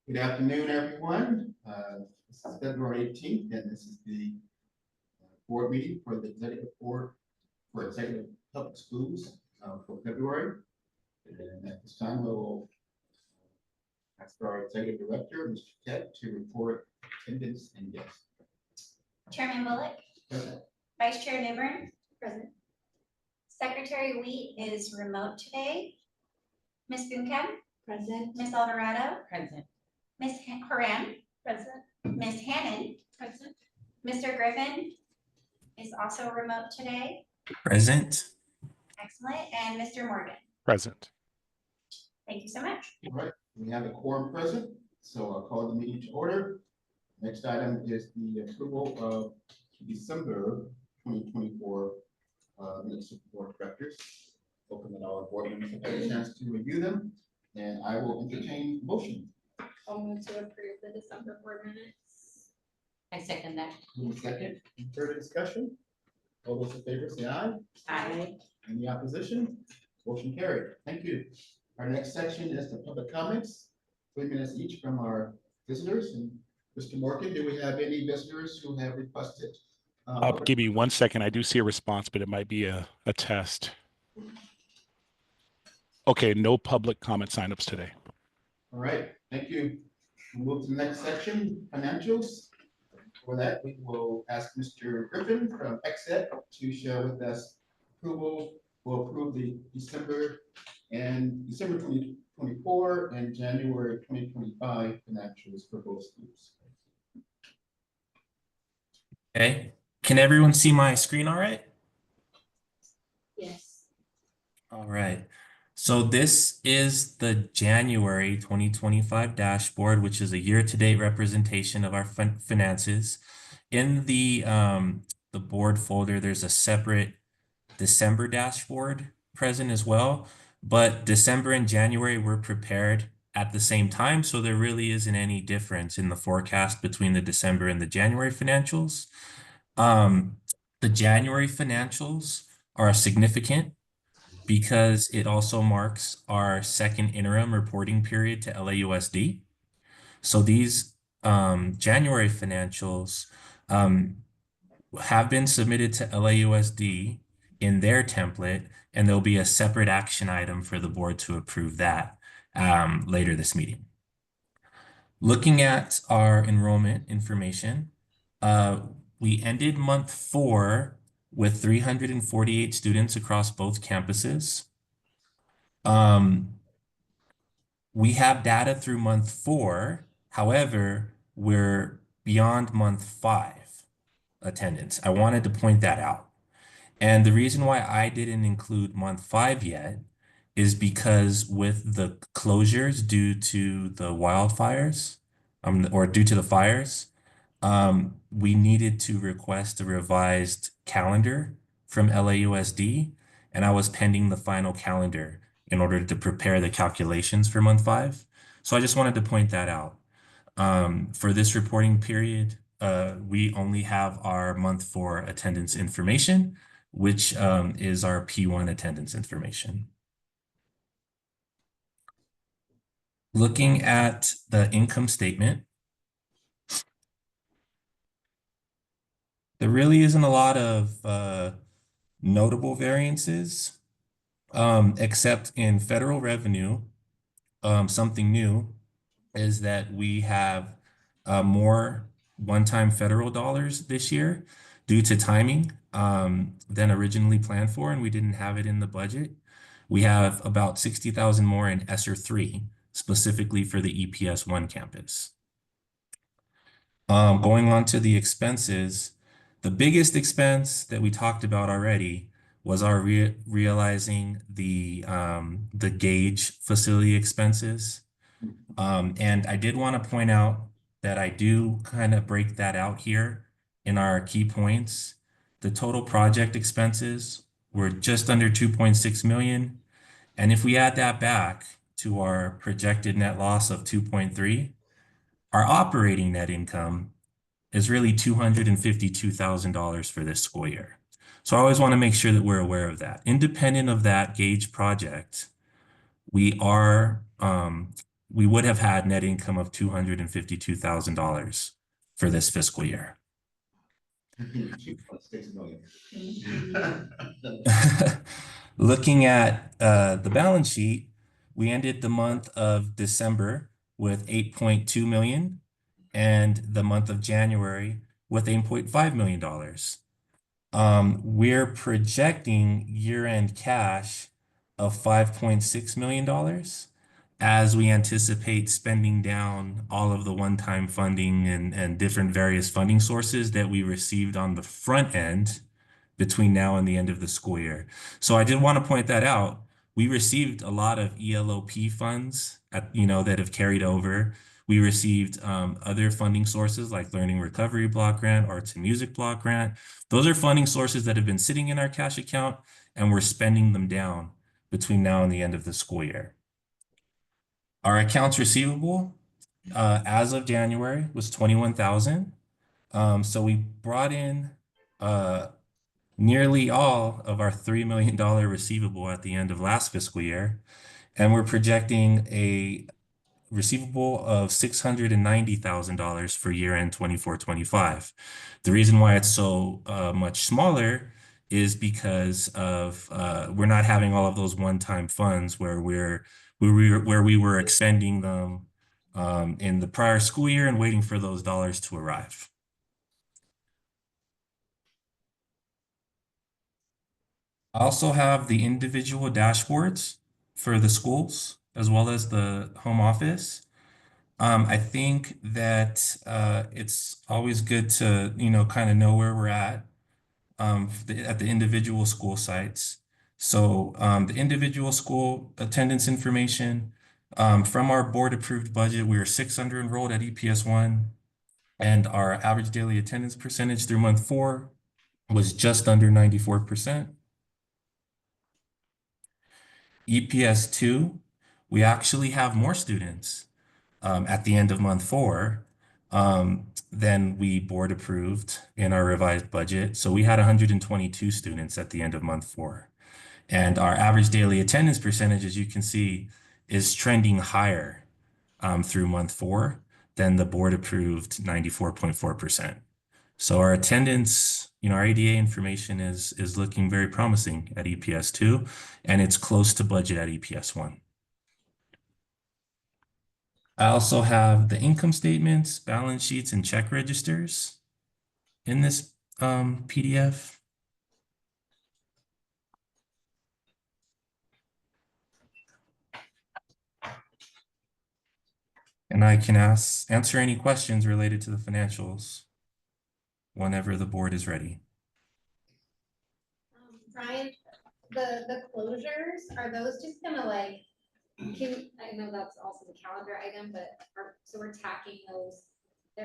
Good afternoon, everyone. This is February 18th, and this is the board meeting for the executive board for executive public schools for February. And at this time, we will ask our executive director, Mr. Ted, to report attendance and guests. Chairman Bullock. Present. Vice Chair Newbern. Present. Secretary Wheat is remote today. Ms. Boonkamp. Present. Ms. Alvarado. Present. Ms. Haran. Present. Ms. Hannon. Present. Mr. Griffin is also remote today. Present. Excellent. And Mr. Morgan. Present. Thank you so much. All right, we have a quorum present, so I'll call the meeting to order. Next item is the approval of December 2024 minutes of board of directors. Hoping that all our board members have had a chance to review them, and I will entertain motion. I'll move to approve the December board minutes. I second that. Move second, further discussion? All those in favor say aye. Aye. Any opposition? Motion carried. Thank you. Our next section is the public comments. 3 minutes each from our visitors. And Mr. Morgan, do we have any visitors who have requested? Give me 1 second. I do see a response, but it might be a test. Okay, no public comment signups today. All right, thank you. We'll move to the next section, financials. For that, we will ask Mr. Griffin from XSET to share with us approval. We'll approve the December 2024 and January 2025 financials for both schools. Okay. Can everyone see my screen all right? Yes. All right. So this is the January 2025 dashboard, which is a year-to-date representation of our finances. In the board folder, there's a separate December dashboard present as well, but December and January were prepared at the same time, so there really isn't any difference in the forecast between the December and the January financials. The January financials are significant because it also marks our second interim reporting period to LAUSD. So these January financials have been submitted to LAUSD in their template, and there'll be a separate action item for the board to approve that later this meeting. Looking at our enrollment information, we ended month 4 with 348 students across both campuses. We have data through month 4. However, we're beyond month 5 attendance. I wanted to point that out. And the reason why I didn't include month 5 yet is because with the closures due to the wildfires, or due to the fires, we needed to request a revised calendar from LAUSD, and I was pending the final calendar in order to prepare the calculations for month 5. So I just wanted to point that out. For this reporting period, we only have our month 4 attendance information, which is our P1 attendance information. Looking at the income statement, there really isn't a lot of notable variances, except in federal revenue. Something new is that we have more one-time federal dollars this year due to timing than originally planned for, and we didn't have it in the budget. We have about 60,000 more in ESSER 3, specifically for the EPS 1 campus. Going on to the expenses, the biggest expense that we talked about already was our realizing the Gage facility expenses. And I did want to point out that I do kind of break that out here in our key points. The total project expenses were just under 2.6 million. And if we add that back to our projected net loss of 2.3, our operating net income is really $252,000 for this school year. So I always want to make sure that we're aware of that. Independent of that Gage project, we are we would have had net income of $252,000 for this fiscal year. 2.6 million. Looking at the balance sheet, we ended the month of December with 8.2 million and the month of January with $8.5 million. We're projecting year-end cash of $5.6 million as we anticipate spending down all of the one-time funding and different various funding sources that we received on the front end between now and the end of the school year. So I did want to point that out. We received a lot of ELOP funds that have carried over. We received other funding sources like Learning Recovery Block Grant, Arts and Music Block Grant. Those are funding sources that have been sitting in our cash account, and we're spending them down between now and the end of the school year. Our accounts receivable as of January was 21,000. So we brought in nearly all of our $3 million receivable at the end of last fiscal year, and we're projecting a receivable of $690,000 for year-end 24-25. The reason why it's so much smaller is because of we're not having all of those one-time funds where we were expending them in the prior school year and waiting for those dollars to arrive. I also have the individual dashboards for the schools as well as the home office. I think that it's always good to, kind of know where we're at the individual school sites. So the individual school attendance information from our board-approved budget, we were 600 enrolled at EPS 1, and our average daily attendance percentage through month 4 was just under 94%. EPS 2, we actually have more students at the end of month 4 than we board approved in our revised budget. So we had 122 students at the end of month 4. And our average daily attendance percentage, as you can see, is trending higher through month 4 than the board approved 94.4%. So our attendance, our ADA information is looking very promising at EPS 2, and it's close to budget at EPS 1. I also have the income statements, balance sheets, and check registers in this PDF. And I can answer any questions related to the financials whenever the board is ready. Brian, the closures, are those just gonna I know that's also the calendar item, but so we're tacking those.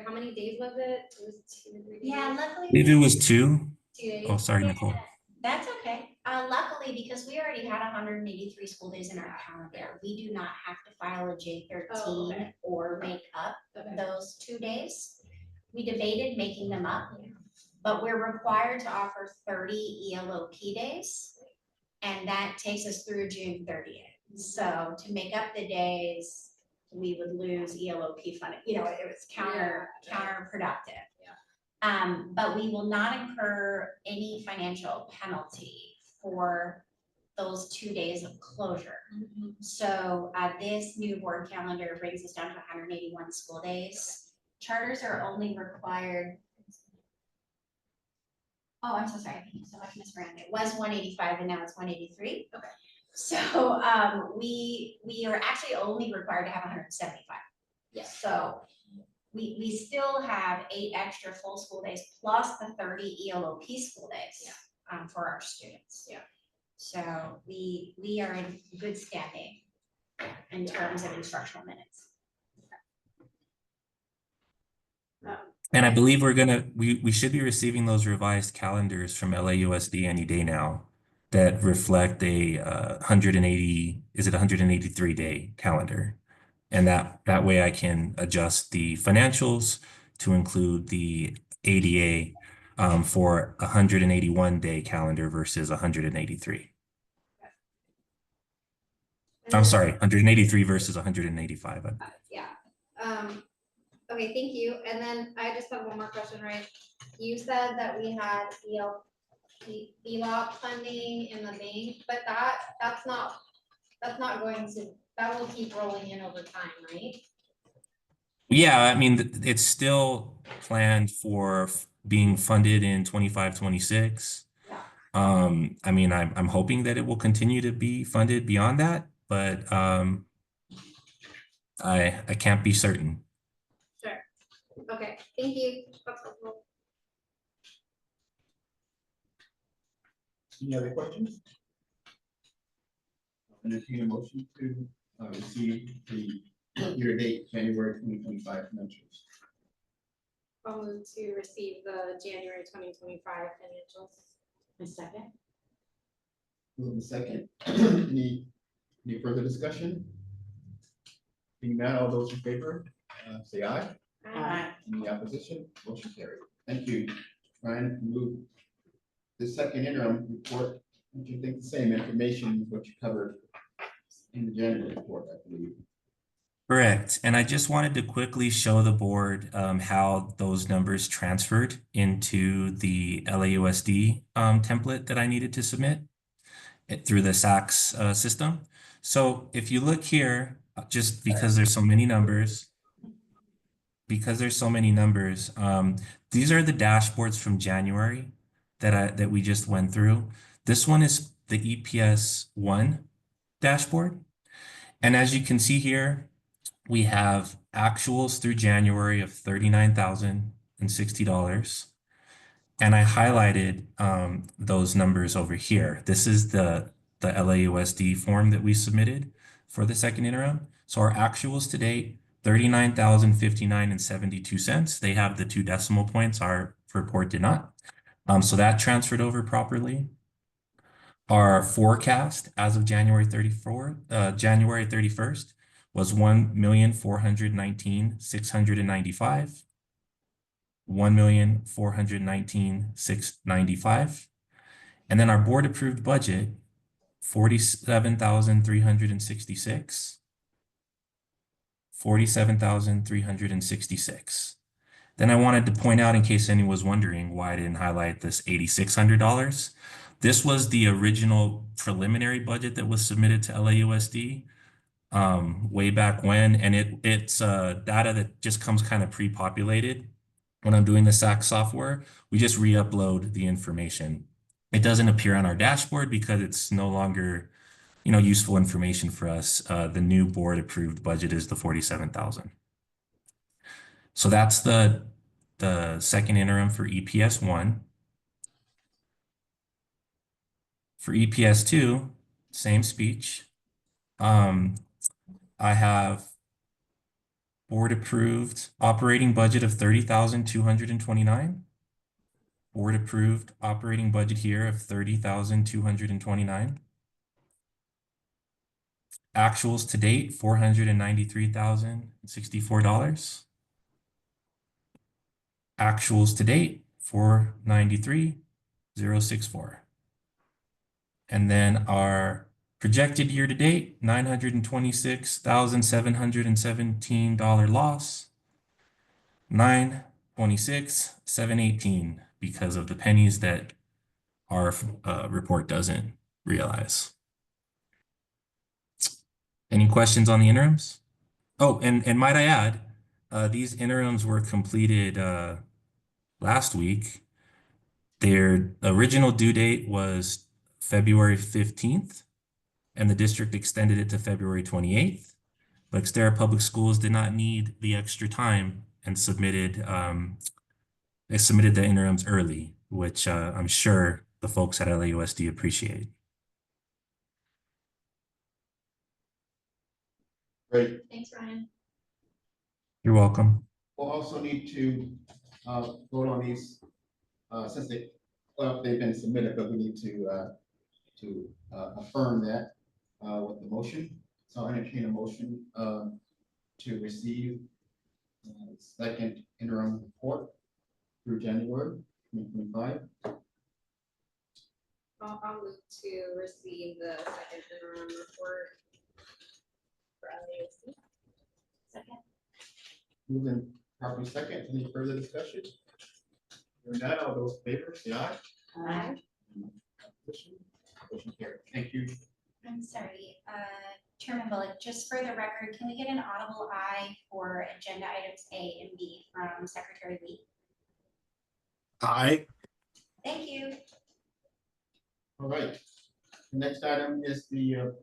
How many days was it? It was 2 or 3 days? Yeah, I luckily. believe it was 2. 2 days. Oh, sorry, Yeah, Nicole. That's okay. Luckily, because we already had 183 school days in our calendar, we do not have to file a J13 Oh, okay. or make up Okay. those 2 days. We debated making them up, but we're required to offer 30 ELOP days, and that takes us through June 30th. So to make up the days, we would lose ELOP funding. It was counterproductive. But we will not incur any financial penalty for those 2 days of closure. So this new board calendar brings us down to 181 school days. Charters are only required. Oh, I'm so sorry. Thank you so much, Ms. Miranda. It was 185 and now it's 183. Okay. So we are actually only required to have 175. Yes. So we still have 8 extra full school days plus the 30 ELOP school days for our students. Yeah. So we are in good standing in terms of instructional minutes. And I believe we should be receiving those revised calendars from LAUSD any day now that reflect a 183 day calendar. And that way I can adjust the financials to include the ADA for 181 day calendar versus 183. I'm sorry, 183 versus 185. Yeah, okay, thank you, and then I just have one more question, right? You said that we had ELOC funding in the bank, but that's not going to, that will keep rolling in over time, right? Yeah, I mean, it's still planned for being funded in 25, 26. Yeah. I mean, I'm hoping that it will continue to be funded beyond that, but I can't be certain. Sure, okay, thank you, that's helpful. Any other questions? Entertain a motion to receive the year-to-date January 2025 financials. I'll move to receive the January 2025 financials. A second. Move in second. Any further discussion? Being none, all those in favor, say aye. Aye. Any opposition? Motion carried. Thank you. Ryan, move the second interim report. Don't you think the same information, what you covered in the January report, I believe? Correct. And I just wanted to quickly show the board how those numbers transferred into the LAUSD template that I needed to submit through the SACS system. So if you look here, just because there's so many numbers, these are the dashboards from January that we just went through. This one is the EPS 1 dashboard. And as you can see here, we have actuals through January of $39,060. And I highlighted those numbers over here. This is the LAUSD form that we submitted for the second interim. So our actuals to date, $39,059.72. They have the 2 decimal points. Our report did not. So that transferred over properly. Our forecast as of January 31st was $1,419,695. $1,419,695. And then our board approved budget, $47,366. $47,366. Then I wanted to point out, in case anyone was wondering why I didn't highlight this $8,600. This was the original preliminary budget that was submitted to LAUSD way back when, and it's data that just comes kind of pre-populated. When I'm doing the SAC software, we just re-upload the information. It doesn't appear on our dashboard because it's no longer, useful information for us. The new board approved budget is the 47,000. So that's the second interim for EPS 1. For EPS 2, same speech. I have board approved operating budget of 30,229. Board approved operating budget here of 30,229. Actuals to date, $493,064. Actuals to date, $493,064. And then our projected year to date, $926,717 loss, $926,718 because of the pennies that our report doesn't realize. Any questions on the interims? Oh, and might I add, these interims were completed last week. Their original due date was February 15th, and the district extended it to February 28th. But Xterra Public Schools did not need the extra time and they submitted the interims early, which I'm sure the folks at LAUSD appreciate. Great. Thanks, Ryan. You're welcome. We'll also need to vote on these since they've been submitted, but we need to affirm that with the motion. So I entertain a motion to receive second interim report through January 2025. I'll move to receive the second interim report Moving properly second, any further discussion? Hearing none, all those in favor, say aye. Aye. Opposition? Motion carried. Thank you. I'm sorry, Chairman Bullock, just for the record, can we get an audible aye for agenda items A and B from Secretary Lee? Aye. Thank you. All right. The next item is the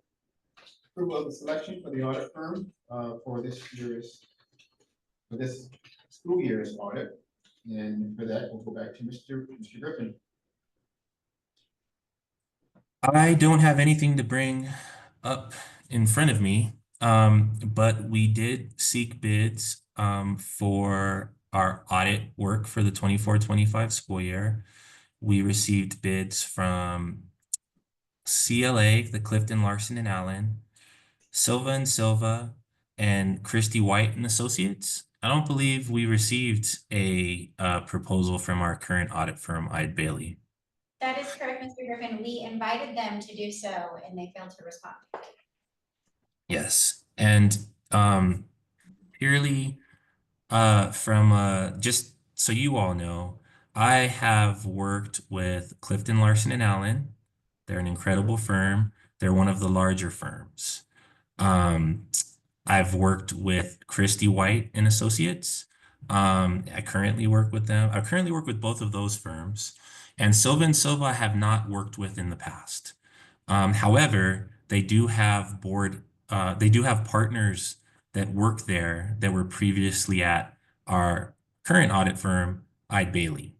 approval of the selection for the audit firm for this school year's audit. And for that, we'll go back to Mr. Griffin. I don't have anything to bring up in front of me, but we did seek bids for our audit work for the 24-25 school year. We received bids from CLA, the Clifton Larson and Allen, Silva and Silva, and Christie White and Associates. I don't believe we received a proposal from our current audit firm, Eide Bailly. That is correct, Mr. Griffin. We invited them to do so and they failed to respond. Yes, and purely from just so you all know, I have worked with Clifton Larson and Allen. They're an incredible firm. They're one of the larger firms. I've worked with Christie White and Associates. I currently work with them. I currently work with both of those firms, and Silva and Silva I have not worked with in the past. However, they do have partners that work there that were previously at our current audit firm, Eide Bailly.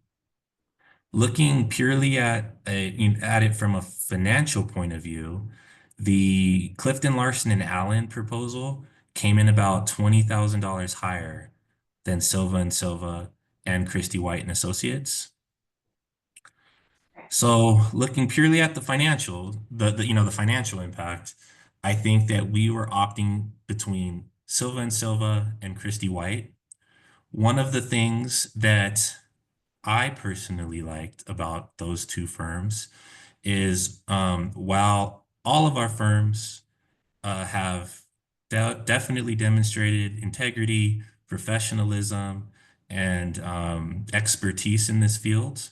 Looking purely at it from a financial point of view, the Clifton Larson and Allen proposal came in about $20,000 higher than Silva and Silva and Christie White and Associates. So looking purely at the financial, the financial impact, I think that we were opting between Silva and Silva and Christie White. One of the things that I personally liked about those two firms is while all of our firms have definitely demonstrated integrity, professionalism, and expertise in this field,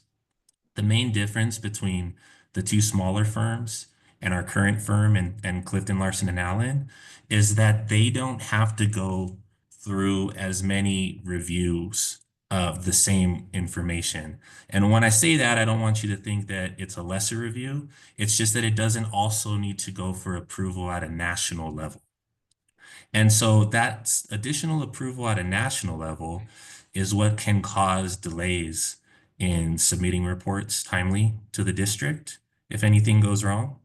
the main difference between the two smaller firms and our current firm and Clifton Larson and Allen is that they don't have to go through as many reviews of the same information. And when I say that, I don't want you to think that it's a lesser review. It's just that it doesn't also need to go for approval at a national level. And so that additional approval at a national level is what can cause delays in submitting reports timely to the district if anything goes wrong.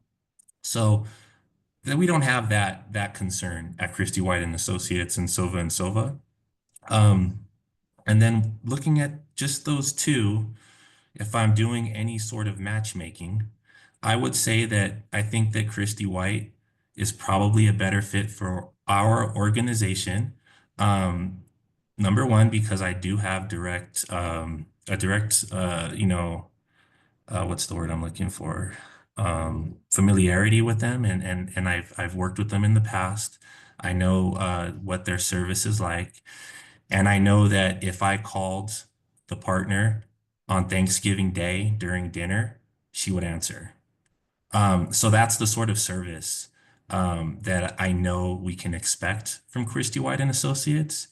So that we don't have that concern at Christie White and Associates and Silva. And then looking at just those two, if I'm doing any sort of matchmaking, I would say that I think that Christie White is probably a better fit for our organization. Number one, because I do have what's the word I'm looking for? Familiarity with them, and I've worked with them in the past. I know what their service is like, and I know that if I called the partner on Thanksgiving Day during dinner, she would answer. So that's the sort of service that I know we can expect from Christie White and Associates.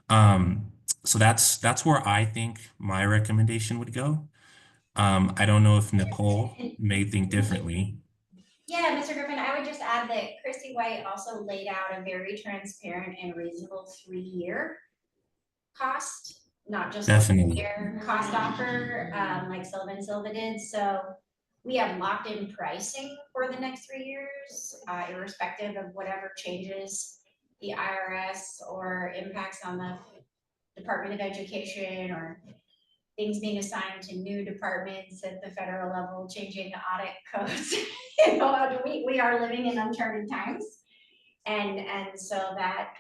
So that's where I think my recommendation would go. I don't know if Nicole may think differently. Yeah, Mr. Griffin, I would just add that Christie White also laid out a very transparent and reasonable 3-year cost, not just a Definitely. year cost offer, like Silva and Silva did. So we have locked in pricing for the next 3 years, irrespective of whatever changes the IRS or impacts on the Department of Education or things being assigned to new departments at the federal level, changing audit codes. You know, we are living in uncharted times. And so that,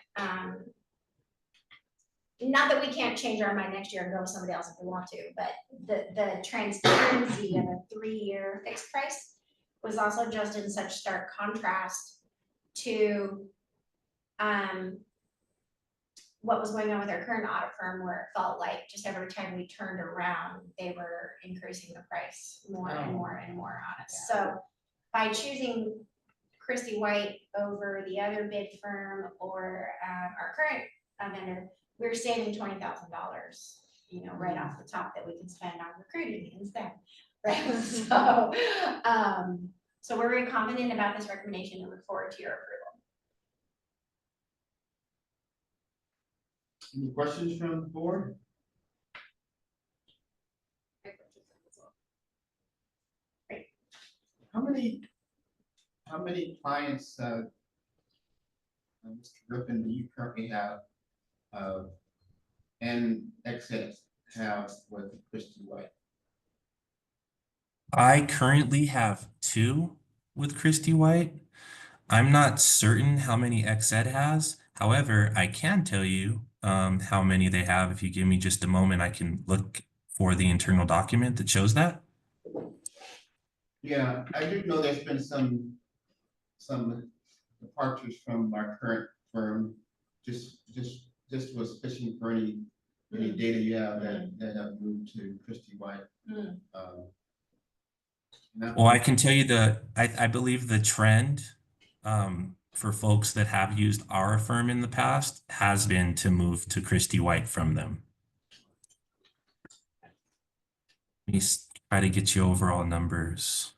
not that we can't change our mind next year and go with somebody else if we want to, but the transparency of a 3-year fixed price was also just in such stark contrast to what was going on with our current audit firm, where it felt like just every time we turned around, they were increasing the price more and more and more on us. So by choosing Christie White over the other bid firm or our current vendor, we're saving $20,000, right off the top that we can spend on recruiting instead, right? So we're very confident about this recommendation and look forward to your approval. Any questions from the board? How many clients, Mr. Griffin, do you currently have, and Exet have with Christie White? I currently have 2 with Christie White. I'm not certain how many XED has. However, I can tell you how many they have. If you give me just a moment, I can look for the internal document that shows that. Yeah, I do know there's been some departures from our current firm. Just was fishing for any data you have that have moved to Christie White. Well, I can tell you I believe the trend for folks that have used our firm in the past has been to move to Christie White from them. Let me try to get you overall numbers.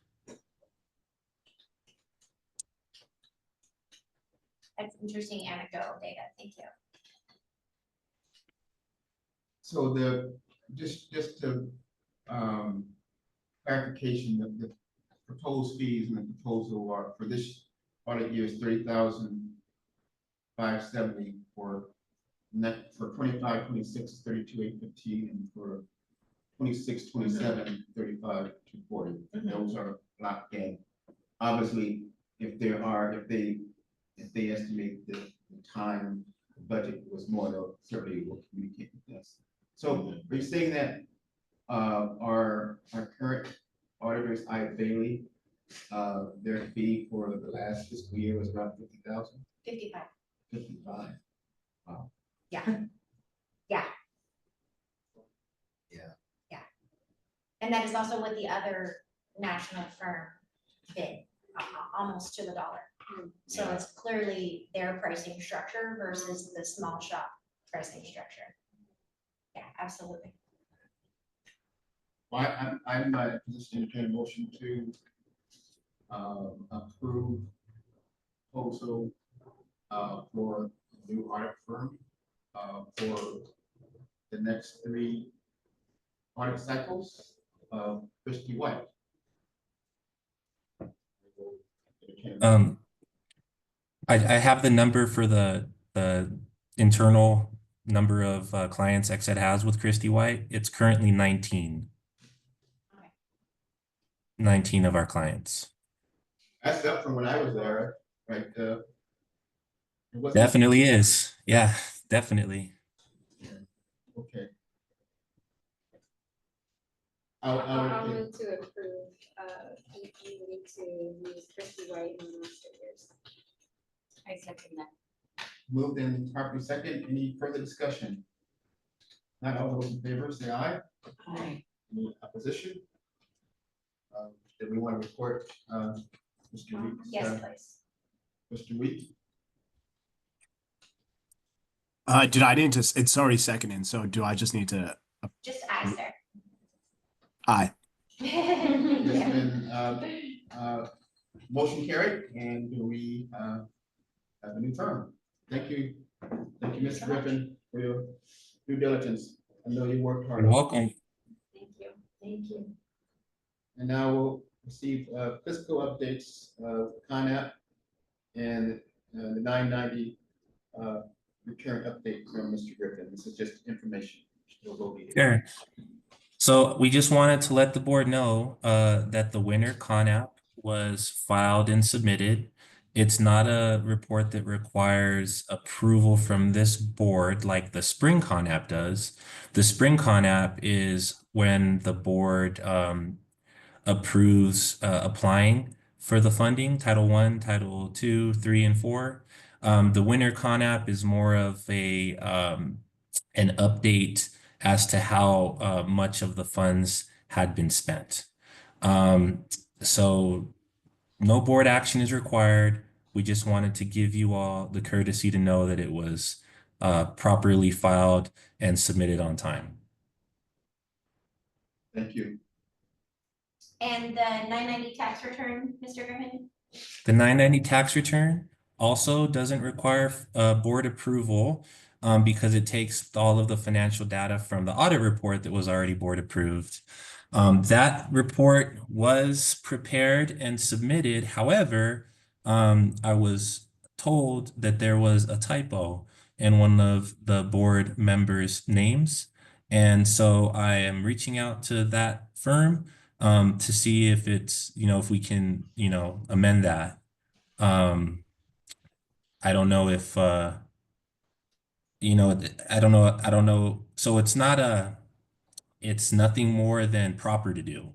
That's interesting anecdotal data. Thank you. So just to clarification, the proposed fees and the proposal are for this audit year is $30,570 for 25-26 $32,815, and for 26-27 $35,240. Those are locked in. Obviously, if they estimate the time budget was more, they'll certainly will communicate with us. So are you saying that our current auditors, I Bailey, their fee for the last fiscal year was about 50,000? 55. 55. Wow. Yeah. And that is also what the other national firm bid, almost to the dollar. So it's clearly their pricing structure versus the small shop pricing structure. Yeah, absolutely. Well, I'm in a position to entertain a motion to approve proposal for a new audit firm for the next 3 audit cycles of Christie White. I have the number for the internal number of clients XED has with Christie White. It's currently 19. Okay. 19 of our clients. That's up from when I was there, right? It wasn't- Definitely is. Yeah, definitely. Okay. I'll move to approve, continuing to use Christie White in the next 2 years. I second that. Moved in properly second. Any further discussion? Not all those in favor, say aye. Aye. Any opposition? Did we want to report, Mr. Weeks? Yes, please. Mr. Weeks? It's already seconded, so do I just need to? Just aye, sir. Aye. It's been, motion carried, and we have a new firm. Thank you, Mr. Griffin, for your due diligence. I know you worked hard. You're welcome. Thank you. And now we'll receive fiscal updates of CONAP and the 990 return update from Mr. Griffin. This is just information. We'll go be Sure. So we just wanted to let the board know that the winter CONAP was filed and submitted. It's not a report that requires approval from this board like the spring CONAP does. The spring CONAP is when the board approves applying for the funding, Title I, Title II, 3, and 4. The Winter Con-App is more of an update as to how much of the funds had been spent. So no board action is required. We just wanted to give you all the courtesy to know that it was properly filed and submitted on time. Thank you. And the 990 tax return, Mr. Griffin? The 990 tax return also doesn't require board approval because it takes all of the financial data from the audit report that was already board approved. That report was prepared and submitted. However, I was told that there was a typo in one of the board members' names. And so I am reaching out to that firm to see if it's, if we can, amend that. I don't know if, I don't know. So it's nothing more than proper to do.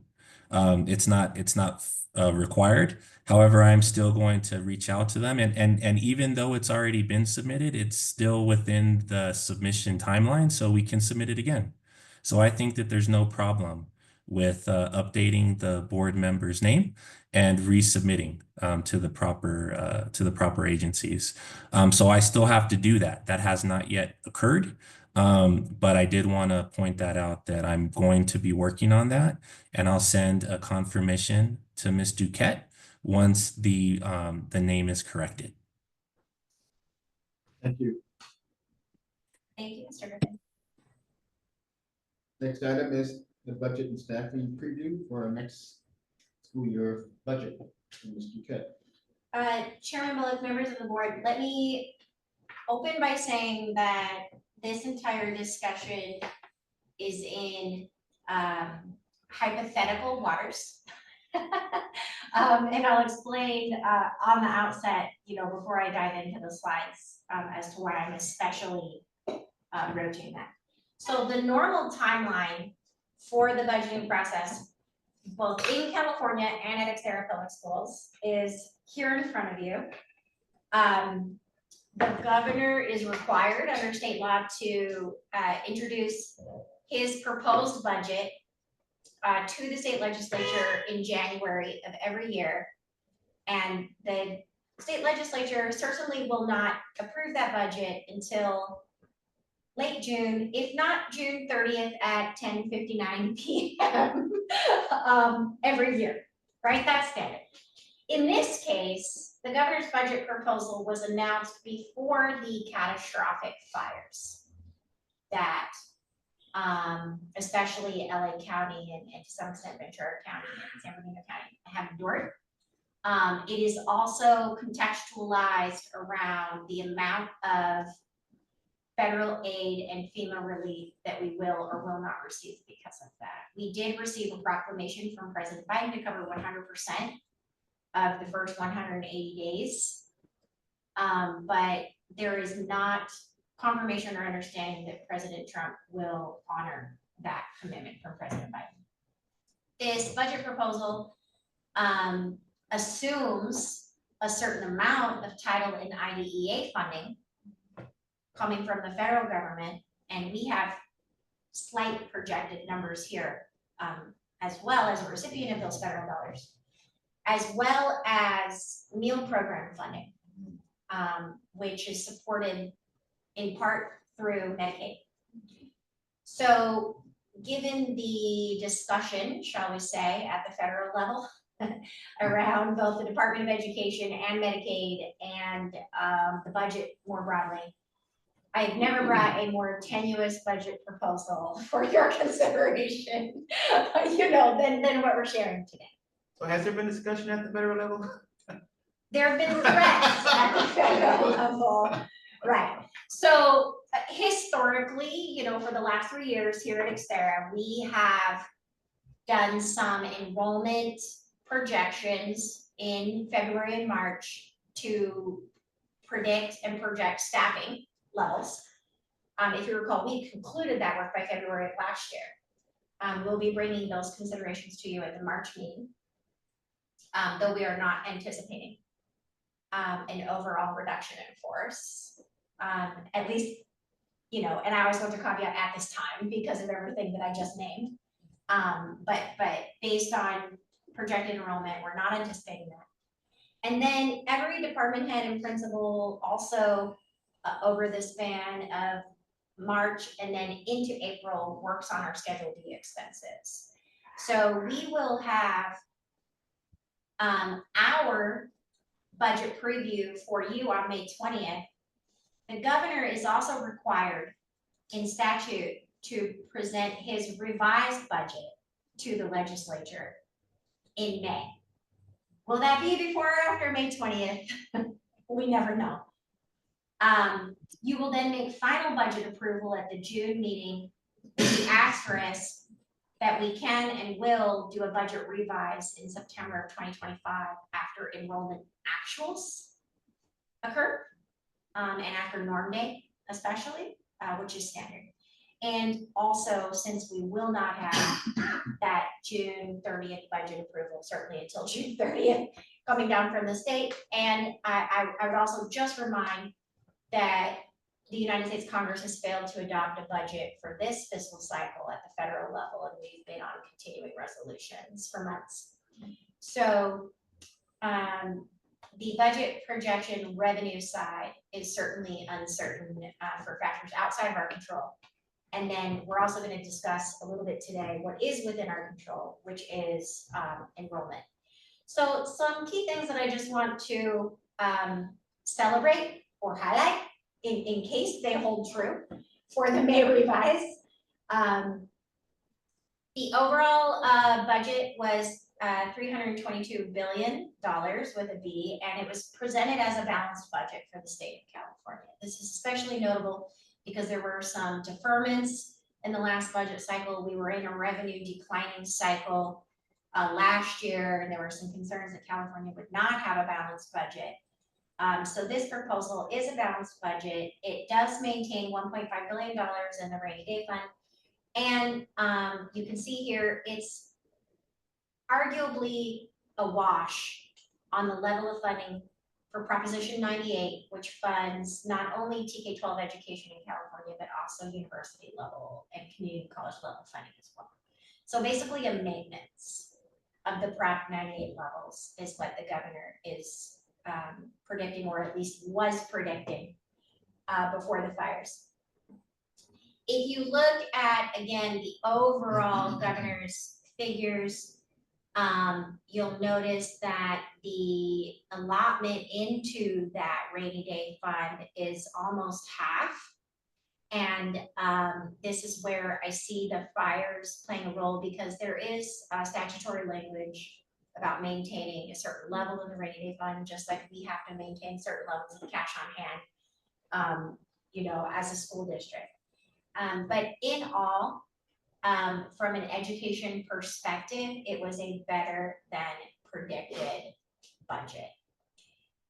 It's not required. However, I'm still going to reach out to them and even though it's already been submitted, it's still within the submission timeline, so we can submit it again. So I think that there's no problem with updating the board member's name and resubmitting to the proper agencies. So I still have to do that. That has not yet occurred. But I did want to point that out that I'm going to be working on that, and I'll send a confirmation to Ms. Duquette once the name is corrected. Thank you. Thank you, Mr. Griffin. Next item is the budget and staffing preview for our next school year budget. Ms. Duquette. Chairman Bullock, members of the board, let me open by saying that this entire discussion is in hypothetical waters. And I'll explain on the outset, before I dive into the slides, as to why I'm especially rotating that. So the normal timeline for the budgeting process, both in California and at Xterra Public Schools, is here in front of you. The governor is required under state law to introduce his proposed budget to the state legislature in January of every year. And the state legislature certainly will not approve that budget until late June, if not June 30th at 10:59 p.m. Every year, right? That's standard. In this case, the governor's budget proposal was announced before the catastrophic fires that especially LA County and to some extent Ventura County and San Bernardino County have endured. It is also contextualized around the amount of federal aid and FEMA relief that we will or will not receive because of that. We did receive a proclamation from President Biden to cover 100% of the first 180 days. But there is not confirmation or understanding that President Trump will honor that commitment from President Biden. This budget proposal assumes a certain amount of title and IDEA funding coming from the federal government, and we have slight projected numbers here as well as a recipient of those federal dollars, as well as meal program funding, which is supported in part through Medicaid. So given the discussion, shall we say, at the federal level around both the Department of Education and Medicaid and the budget more broadly, I've never brought a more tenuous budget proposal for your consideration, than what we're sharing today. So has there been discussion at the federal level? There have been threats at the federal level, right? So historically, for the last 3 years here at Xterra, we have done some enrollment projections in February and March to predict and project staffing levels. If you recall, we concluded that work by February of last year. We'll be bringing those considerations to you at the March meeting, though we are not anticipating an overall reduction in force. At least, you know, and I always want to caveat at this time because of everything that I just named. But based on projected enrollment, we're not anticipating that. And then every department head and principal also over the span of March and then into April works on our Schedule D expenses. So we will have our budget preview for you on May 20th. The governor is also required in statute to present his revised budget to the legislature in May. Will that be before or after May 20th? We never know. You will then make final budget approval at the June meeting with the asterisk that we can and will do a budget revise in September of 2025 after enrollment actuals occur and after norm day especially, which is standard. And also, since we will not have that June 30th budget approval, certainly until June 30th, coming down from the state. And I would also just remind that the United States Congress has failed to adopt a budget for this fiscal cycle at the federal level, and we've been on continuing resolutions for months. So the budget projection revenue side is certainly uncertain for factors outside of our control. And then we're also going to discuss a little bit today what is within our control, which is enrollment. So some key things that I just want to celebrate or highlight in case they hold true for the May revise. The overall budget was $322 billion with a B, and it was presented as a balanced budget for the state of California. This is especially notable because there were some deferments in the last budget cycle. We were in a revenue declining cycle last year, and there were some concerns that California would not have a balanced budget. So this proposal is a balanced budget. It does maintain $1.5 billion in the rainy day fund. And you can see here, it's arguably a wash on the level of funding for Proposition 98, which funds not only TK-12 education in California, but also university level and community college level funding as well. So basically a maintenance of the Prop 98 levels is what the governor is predicting, or at least was predicting before the fires. If you look at, again, the overall governor's figures, you'll notice that the allotment into that rainy day fund is almost half. And this is where I see the fires playing a role, because there is statutory language about maintaining a certain level of the rainy day fund, just like we have to maintain certain levels of cash on hand, you know, as a school district. But in all, from an education perspective, it was a better than predicted budget.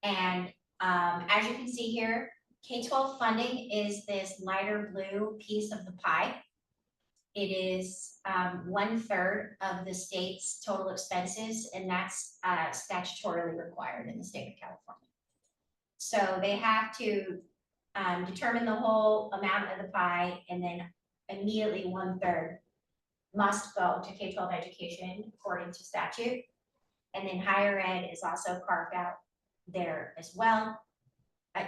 And as you can see here, K-12 funding is this lighter blue piece of the pie. It is 1/3 of the state's total expenses, and that's statutorily required in the state of California. So they have to determine the whole amount of the pie, and then immediately 1/3 must go to K-12 education according to statute. And then higher ed is also carved out there as well.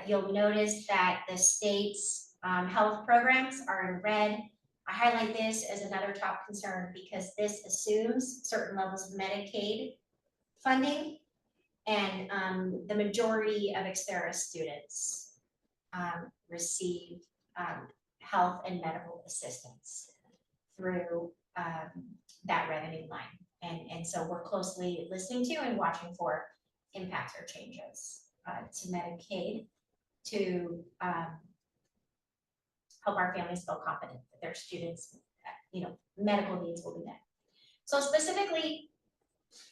You'll notice that the state's health programs are in red. I highlight this as another top concern because this assumes certain levels of Medicaid funding, and the majority of Xterra students receive health and medical assistance through that revenue line. And so we're closely listening to and watching for impacts or changes to Medicaid to help our families feel confident that their students, you know, medical needs will be met. So specifically,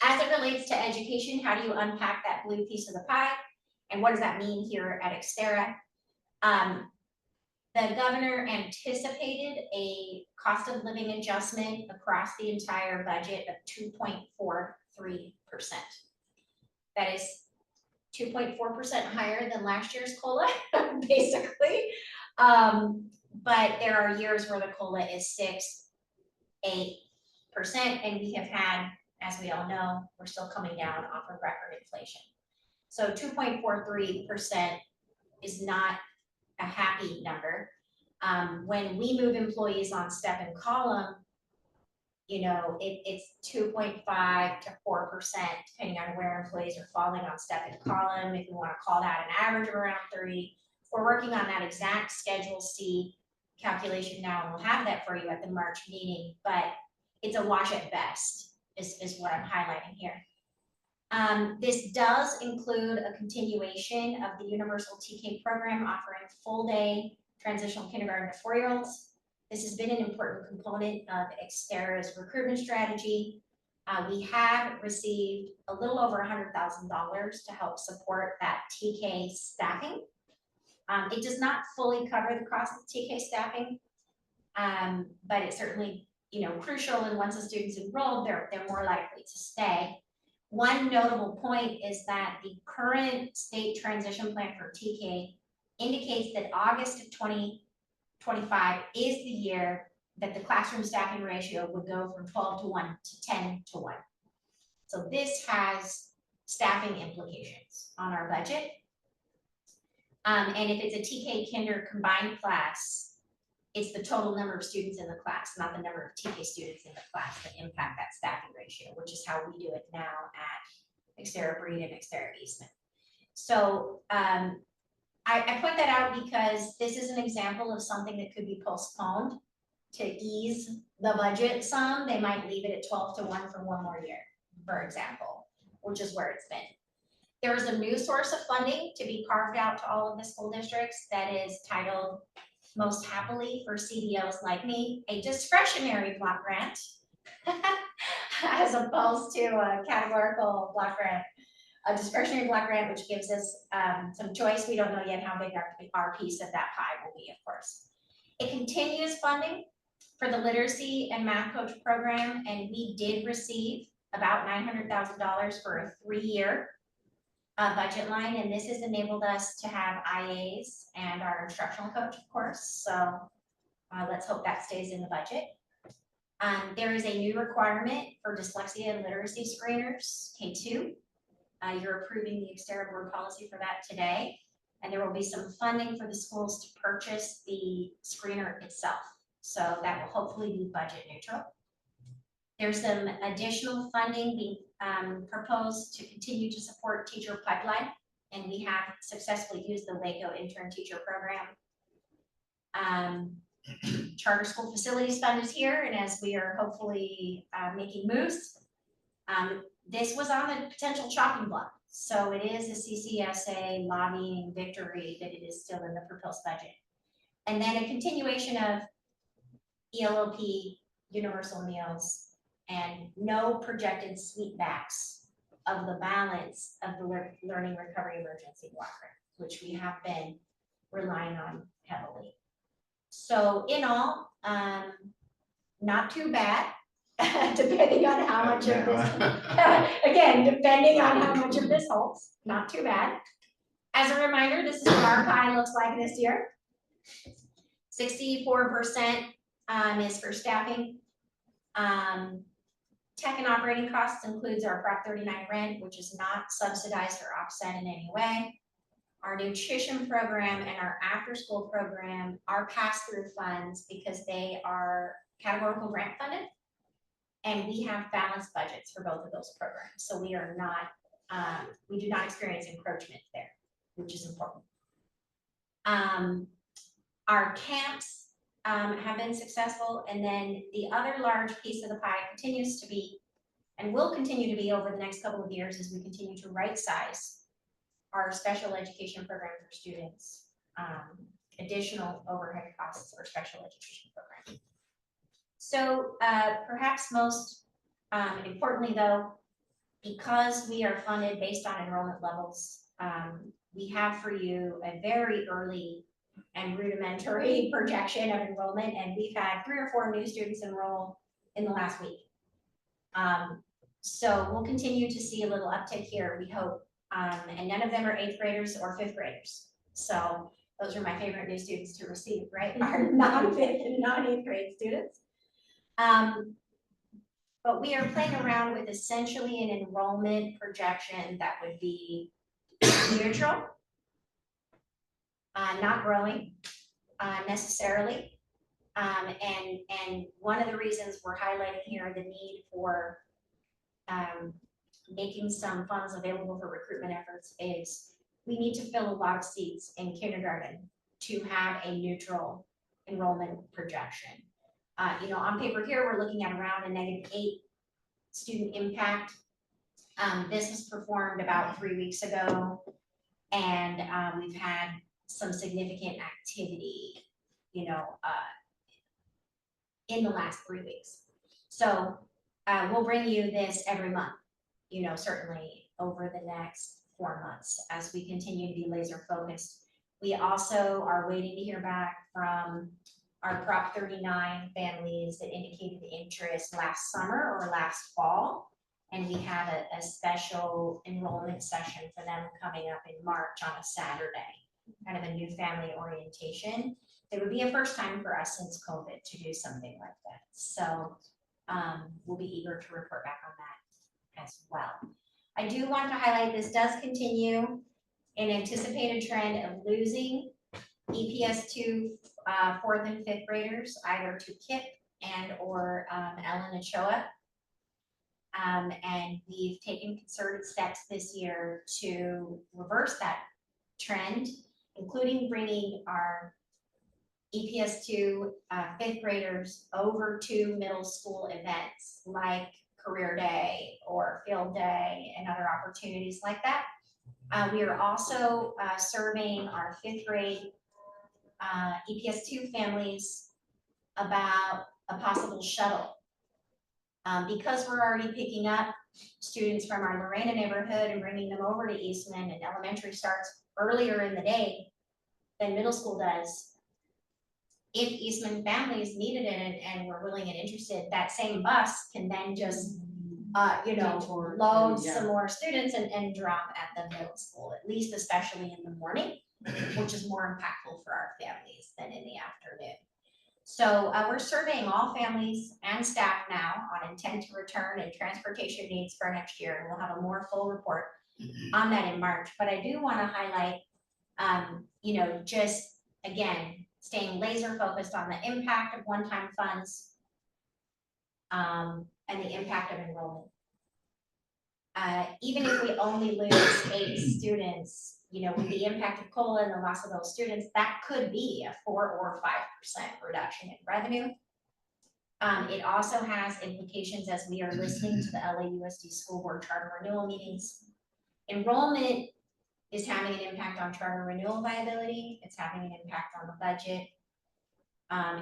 as it relates to education, how do you unpack that blue piece of the pie? And what does that mean here at Xterra? The governor anticipated a cost of living adjustment across the entire budget of 2.43%. That is 2.4% higher than last year's COLA, basically. But there are years where the COLA is 6-8%, and we have had, as we all know, we're still coming down off of record inflation. So 2.43% is not a happy number. When we move employees on step and column, you know, it's 2.5 to 4%, depending on where employees are falling on step and column. If you want to call that an average of around 3, we're working on that exact Schedule C calculation now, and we'll have that for you at the March meeting, but it's a wash at best, is what I'm highlighting here. This does include a continuation of the Universal TK program offering full day transitional kindergarten to 4-year-olds. This has been an important component of Xterra's recruitment strategy. We have received a little over $100,000 to help support that TK staffing. It does not fully cover the cost of TK staffing, but it's certainly, you know, crucial, and once the students enrolled, they're more likely to stay. One notable point is that the current state transition plan for TK indicates that August of 2025 is the year that the classroom staffing ratio would go from 12-to-1 to 10-to-1. So this has staffing implications on our budget. And if it's a TK Kinder combined class, it's the total number of students in the class, not the number of TK students in the class, that impact that staffing ratio, which is how we do it now at Xterra Breed and Xterra Eastman. So I point that out because this is an example of something that could be postponed to ease the budget some. They might leave it at 12-to-1 for one more year, for example, which is where it's been. There is a new source of funding to be carved out to all of the school districts that is titled, most happily for CDOs like me, a discretionary block grant, as opposed to a categorical block grant. A discretionary block grant, which gives us some choice. We don't know yet how big our piece of that pie will be, of course. It continues funding for the literacy and math coach program, and we did receive about $900,000 for a 3-year budget line, and this has enabled us to have IAs and our instructional coach, of course. So let's hope that stays in the budget. There is a new requirement for dyslexia and literacy screeners, K2. You're approving the Xterra board policy for that today, and there will be some funding for the schools to purchase the screener itself. So that will hopefully be budget neutral. There's some additional funding being proposed to continue to support teacher pipeline, and we have successfully used the Waco intern teacher program. Charter school facilities fund is here, and as we are hopefully making moves, this was on the potential chopping block. So it is a CCSA lobbying victory that it is still in the proposed budget. And then a continuation of ELOP, universal meals, and no projected sweepbacks of the balance of the learning recovery emergency block grant, which we have been relying on heavily. So in all, not too bad, depending on how much of this, again, depending on how much of this holds, not too bad. As a reminder, this is what our pie looks like this year. 64% is for staffing. Tech and operating costs includes our Prop 39 rent, which is not subsidized or offset in any way. Our nutrition program and our after-school program are pass-through funds because they are categorical grant funded, and we have balanced budgets for both of those programs. So we are not, we do not experience encroachment there, which is important. Our camps have been successful, and then the other large piece of the pie continues to be, and will continue to be over the next couple of years as we continue to right size our special education program for students, additional overhead costs for special education program. So perhaps most importantly though, because we are funded based on enrollment levels, we have for you a very early and rudimentary projection of enrollment, and we've had 3 or 4 new students enroll in the last week. So we'll continue to see a little uptick here, we hope, And none of them are 8th graders or 5th graders. So those are my favorite new students to receive, right? Our non-5th and non-8th grade students. But we are playing around with essentially an enrollment projection that would be neutral, not growing necessarily. And one of the reasons we're highlighting here the need for making some funds available for recruitment efforts is we need to fill a lot of seats in kindergarten to have a neutral enrollment projection. On paper here, we're looking at around a -8 student impact. This was performed about 3 weeks ago, and we've had some significant activity, in the last 3 weeks. So we'll bring you this every month, certainly over the next 4 months as we continue to be laser focused. We also are waiting to hear back from our Prop 39 families that indicated interest last summer or last fall. And we have a special enrollment session for them coming up in March on a Saturday, kind of a new family orientation. It would be a first time for us since COVID to do something like that. So we'll be eager to report back on that as well. I do want to highlight this does continue an anticipated trend of losing EPS 2 4th and 5th graders, either to KIPP and or Ellen Ochoa. And we've taken concerted steps this year to reverse that trend, including bringing our EPS 2 5th graders over to middle school events like Career Day or Field Day and other opportunities like that. We are also surveying our 5th grade EPS 2 families about a possible shuttle. Because we're already picking up students from our Lorena neighborhood and bringing them over to Eastman, and elementary starts earlier in the day than middle school does. If Eastman families needed it and were willing and interested, that same bus can then just, Detour to, load yeah. some more students and drop at the middle school, at least especially in the morning, which is more impactful for our families than in the afternoon. So we're surveying all families and staff now on intent to return and transportation needs for next year, and we'll have a more full report on that in March. But I do want to highlight, just again, staying laser focused on the impact of one-time funds and the impact of enrollment. Even if we only lose 8 students, with the impact of COLA and the loss of those students, that could be a 4 or 5% reduction in revenue. It also has implications as we are listening to the LAUSD school board charter renewal meetings. Enrollment is having an impact on charter renewal viability. It's having an impact on the budget.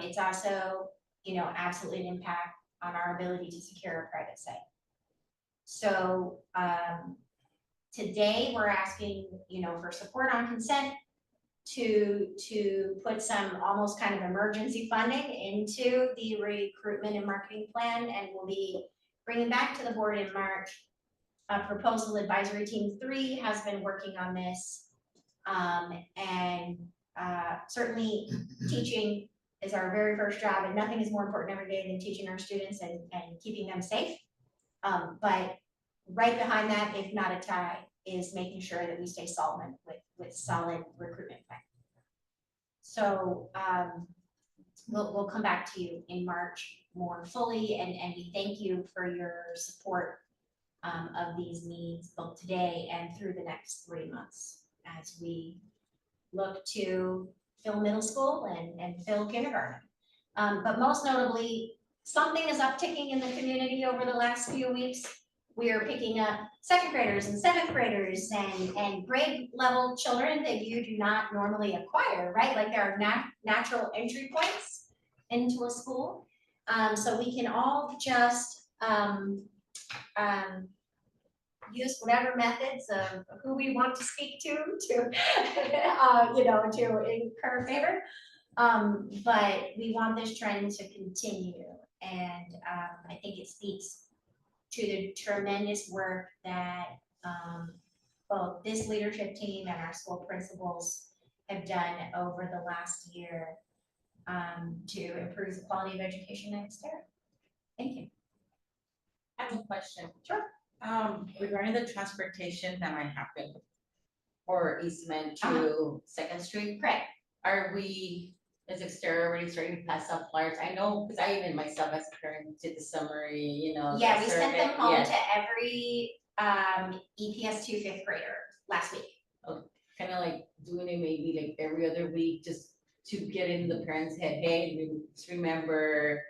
It's also, absolutely an impact on our ability to secure a private site. So today we're asking, for support on consent to put some almost kind of emergency funding into the recruitment and marketing plan, and we'll be bringing back to the board in March. Proposal advisory team 3 has been working on this, and certainly teaching is our very first job, and nothing is more important every day than teaching our students and keeping them safe. But right behind that, if not a tie, is making sure that we stay solvent with solid recruitment plan. So we'll come back to you in March more fully, and we thank you for your support of these needs both today and through the next 3 months as we look to fill middle school and fill kindergarten. But most notably, something is upticking in the community over the last few weeks. We are picking up 2nd graders and 7th graders and grade level children that you do not normally acquire, right? Like there are natural entry points into a school. So we can all just use whatever methods of who we want to speak to incur favor. But we want this trend to continue. And I think it speaks to the tremendous work that both this leadership team and our school principals have done over the last year to improve the quality of education in Xterra. Thank you. I have a question. Sure. Regarding the transportation that might happen for Eastman to Second Street, Correct. is Xterra already starting to pass out flyers? I know, because I even myself as a parent did the summary, Yeah, the we sent survey. them home Yes. to every EPS 2 fifth grader last week. Kind of like doing it maybe like every other week, just to get in the parents' head, hey, just remember,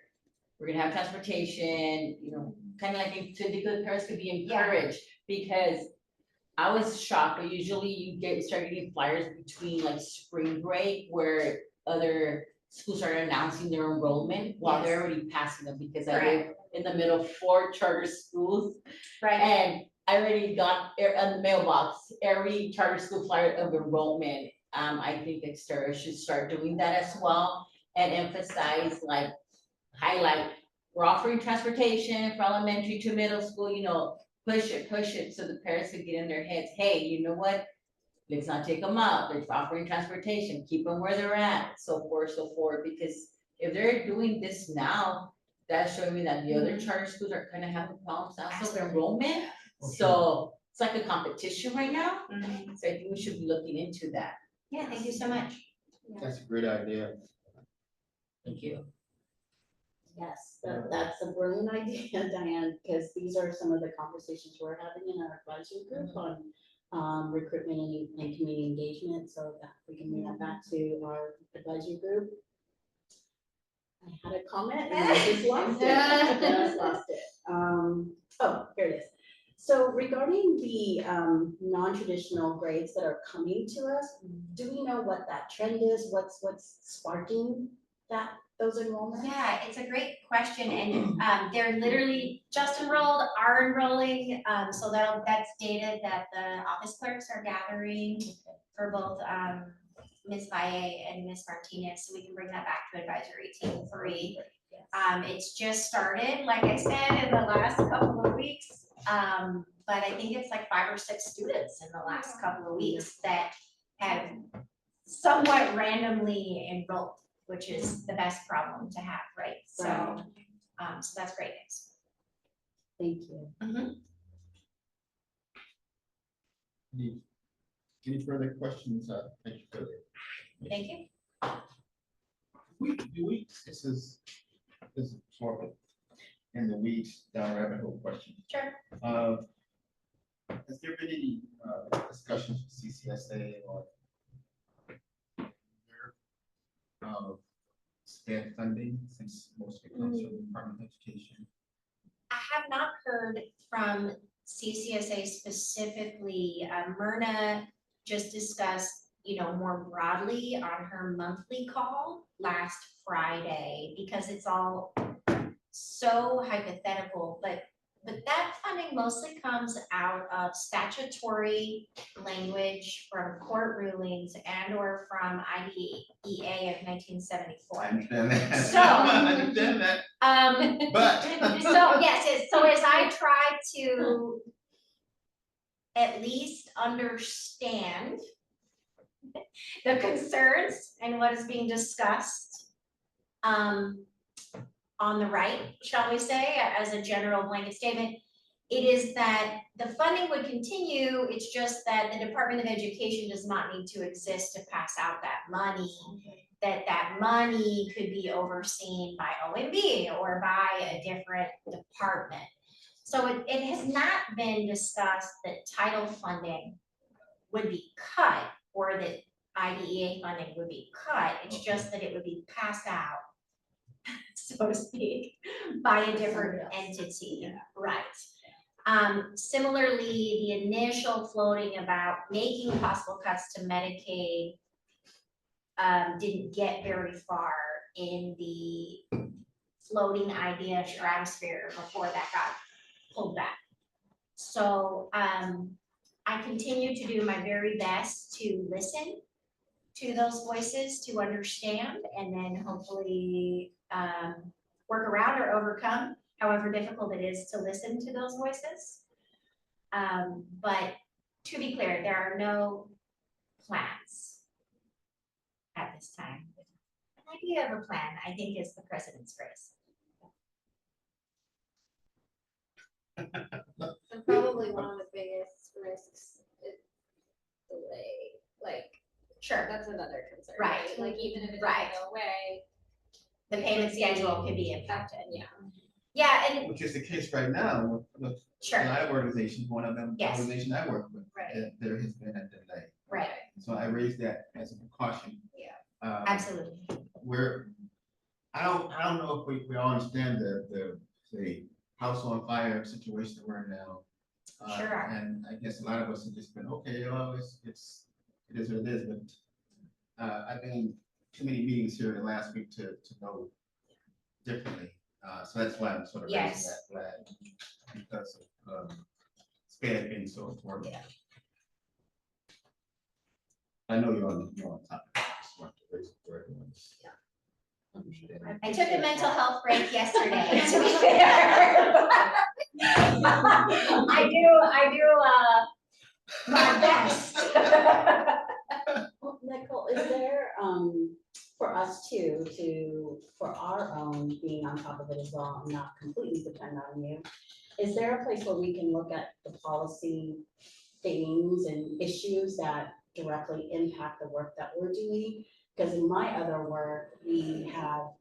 we're gonna have transportation, kind of like, so the good parents could be encouraged, because I was shocked, but usually you start getting flyers between like spring break, where other schools are announcing their enrollment while they're already passing them, because I live in the middle of 4 charter schools. Right. And I already got on the mailbox, every charter school flyer of enrollment. I think Xterra should start doing that as well, and emphasize, like, highlight, we're offering transportation from elementary to middle school, push it, so the parents can get in their heads, hey, you know what? Let's not take them out, let's offering transportation, keep them where they're at, so forth, because if they're doing this now, that's showing me that the other charter schools are kind of having problems also with enrollment. So it's like a competition right now, so I think we should be looking into that. Yeah, thank you so much. That's a great idea. Thank you. Yes, that's a brilliant idea, Diane, because these are some of the conversations we're having in our advisory group on recruitment and community engagement, so that we can bring that back to our advisory group. I had a comment and I just lost it. Oh, here it is. So regarding the non-traditional grades that are coming to us, do we know what that trend is? What's sparking those enrollments? Yeah, it's a great question, and they're literally just enrolled, are enrolling, so that's data that the office clerks are gathering for both Ms. Valle and Ms. Martinez, so we can bring that back to advisory team 3. It's just started, like I said, in the last couple of weeks, but I think it's like 5 or 6 students in the last couple of weeks that have somewhat randomly enrolled, which is the best problem to have, right? So, so that's great news. Thank you. Any further questions? Thank you for that. Thank you. This is sort of in the weeds down rabbit hole question. Sure. Has there been any discussions with CCSA or SPED funding, since most of it comes from the Department of Education? I have not heard from CCSA specifically. Myrna just discussed, more broadly on her monthly call last Friday, because it's all so hypothetical, but that funding mostly comes out of statutory language from court rulings and or from IDEA of 1974. I understand that. So, I understand that. But so yes, so as I try to at least understand the concerns and what is being discussed on the right, shall we say, as a general blanket statement, it is that the funding would continue. It's just that the Department of Education does not need to exist to pass out that money. That money could be overseen by OMB or by a different department. So it has not been discussed that title funding would be cut or that IDEA funding would be cut. It's just that it would be passed out, so to speak, by a different entity, right? Similarly, the initial floating about making possible cuts to Medicaid didn't get very far in the floating idea stratosphere before that got pulled back. So I continue to do my very best to listen to those voices, to understand, and then hopefully work around or overcome however difficult it is to listen to those voices. But to be clear, there are no plans at this time. An idea of a plan, I think, is the president's grace. And probably one of the biggest risks is delay, like, Sure, that's another concern, Right. right? Like, even if it Right. doesn't go away. the payment schedule could be impacted. Yeah. Yeah, and Which is the case right now with a sure, lot of organizations, one of them, the Yes. organization I work with. Right. There has been a delay. right, So I raised that as a precaution. Yeah. absolutely. I don't know if we all understand the house on fire situation that we're in now. Sure. And I guess a lot of us have just been, okay, well, it is what it is, but I've been in too many meetings here in the last week to know differently. So that's why I'm sort of raising Yes. that flag, because of SPED being so important. Yeah. I know you're on top of it. I just want to raise it for everyone. I took a mental health break yesterday, to be fair. I do my best. Well, Nicole, is there, for us too, for our own being on top of it as well, and not completely depend on you, is there a place where we can look at the policy things and issues that directly impact the work that we're doing? Because in my other work, we have,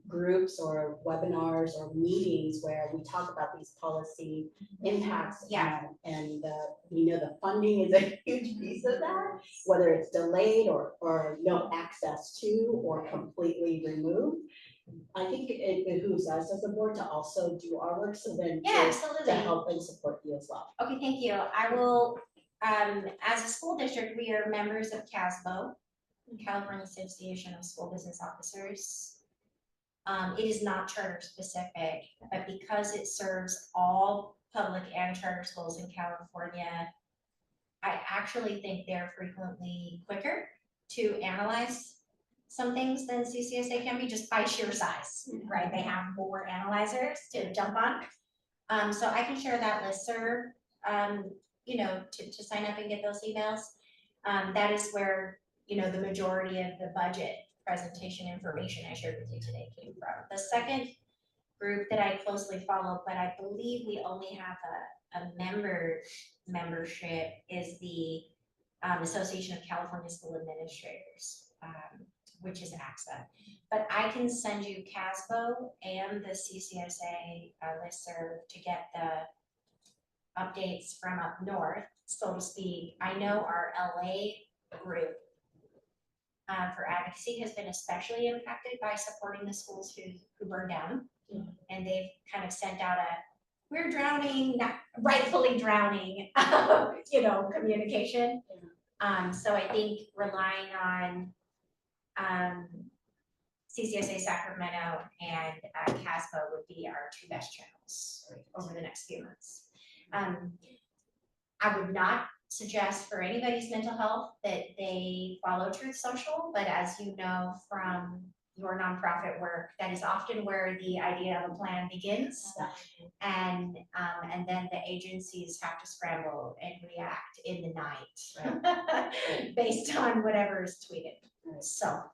groups or webinars or meetings where we talk about these policy impacts. Yeah. And the funding is a huge piece of that, whether it's delayed or no access to or completely removed. I think it behooves us as a board to also do our work, so then Yeah, to absolutely. help and support you as well. Okay, thank you. I will, as a school district, we are members of CASBO, California Association of School Business Officers. It is not charter specific, but because it serves all public and charter schools in California, I actually think they're frequently quicker to analyze some things than CCSA can be, just by sheer size, right? They have more analyzers to jump on. So I can share that listserv, to sign up and get those emails. That is where, the majority of the budget presentation information I shared with you today came from. The second group that I closely follow, but I believe we only have a membership, is the Association of California School Administrators, which is AXA. But I can send you CASBO and the CCSA listserv to get the updates from up north, so to speak. I know our LA group for advocacy has been especially impacted by supporting the schools who burned down. And they've kind of sent out we're drowning, not rightfully drowning, communication. So I think relying on CCSA Sacramento and CASBO would be our two best channels over the next few months. I would not suggest for anybody's mental health that they follow Truth Social, but as you know from your nonprofit work, that is often where the idea of a plan begins. And then the agencies have to scramble and react in the night based on whatever is tweeted. Right. So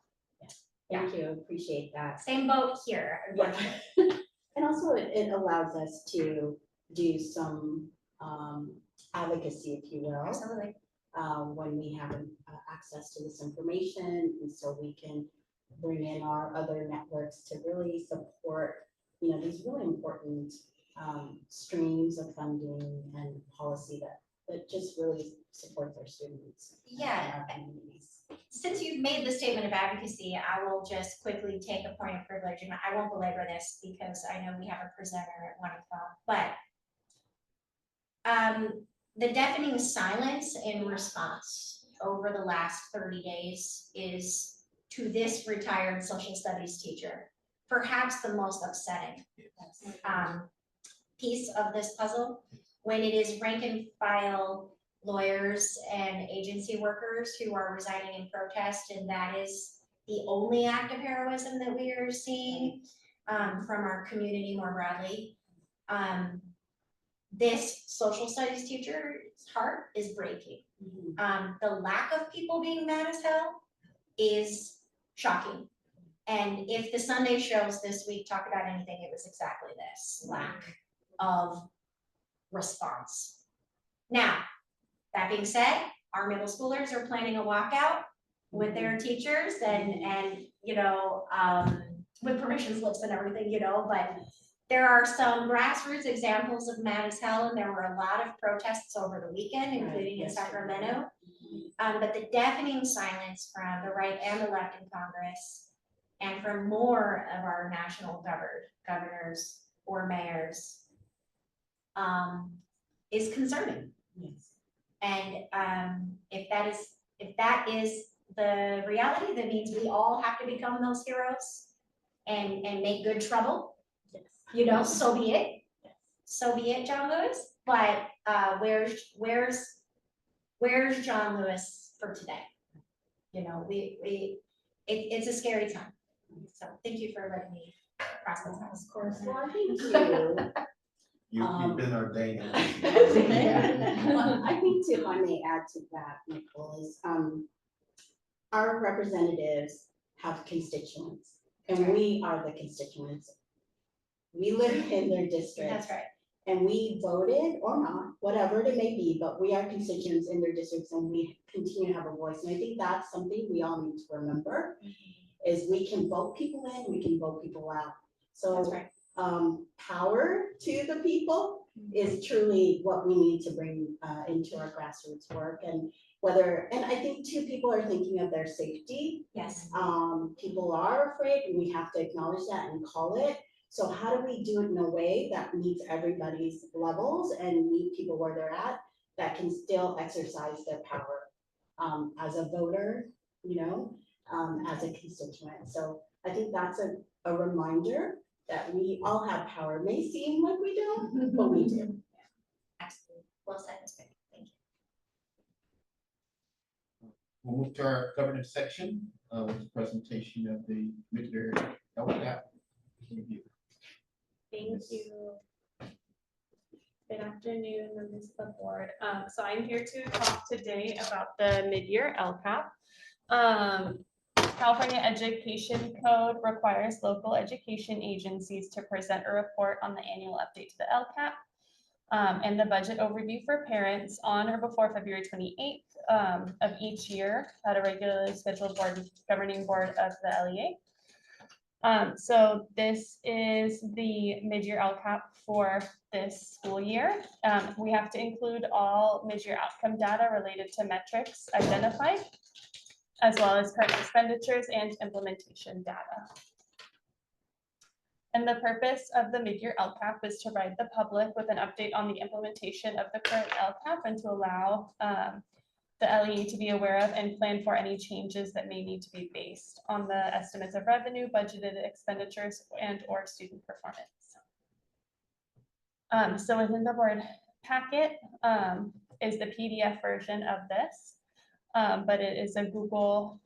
Thank you, appreciate that. same boat here. Yeah. And also it allows us to do some advocacy, if you will. Absolutely. When we have access to this information, and so we can bring in our other networks to really support, these really important streams of funding and policy that just really supports our students. Yeah. And our communities. Since you've made the statement of advocacy, I will just quickly take a point of privilege, and I won't belabor this because I know we have a presenter at 1 o'clock, but the deafening silence in response over the last 30 days is, to this retired social studies teacher, perhaps the most upsetting piece of this puzzle, when it is rank and file lawyers and agency workers who are resigning in protest, and that is the only act of heroism that we are seeing from our community more broadly. this social studies teacher's heart is breaking. The lack of people being mad as hell is shocking. And if the Sunday shows this week talk about anything, it was exactly this lack of response. Now, that being said, our middle schoolers are planning a walkout with their teachers and you know, with permission slips and everything, you know, but there are some grassroots examples of mad as hell, and there were a lot of protests over the weekend, including in Sacramento. But the deafening silence from the right and the left in Congress, and from more of our national governors or mayors, is concerning. Yes. And if that is the reality, that means we all have to become those heroes and make good trouble. Yes. You know, so be it. Yes. So be it, John Lewis. But where's John Lewis for today? You know, it's a scary time. So thank you for letting me process that. Of course, well, I think too. You've been ordained. Well, I think too, if I may add to that, Nicole, is our representatives have constituents, and we are the constituents. We live in their district. That's right. And we voted or not, whatever it may be, but we are constituents in their districts, and we continue to have a voice. And I think that's something we all need to remember, is we can vote people in, we can vote people out. That's So right. power to the people is truly what we need to bring into our grassroots work. And I think too, people are thinking of their safety. Yes. People are afraid, and we have to acknowledge that and call it. So how do we do it in a way that meets everybody's levels and meet people where they're at, that can still exercise their power as a voter, you know, as a constituent? So I think that's a reminder that we all have power. It may seem like we don't, but we do. Absolutely. Well said, Ms. Bailey. Thank you. We'll move to our governance section with the presentation of the mid-year LCAP review. Thank you. Good afternoon, members of the board. So I'm here to talk today about the mid-year LCAP. California Education Code requires local education agencies to present a report on the annual update to the LCAP and the budget overview for parents on or before February 28th of each year at a regularly scheduled governing board of the LEA. So this is the mid-year LCAP for this school year. We have to include all mid-year outcome data related to metrics identified, as well as current expenditures and implementation data. And the purpose of the mid-year LCAP is to provide the public with an update on the implementation of the current LCAP and to allow the LEA to be aware of and plan for any changes that may need to be based on the estimates of revenue, budgeted expenditures, and or student performance. So within the board packet is the PDF version of this, but it is a Google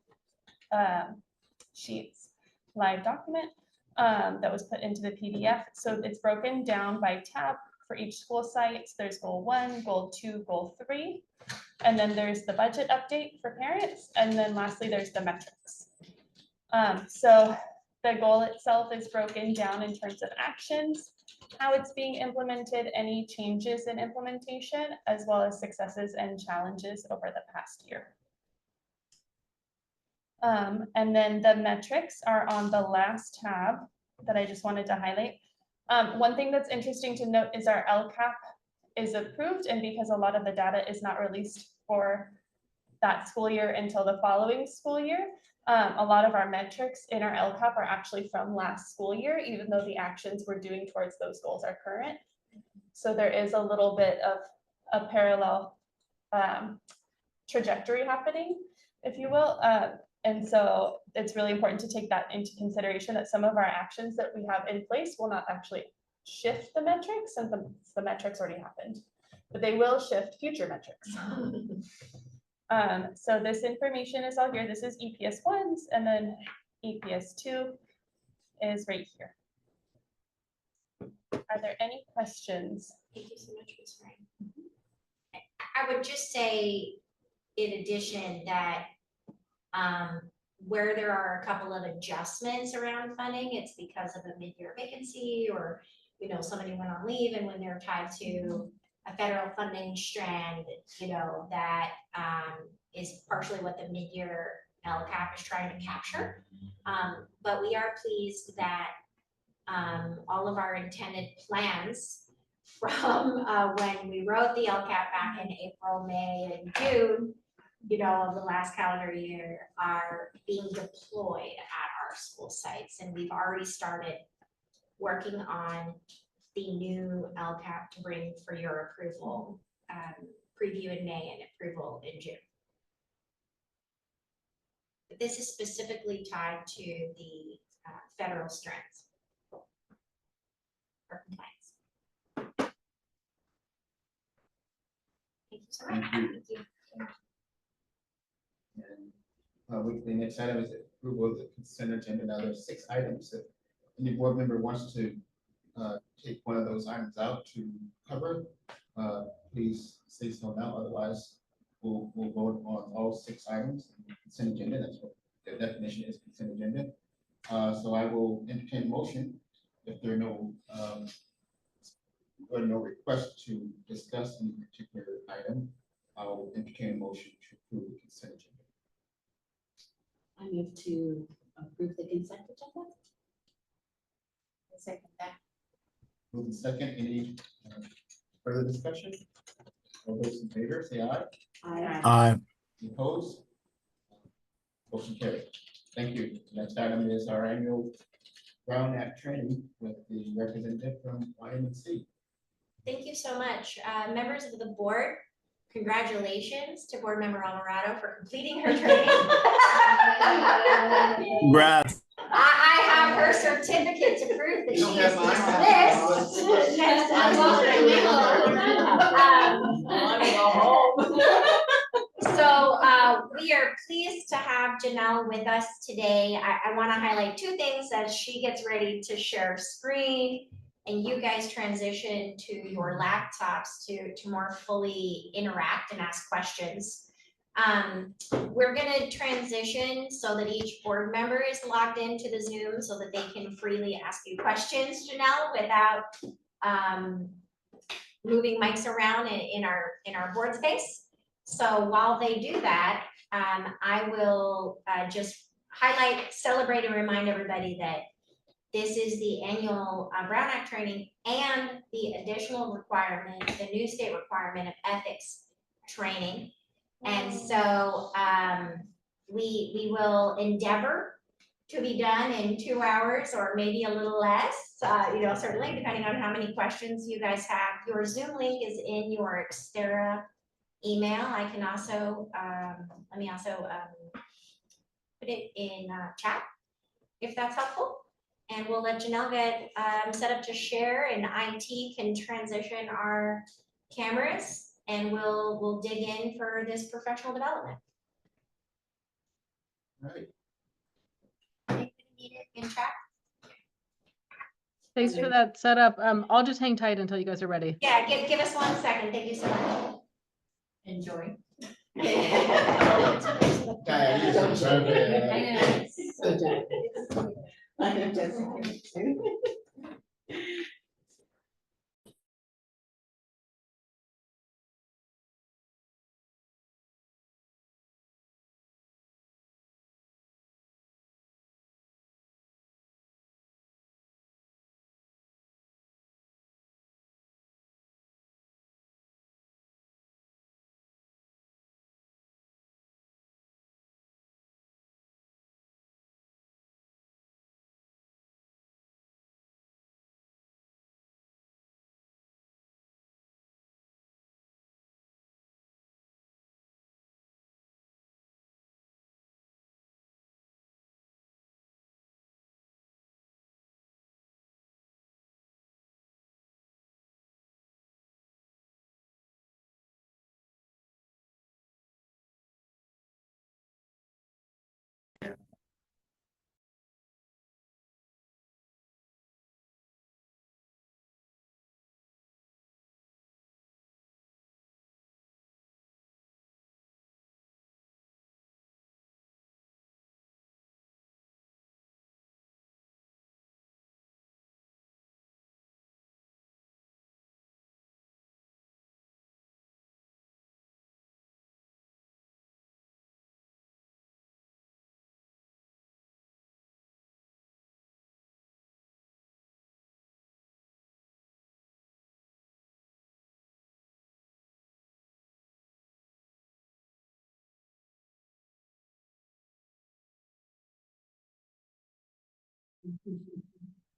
Sheets live document that was put into the PDF. So it's broken down by tab for each school site. There's goal 1, goal 2, goal 3. And then there's the budget update for parents. And then lastly, there's the metrics. So the goal itself is broken down in terms of actions, how it's being implemented, any changes in implementation, as well as successes and challenges over the past year. And then the metrics are on the last tab that I just wanted to highlight. One thing that's interesting to note is our LCAP is approved, and because a lot of the data is not released for that school year until the following school year, a lot of our metrics in our LCAP are actually from last school year, even though the actions we're doing towards those goals are current. So there is a little bit of a parallel trajectory happening, if you will. And so it's really important to take that into consideration, that some of our actions that we have in place will not actually shift the metrics, and the metrics already happened, but they will shift future metrics. So this information is all here. This is EPS 1s, and then EPS 2 is right here. Are there any questions Thank you so much, Ms. Ryan. I would just say, in addition, that where there are a couple of adjustments around funding, it's because of a mid-year vacancy or, you know, somebody went on leave, and when they're tied to a federal funding strand, you know, that is partially what the mid-year LCAP is trying to capture. But we are pleased that all of our intended plans from when we wrote the LCAP back in April, May, and June, you know, of the last calendar year are being deployed at our school sites. And we've already started working on the new LCAP to bring for your approval, preview in May and approval in June. But this is specifically tied to the federal strands for compliance. Thank you so much. Thank you. And the next item is approval of the consent agenda. Now there's 6 items. If any board member wants to take one of those items out to cover, please say so now. Otherwise, we'll vote on all 6 items in the consent agenda. That's what the definition is, consent agenda. So I will entertain a motion if there are no requests to discuss any particular item. I will entertain a motion to approve the consent agenda. I move to approve the consent agenda. Second that. Moving second, any further discussion? All those in favor, say aye. Aye. Any opposed? Motion carried. Thank you. Next item is our annual Brown Act training with the representative from YMCA. Thank you so much. Members of the board, congratulations to board member Alvarado for completing her training. Congrats. I have her certificate to prove that You she don't is have mine. dismissed. Next I lost time. my So we are pleased to have Janelle with us today. I want to highlight 2 things as she gets ready to share screen and you guys transition to your laptops to more fully interact and ask questions. We're gonna transition so that each board member is logged into the Zoom so that they can freely ask you questions, Janelle, without moving mics around in our board space. So while they do that, I will just highlight, celebrate, and remind everybody that this is the annual Brown Act training and the additional requirement, the new state requirement of ethics training. And so we will endeavor to be done in 2 hours or maybe a little less, you know, certainly depending on how many questions you guys have. Your Zoom link is in your Xterra email. I can also, let me also put it in chat if that's helpful. And we'll let Janelle get set up to share, and IT can transition our cameras, and we'll dig in for this professional development. All right. Anybody need it in chat? Thanks for that setup. I'll just hang tight until you guys are ready. Yeah, give us 1 second. Thank you so much. Enjoy. Diane, you're so perfect. I know Jessica.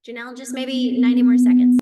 Janelle, just maybe 90 more seconds.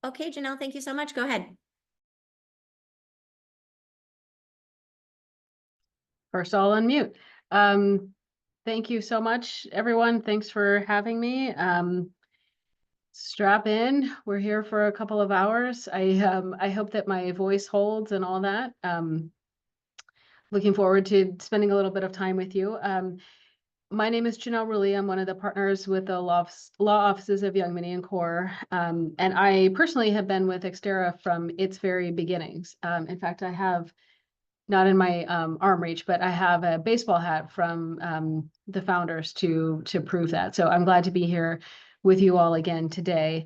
Okay, Janelle, thank you so much. Go ahead. First, I'll unmute. Thank you so much, everyone. Thanks for having me. Strap in. We're here for a couple of hours. I hope that my voice holds and all that. Looking forward to spending a little bit of time with you. My name is Janelle Rulli. I'm one of the partners with the law offices of Young Mini and Core. And I personally have been with Xterra from its very beginnings. In fact, I have, not in my arm reach, but I have a baseball hat from the founders to prove that. So I'm glad to be here with you all again today.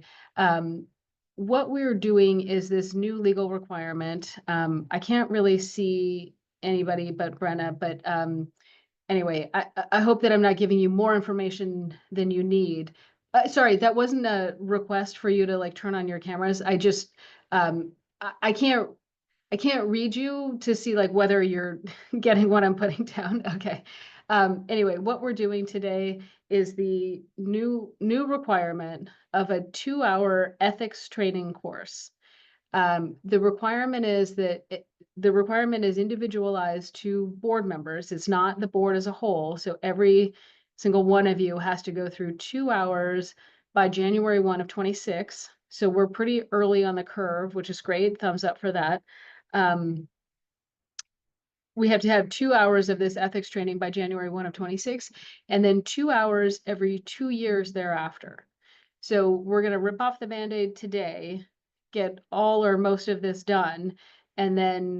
What we're doing is this new legal requirement. I can't really see anybody but Brenna, but anyway, I hope that I'm not giving you more information than you need. Sorry, that wasn't a request for you to like turn on your cameras. I just, I can't read you to see like whether you're getting what I'm putting down. Okay. Anyway, what we're doing today is the new requirement of a 2-hour ethics training course. The requirement is that the requirement is individualized to board members. It's not the board as a whole. So every single one of you has to go through 2 hours by January 1 of 26. So we're pretty early on the curve, which is great. Thumbs up for that. We have to have 2 hours of this ethics training by January 1 of 26, and then 2 hours every 2 years thereafter. So we're going to rip off the Band-Aid today, get all or most of this done, and then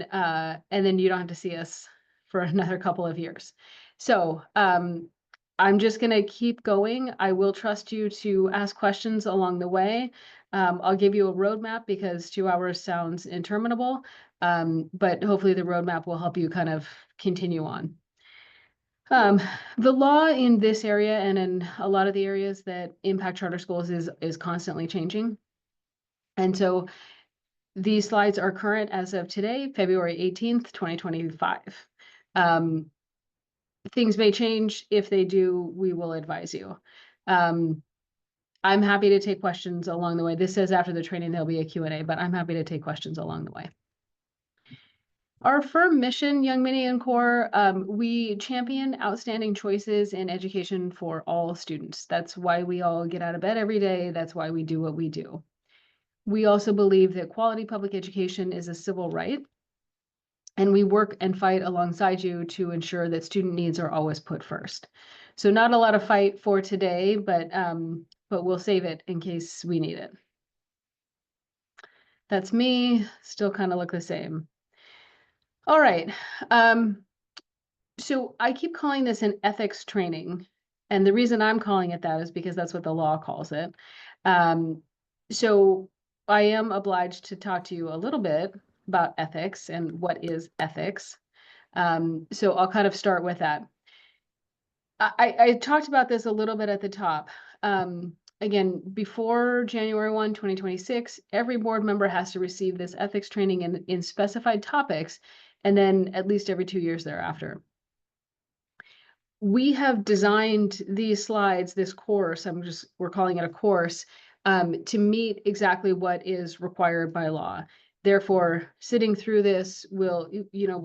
you don't have to see us for another couple of years. So I'm just going to keep going. I will trust you to ask questions along the way. I'll give you a roadmap because 2 hours sounds interminable, but hopefully the roadmap will help you kind of continue on. The law in this area and in a lot of the areas that impact charter schools is constantly changing. And so these slides are current as of today, February 18th, 2025. Things may change. If they do, we will advise you. I'm happy to take questions along the way. This says after the training, there'll be a Q&A, but I'm happy to take questions along the way. Our firm mission, Young Mini and Core, we champion outstanding choices in education for all students. That's why we all get out of bed every day. That's why we do what we do. We also believe that quality public education is a civil right, and we work and fight alongside you to ensure that student needs are always put first. So not a lot of fight for today, but we'll save it in case we need it. That's me, still kind of look the same. All right. So I keep calling this an ethics training. And the reason I'm calling it that is because that's what the law calls it. So I am obliged to talk to you a little bit about ethics and what is ethics. So I'll kind of start with that. I talked about this a little bit at the top. Again, before January 1, 2026, every board member has to receive this ethics training in specified topics, and then at least every 2 years thereafter. We have designed these slides, this course, we're calling it a course, to meet exactly what is required by law. Therefore, sitting through this we'll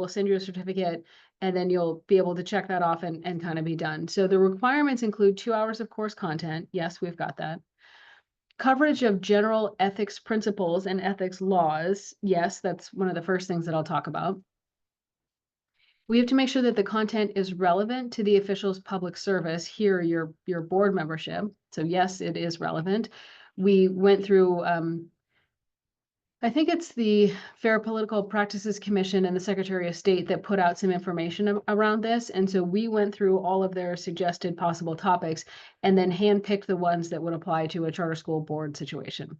send you a certificate, and then you'll be able to check that off and kind of be done. So the requirements include 2 hours of course content. Yes, we've got that. Coverage of general ethics principles and ethics laws. Yes, that's one of the first things that I'll talk about. We have to make sure that the content is relevant to the official's public service, here your board membership. So yes, it is relevant. We went through, I think it's the Fair Political Practices Commission and the Secretary of State that put out some information around this. And so we went through all of their suggested possible topics and then handpicked the ones that would apply to a charter school board situation.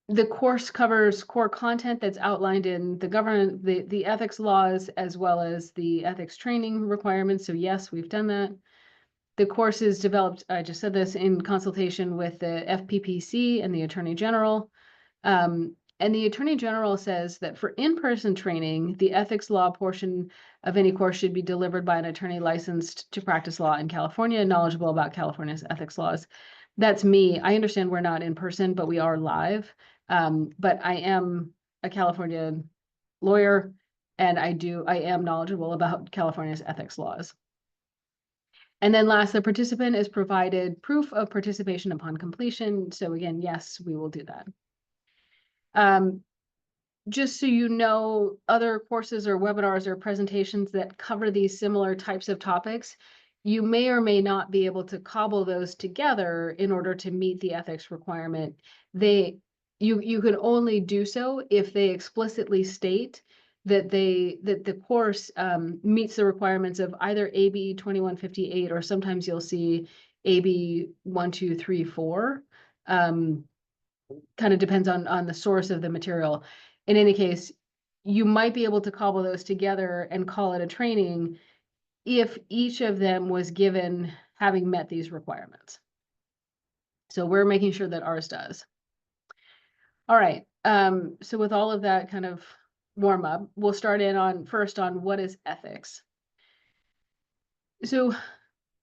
The course covers core content that's outlined in the ethics laws, as well as the ethics training requirements. So yes, we've done that. The course is developed, I just said this, in consultation with the FPPC and the Attorney General. And the Attorney General says that for in-person training, the ethics law portion of any course should be delivered by an attorney licensed to practice law in California and knowledgeable about California's ethics laws. That's me. I understand we're not in person, but we are live. But I am a California lawyer, and I am knowledgeable about California's ethics laws. And then last, the participant is provided proof of participation upon completion. So again, yes, we will do that. Just so you know, other courses or webinars or presentations that cover these similar types of topics, you may or may not be able to cobble those together in order to meet the ethics requirement. You can only do so if they explicitly state that the course meets the requirements of either AB 2158, or sometimes you'll see AB 1234. Kind of depends on the source of the material. In any case, you might be able to cobble those together and call it a training if each of them was given having met these requirements. So we're making sure that ours does. All right, so with all of that kind of warm up, we'll start in first on what is ethics. So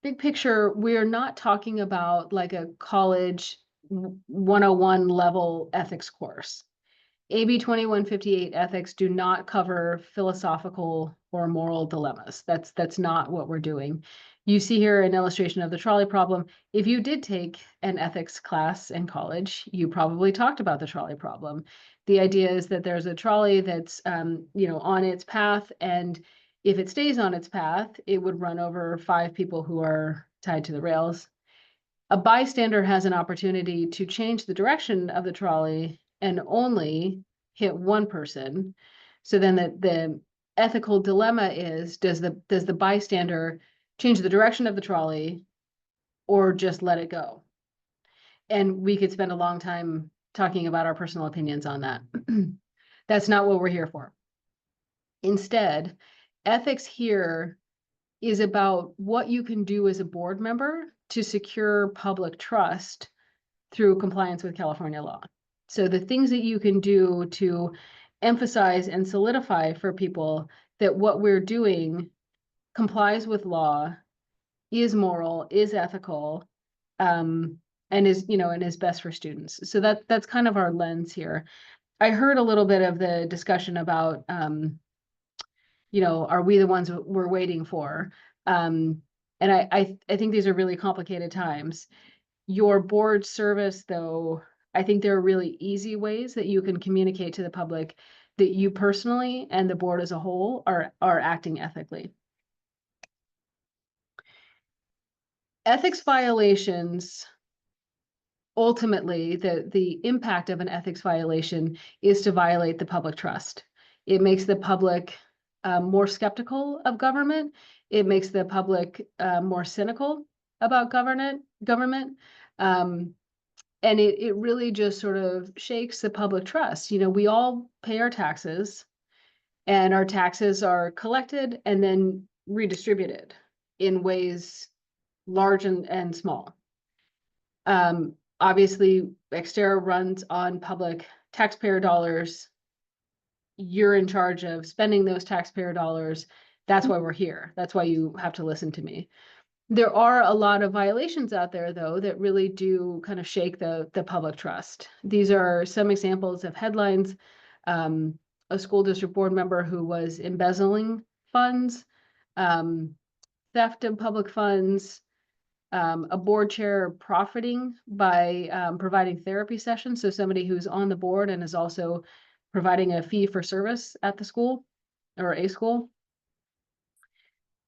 big picture, we're not talking about like a college 101 level ethics course. AB 2158 ethics do not cover philosophical or moral dilemmas. That's not what we're doing. You see here an illustration of the trolley problem. If you did take an ethics class in college, you probably talked about the trolley problem. The idea is that there's a trolley that's on its path, and if it stays on its path, it would run over 5 people who are tied to the rails. A bystander has an opportunity to change the direction of the trolley and only hit 1 person. So then the ethical dilemma is, does the bystander change the direction of the trolley or just let it go? And we could spend a long time talking about our personal opinions on that. That's not what we're here for. Instead, ethics here is about what you can do as a board member to secure public trust through compliance with California law. So the things that you can do to emphasize and solidify for people that what we're doing complies with law, is moral, is ethical, and is best for students. So that's kind of our lens here. I heard a little bit of the discussion about, are we the ones we're waiting for? And I think these are really complicated times. Your board service, though, I think there are really easy ways that you can communicate to the public that you personally and the board as a whole are acting ethically. Ethics violations, ultimately, the impact of an ethics violation is to violate the public trust. It makes the public more skeptical of government. It makes the public more cynical about government. And it really just sort of shakes the public trust. We all pay our taxes. And our taxes are collected and then redistributed in ways large and small. Obviously, Xterra runs on public taxpayer dollars. You're in charge of spending those taxpayer dollars. That's why we're here. That's why you have to listen to me. There are a lot of violations out there, though, that really do kind of shake the public trust. These are some examples of headlines. A school district board member who was embezzling funds, theft of public funds, a board chair profiting by providing therapy sessions. So somebody who's on the board and is also providing a fee for service at the school or a school.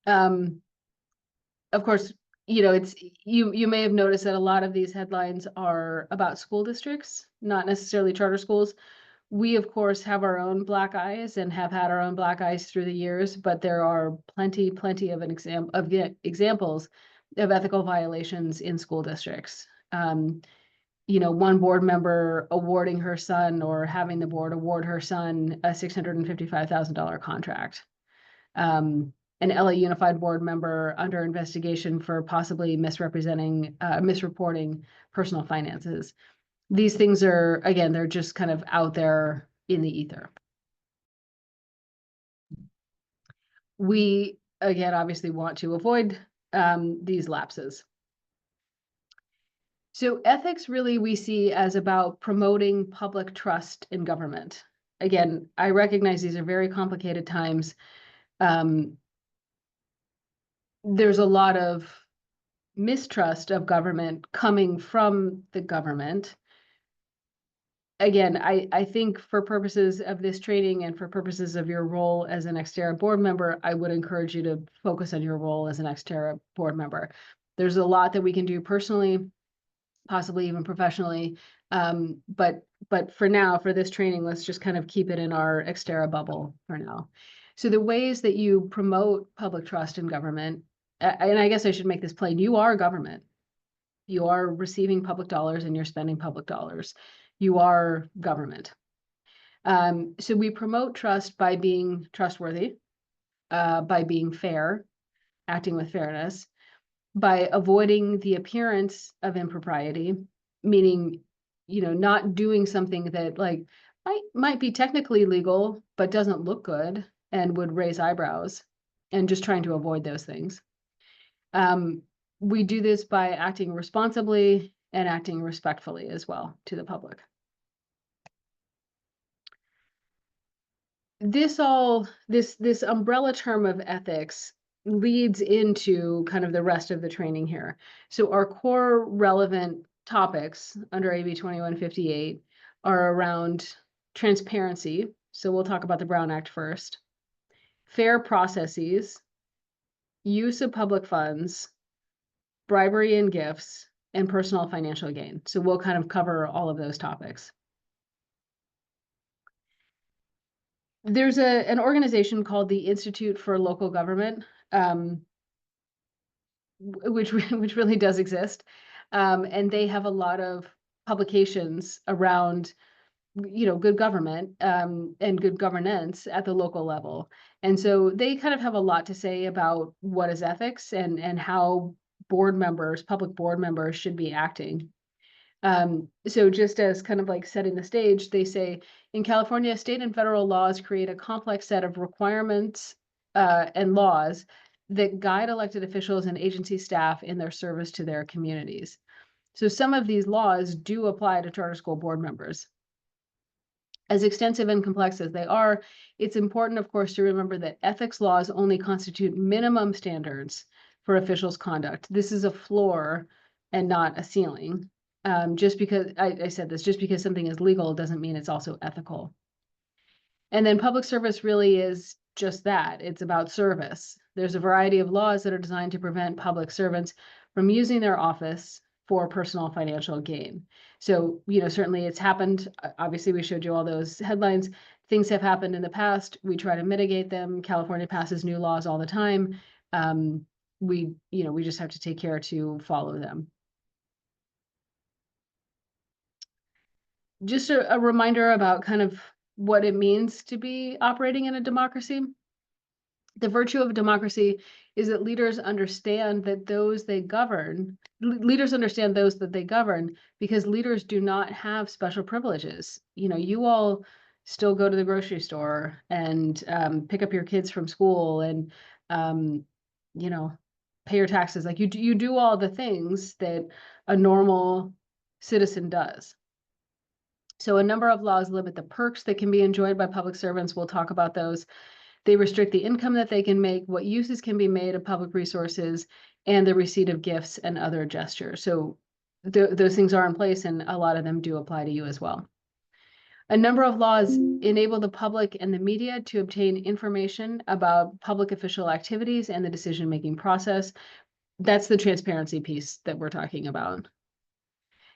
Of course, it's you may have noticed that a lot of these headlines are about school districts, not necessarily charter schools. We, of course, have our own black eyes and have had our own black eyes through the years, but there are plenty of examples of ethical violations in school districts. One board member awarding her son or having the board award her son a $655,000 contract. An LA Unified board member under investigation for possibly misrepresenting, misreporting personal finances. These things are, again, they're just kind of out there in the ether. We, again, obviously want to avoid these lapses. So ethics really we see as about promoting public trust in government. Again, I recognize these are very complicated times. There's a lot of mistrust of government coming from the government. Again, I think for purposes of this training and for purposes of your role as an Xterra board member, I would encourage you to focus on your role as an Xterra board member. There's a lot that we can do personally, possibly even professionally. But for now, for this training, let's just kind of keep it in our Xterra bubble for now. So the ways that you promote public trust in government, and I guess I should make this plain, you are government. You are receiving public dollars and you're spending public dollars. You are government. So we promote trust by being trustworthy, by being fair, acting with fairness, by avoiding the appearance of impropriety, meaning, not doing something that like might be technically legal, but doesn't look good and would raise eyebrows, and just trying to avoid those things. We do this by acting responsibly and acting respectfully as well to the public. This umbrella term of ethics leads into kind of the rest of the training here. So our core relevant topics under AB 2158 are around transparency. So we'll talk about the Brown Act first. Fair processes, use of public funds, bribery and gifts, and personal financial gain. So we'll kind of cover all of those topics. There's an organization called the Institute for Local Government, which really does exist. And they have a lot of publications around, good government and good governance at the local level. And so they kind of have a lot to say about what is ethics and how public board members should be acting. So just as kind of like setting the stage, they say in California, state and federal laws create a complex set of requirements and laws that guide elected officials and agency staff in their service to their communities. So some of these laws do apply to charter school board members. As extensive and complex as they are, it's important, of course, to remember that ethics laws only constitute minimum standards for officials' conduct. This is a floor and not a ceiling. Just because I said this, just because something is legal doesn't mean it's also ethical. And then public service really is just that. It's about service. There's a variety of laws that are designed to prevent public servants from using their office for personal financial gain. So, certainly it's happened. Obviously, we showed you all those headlines. Things have happened in the past. We try to mitigate them. California passes new laws all the time. We just have to take care to follow them. Just a reminder about kind of what it means to be operating in a democracy. The virtue of a democracy is that leaders understand that those they govern, leaders understand those that they govern, because leaders do not have special privileges. You know, you all still go to the grocery store and pick up your kids from school and, you know, pay your taxes. Like you do all the things that a normal citizen does. So a number of laws limit the perks that can be enjoyed by public servants. We'll talk about those. They restrict the income that they can make, what uses can be made of public resources, and the receipt of gifts and other gestures. So those things are in place, and a lot of them do apply to you as well. A number of laws enable the public and the media to obtain information about public official activities and the decision-making process. That's the transparency piece that we're talking about.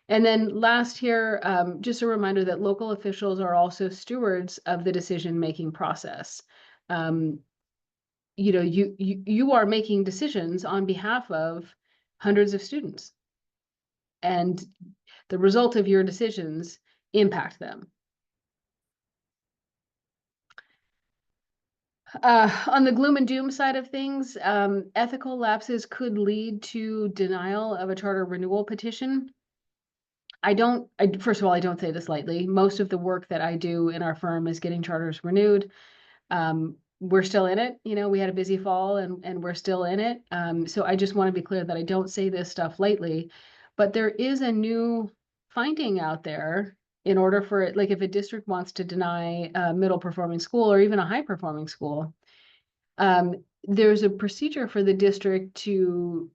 And then last here, just a reminder that local officials are also stewards of the decision-making process. You know, you are making decisions on behalf of hundreds of students, and the result of your decisions impact them. On the gloom and doom side of things, ethical lapses could lead to denial of a charter renewal petition. First of all, I don't say this lightly. Most of the work that I do in our firm is getting charters renewed. We're still in it. You know, we had a busy fall and we're still in it. So I just want to be clear that I don't say this stuff lightly, but there is a new finding out there. In order for it, like if a district wants to deny a middle performing school or even a high performing school, there's a procedure for the district to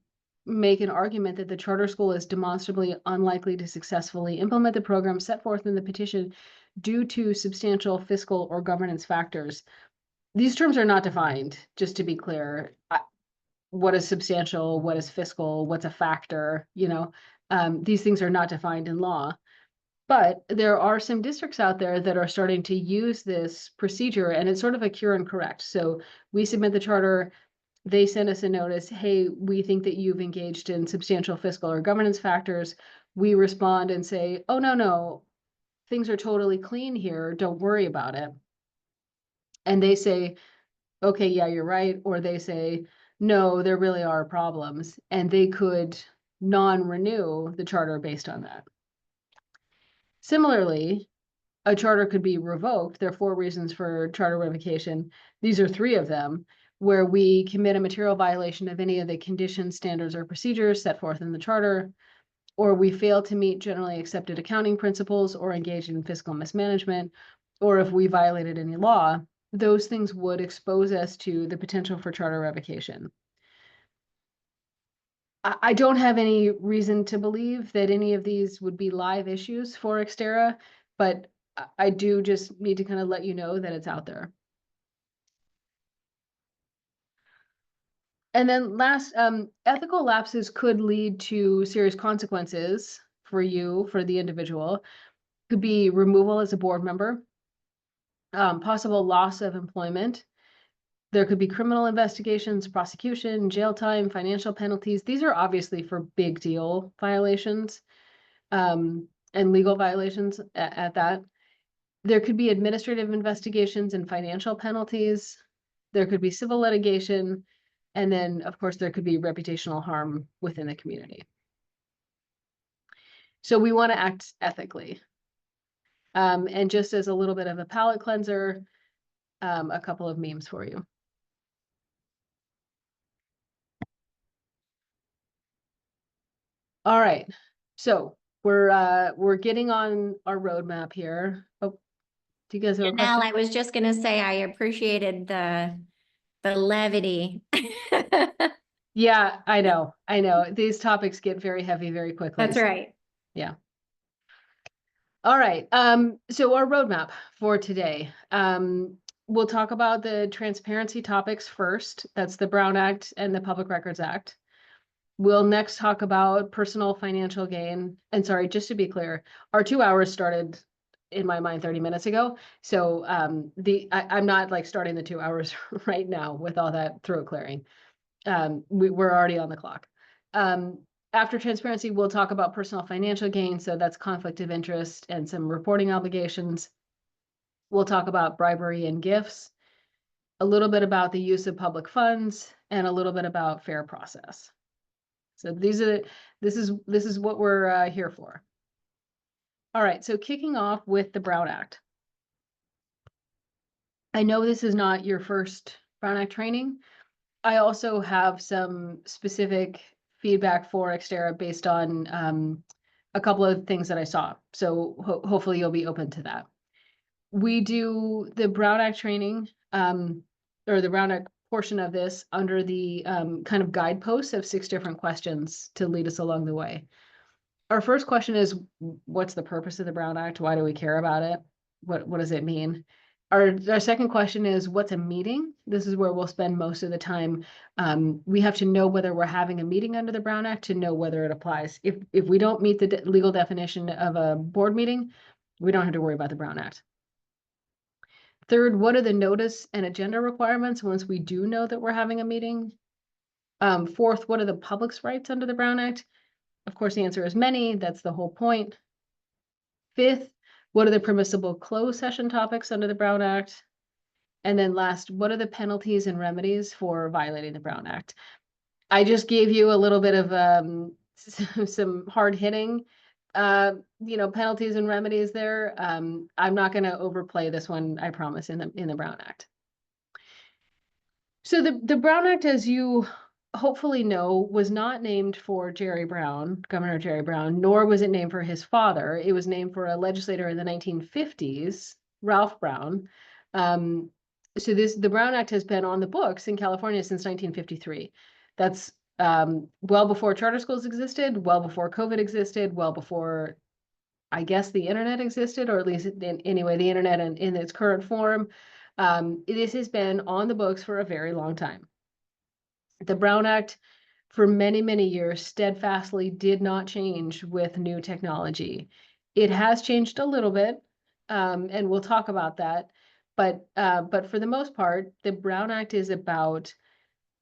make an argument that the charter school is demonstrably unlikely to successfully implement the program set forth in the petition due to substantial fiscal or governance factors. These terms are not defined, just to be clear. What is substantial? What is fiscal? What's a factor? You know, these things are not defined in law. But there are some districts out there that are starting to use this procedure, and it's sort of a cure and correct. So we submit the charter, they send us a notice, hey, we think that you've engaged in substantial fiscal or governance factors. We respond and say, oh, no, things are totally clean here. Don't worry about it. And they say, okay, yeah, you're right. Or they say, no, there really are problems. And they could non-renew the charter based on that. Similarly, a charter could be revoked. There are 4 reasons for charter revocation. These are 3 of them, where we commit a material violation of any of the conditions, standards, or procedures set forth in the charter, or we fail to meet generally accepted accounting principles or engage in fiscal mismanagement, or if we violated any law. Those things would expose us to the potential for charter revocation. I don't have any reason to believe that any of these would be live issues for Xterra, but I do just need to kind of let you know that it's out there. And then last, ethical lapses could lead to serious consequences for you, for the individual. Could be removal as a board member, possible loss of employment. There could be criminal investigations, prosecution, jail time, financial penalties. These are obviously for big deal violations, and legal violations at that. There could be administrative investigations and financial penalties. There could be civil litigation. And then, of course, there could be reputational harm within the community. So we want to act ethically. And just as a little bit of a palate cleanser, a couple of memes for you. All right, so we're getting on our roadmap here. Oh, do you guys have a Janelle, question? I was just gonna say, I appreciated the levity. Yeah, I know. These topics get very heavy very quickly. That's right. Yeah. All right, so our roadmap for today. We'll talk about the transparency topics first. That's the Brown Act and the Public Records Act. We'll next talk about personal financial gain. And sorry, just to be clear, our 2 hours started in my mind 30 minutes ago. So I'm not like starting the 2 hours right now with all that throat clearing. We're already on the clock. After transparency, we'll talk about personal financial gain. So that's conflict of interest and some reporting obligations. We'll talk about bribery and gifts, a little bit about the use of public funds, and a little bit about fair process. So this is what we're here for. All right, so kicking off with the Brown Act. I know this is not your first Brown Act training. I also have some specific feedback for Xterra based on a couple of things that I saw. So hopefully you'll be open to that. We do the Brown Act training, or the Brown Act portion of this under the kind of guideposts of 6 different questions to lead us along the way. Our first question is, what's the purpose of the Brown Act? Why do we care about it? What does it mean? Our second question is, what's a meeting? This is where we'll spend most of the time. We have to know whether we're having a meeting under the Brown Act to know whether it applies. If we don't meet the legal definition of a board meeting, we don't have to worry about the Brown Act. Third, what are the notice and agenda requirements once we do know that we're having a meeting? Fourth, what are the public's rights under the Brown Act? Of course, the answer is many. That's the whole point. Fifth, what are the permissible closed session topics under the Brown Act? And then last, what are the penalties and remedies for violating the Brown Act? I just gave you a little bit of some hard hitting, penalties and remedies there. I'm not going to overplay this one, I promise, in the Brown Act. So the Brown Act, as you hopefully know, was not named for Jerry Brown, Governor Jerry Brown, nor was it named for his father. It was named for a legislator in the 1950s, Ralph Brown. So the Brown Act has been on the books in California since 1953. That's well before charter schools existed, well before COVID existed, well before, I guess, the internet existed, or at least anyway, the internet in its current form. This has been on the books for a very long time. The Brown Act, for many, many years, steadfastly did not change with new technology. It has changed a little bit, and we'll talk about that. But for the most part, the Brown Act is about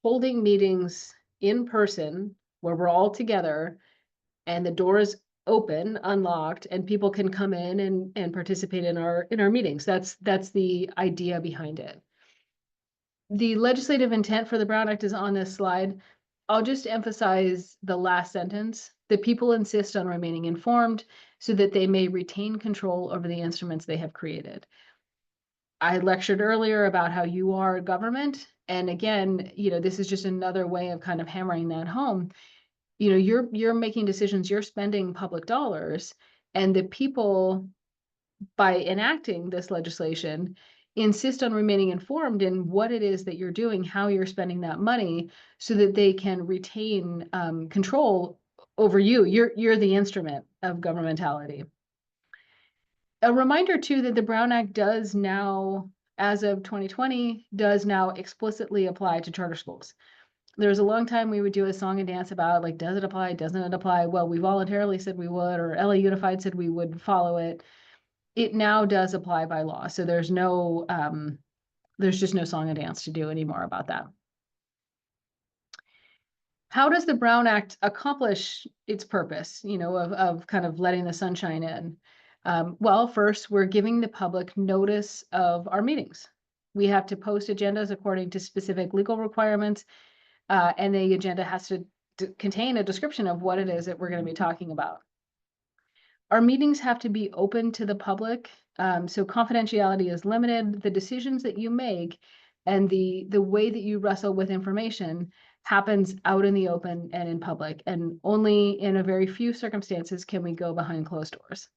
holding meetings in person where we're all together and the door is open, unlocked, and people can come in and participate in our meetings. That's the idea behind it. The legislative intent for the Brown Act is on this slide. I'll just emphasize the last sentence. The people insist on remaining informed so that they may retain control over the instruments they have created. I lectured earlier about how you are government. And again, this is just another way of kind of hammering that home. You're making decisions, you're spending public dollars, and the people, by enacting this legislation, insist on remaining informed in what it is that you're doing, how you're spending that money, so that they can retain control over you. You're the instrument of governmentality. A reminder too that the Brown Act does now, as of 2020, does now explicitly apply to charter schools. There was a long time we would do a song and dance about, like, does it apply, doesn't it apply? Well, we voluntarily said we would, or LA Unified said we would follow it. It now does apply by law. So there's just no song and dance to do anymore about that. How does the Brown Act accomplish its purpose, of kind of letting the sunshine in? Well, first, we're giving the public notice of our meetings. We have to post agendas according to specific legal requirements, and the agenda has to contain a description of what it is that we're going to be talking about. Our meetings have to be open to the public, so confidentiality is limited. The decisions that you make and the way that you wrestle with information happens out in the open and in public, and only in a very few circumstances can we go behind closed doors.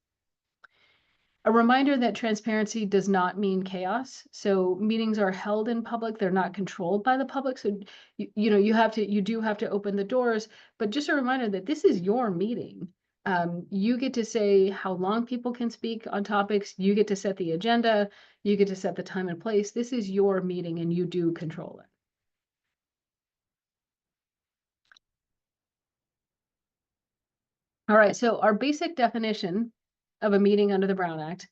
A reminder that transparency does not mean chaos. So meetings are held in public, they're not controlled by the public. So you do have to open the doors, but just a reminder that this is your meeting. You get to say how long people can speak on topics, you get to set the agenda, you get to set the time and place. This is your meeting and you do control it. All right, so our basic definition of a meeting under the Brown Act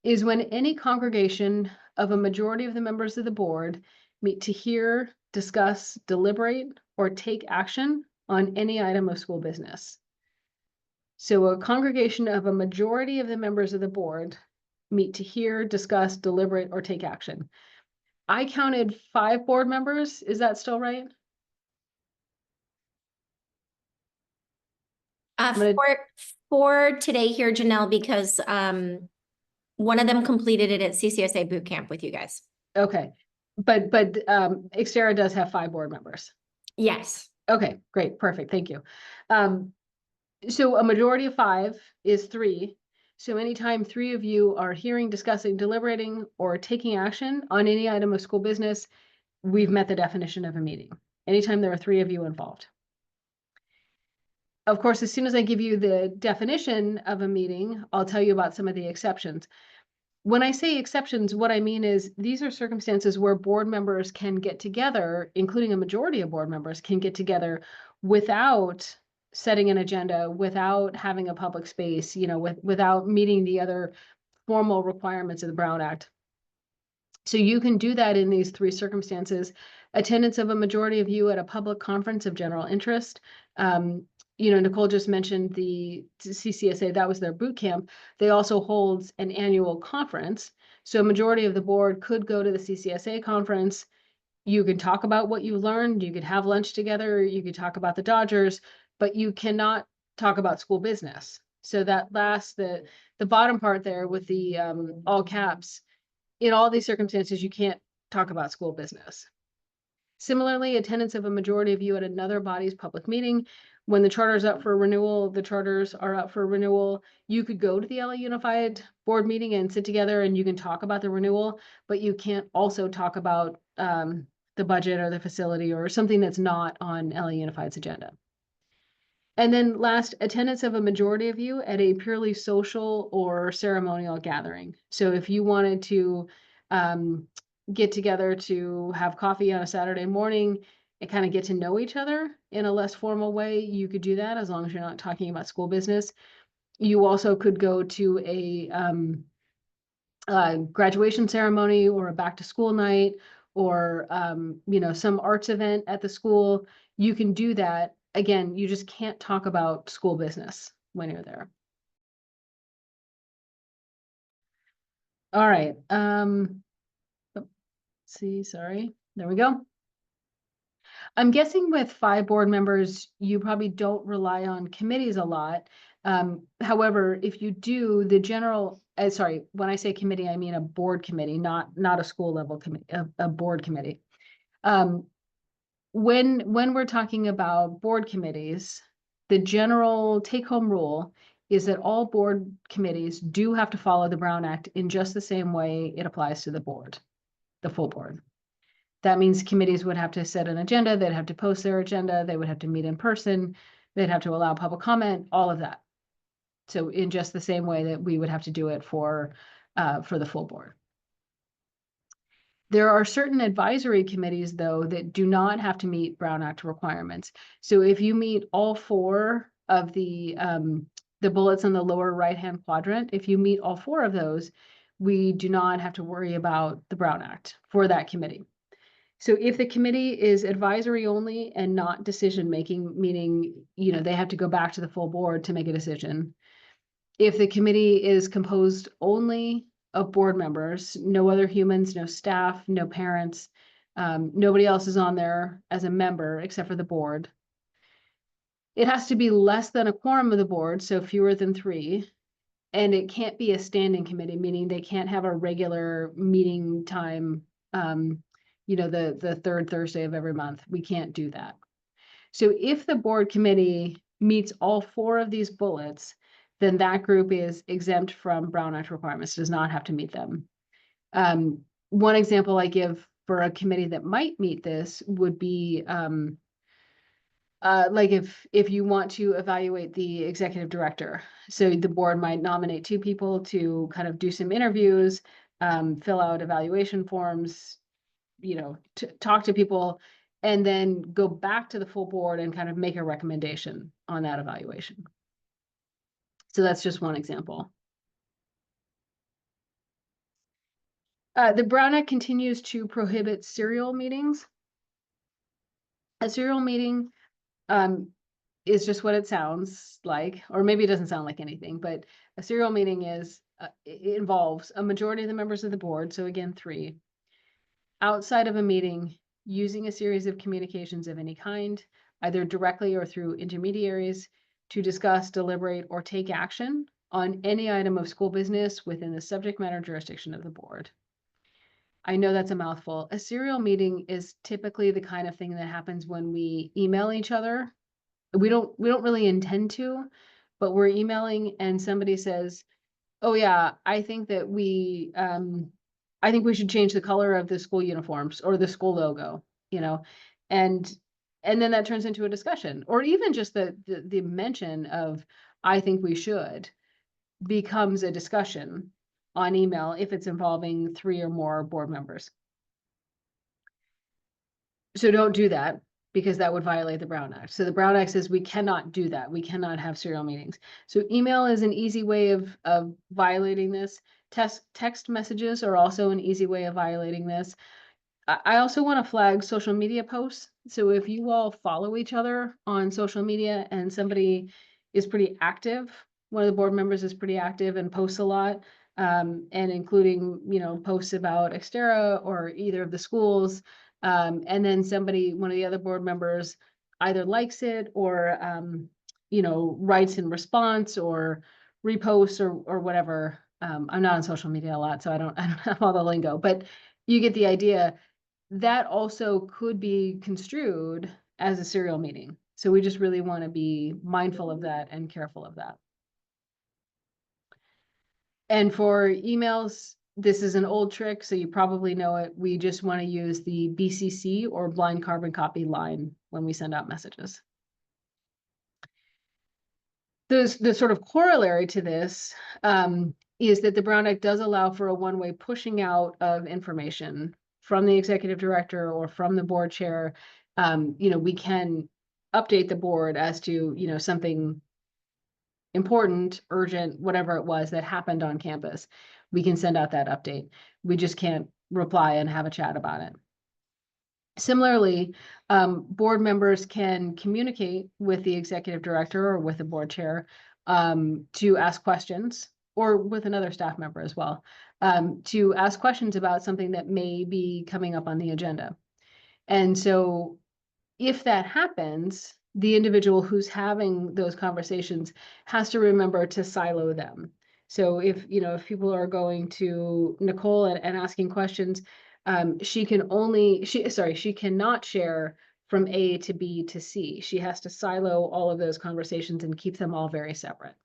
is when any congregation of a majority of the members of the board meet to hear, discuss, deliberate, or take action on any item of school business. So a congregation of a majority of the members of the board meet to hear, discuss, deliberate, or take action. I counted 5 board members. Is that still right? gonna- For today here, Janelle, because one of them completed it at CCSA boot camp with you guys. Okay, but Xterra does have 5 board members. Yes. Okay, great, perfect, thank you. So a majority of 5 is 3. So anytime 3 of you are hearing, discussing, deliberating, or taking action on any item of school business, we've met the definition of a meeting. Anytime there are 3 of you involved. Of course, as soon as I give you the definition of a meeting, I'll tell you about some of the exceptions. When I say exceptions, what I mean is these are circumstances where board members can get together, including a majority of board members can get together without setting an agenda, without having a public space, you know, without meeting the other formal requirements of the Brown Act. So you can do that in these 3 circumstances. Attendance of a majority of you at a public conference of general interest. You know, Nicole just mentioned the CCSA, that was their boot camp. They also hold an annual conference. So a majority of the board could go to the CCSA conference. You can talk about what you learned, you could have lunch together, you could talk about the Dodgers, but you cannot talk about school business. So that last, the bottom part there with the all caps, in all these circumstances, you can't talk about school business. Similarly, attendance of a majority of you at another body's public meeting. When the charter is up for renewal, the charters are up for renewal. You could go to the LA Unified board meeting and sit together and you can talk about the renewal, but you can't also talk about the budget or the facility or something that's not on LA Unified's agenda. And then last, attendance of a majority of you at a purely social or ceremonial gathering. So if you wanted to get together to have coffee on a Saturday morning and kind of get to know each other in a less formal way, you could do that as long as you're not talking about school business. You also could go to a graduation ceremony or a back to school night or you know, some arts event at the school. You can do that. Again, you just can't talk about school business when you're there. All right. See, sorry. There we go. I'm guessing with 5 board members, you probably don't rely on committees a lot. However, if you do, the general, sorry, when I say committee, I mean a board committee, not a school level committee, a board committee. When we're talking about board committees, the general take-home rule is that all board committees do have to follow the Brown Act in just the same way it applies to the board, the full board. That means committees would have to set an agenda, they'd have to post their agenda, they would have to meet in person, they'd have to allow public comment, all of that. So in just the same way that we would have to do it for the full board. There are certain advisory committees, though, that do not have to meet Brown Act requirements. So if you meet all 4 of the bullets in the lower right-hand quadrant, if you meet all 4 of those, we do not have to worry about the Brown Act for that committee. So if the committee is advisory only and not decision-making, meaning, you know, they have to go back to the full board to make a decision. If the committee is composed only of board members, no other humans, no staff, no parents, nobody else is on there as a member except for the board. It has to be less than a quorum of the board, so fewer than 3. And it can't be a standing committee, meaning they can't have a regular meeting time, you know, the 3rd Thursday of every month. We can't do that. So if the board committee meets all 4 of these bullets, then that group is exempt from Brown Act requirements, does not have to meet them. One example I give for a committee that might meet this would be like if you want to evaluate the executive director. So the board might nominate 2 people to kind of do some interviews, fill out evaluation forms, you know, talk to people, and then go back to the full board and kind of make a recommendation on that evaluation. So that's just one example. The Brown Act continues to prohibit serial meetings. A serial meeting is just what it sounds like, or maybe it doesn't sound like anything, but a serial meeting is it involves a majority of the members of the board, so again, 3, outside of a meeting, using a series of communications of any kind, either directly or through intermediaries, to discuss, deliberate, or take action on any item of school business within the subject matter jurisdiction of the board. I know that's a mouthful. A serial meeting is typically the kind of thing that happens when we email each other. We don't really intend to, but we're emailing and somebody says, oh yeah, I think that I think we should change the color of the school uniforms or the school logo, you know, and then that turns into a discussion, or even just the mention of, I think we should, becomes a discussion on email if it's involving 3 or more board members. So don't do that, because that would violate the Brown Act. So the Brown Act says we cannot do that. We cannot have serial meetings. So email is an easy way of violating this. Text messages are also an easy way of violating this. I also want to flag social media posts. So if you all follow each other on social media and somebody is pretty active, one of the board members is pretty active and posts a lot, and including, you know, posts about Xterra or either of the schools, and then one of the other board members either likes it or, you know, writes in response or reposts or whatever. I'm not on social media a lot, so I don't have all the lingo, but you get the idea. That also could be construed as a serial meeting. So we just really want to be mindful of that and careful of that. And for emails, this is an old trick, so you probably know it. We just want to use the BCC or blind carbon copy line when we send out messages. The sort of corollary to this is that the Brown Act does allow for a one-way pushing out of information from the executive director or from the board chair. You know, we can update the board as to, you know, something important, urgent, whatever it was that happened on campus. We can send out that update. We just can't reply and have a chat about it. Similarly, board members can communicate with the executive director or with the board chair to ask questions, or with another staff member as well, to ask questions about something that may be coming up on the agenda. And so if that happens, the individual who's having those conversations has to remember to silo them. So if, you know, if people are going to Nicole and asking questions, she cannot share from A to B to C. She has to silo all of those conversations and keep them all very separate.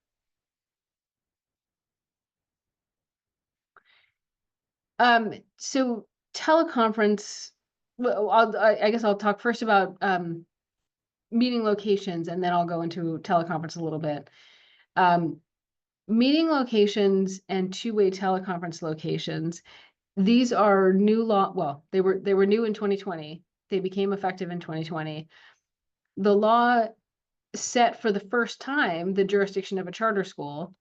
So teleconference, well, I guess I'll talk first about meeting locations, and then I'll go into teleconference a little bit. Meeting locations and two-way teleconference locations, these are new law. Well, they were new in 2020. They became effective in 2020. The law set for the first time the jurisdiction of a charter school.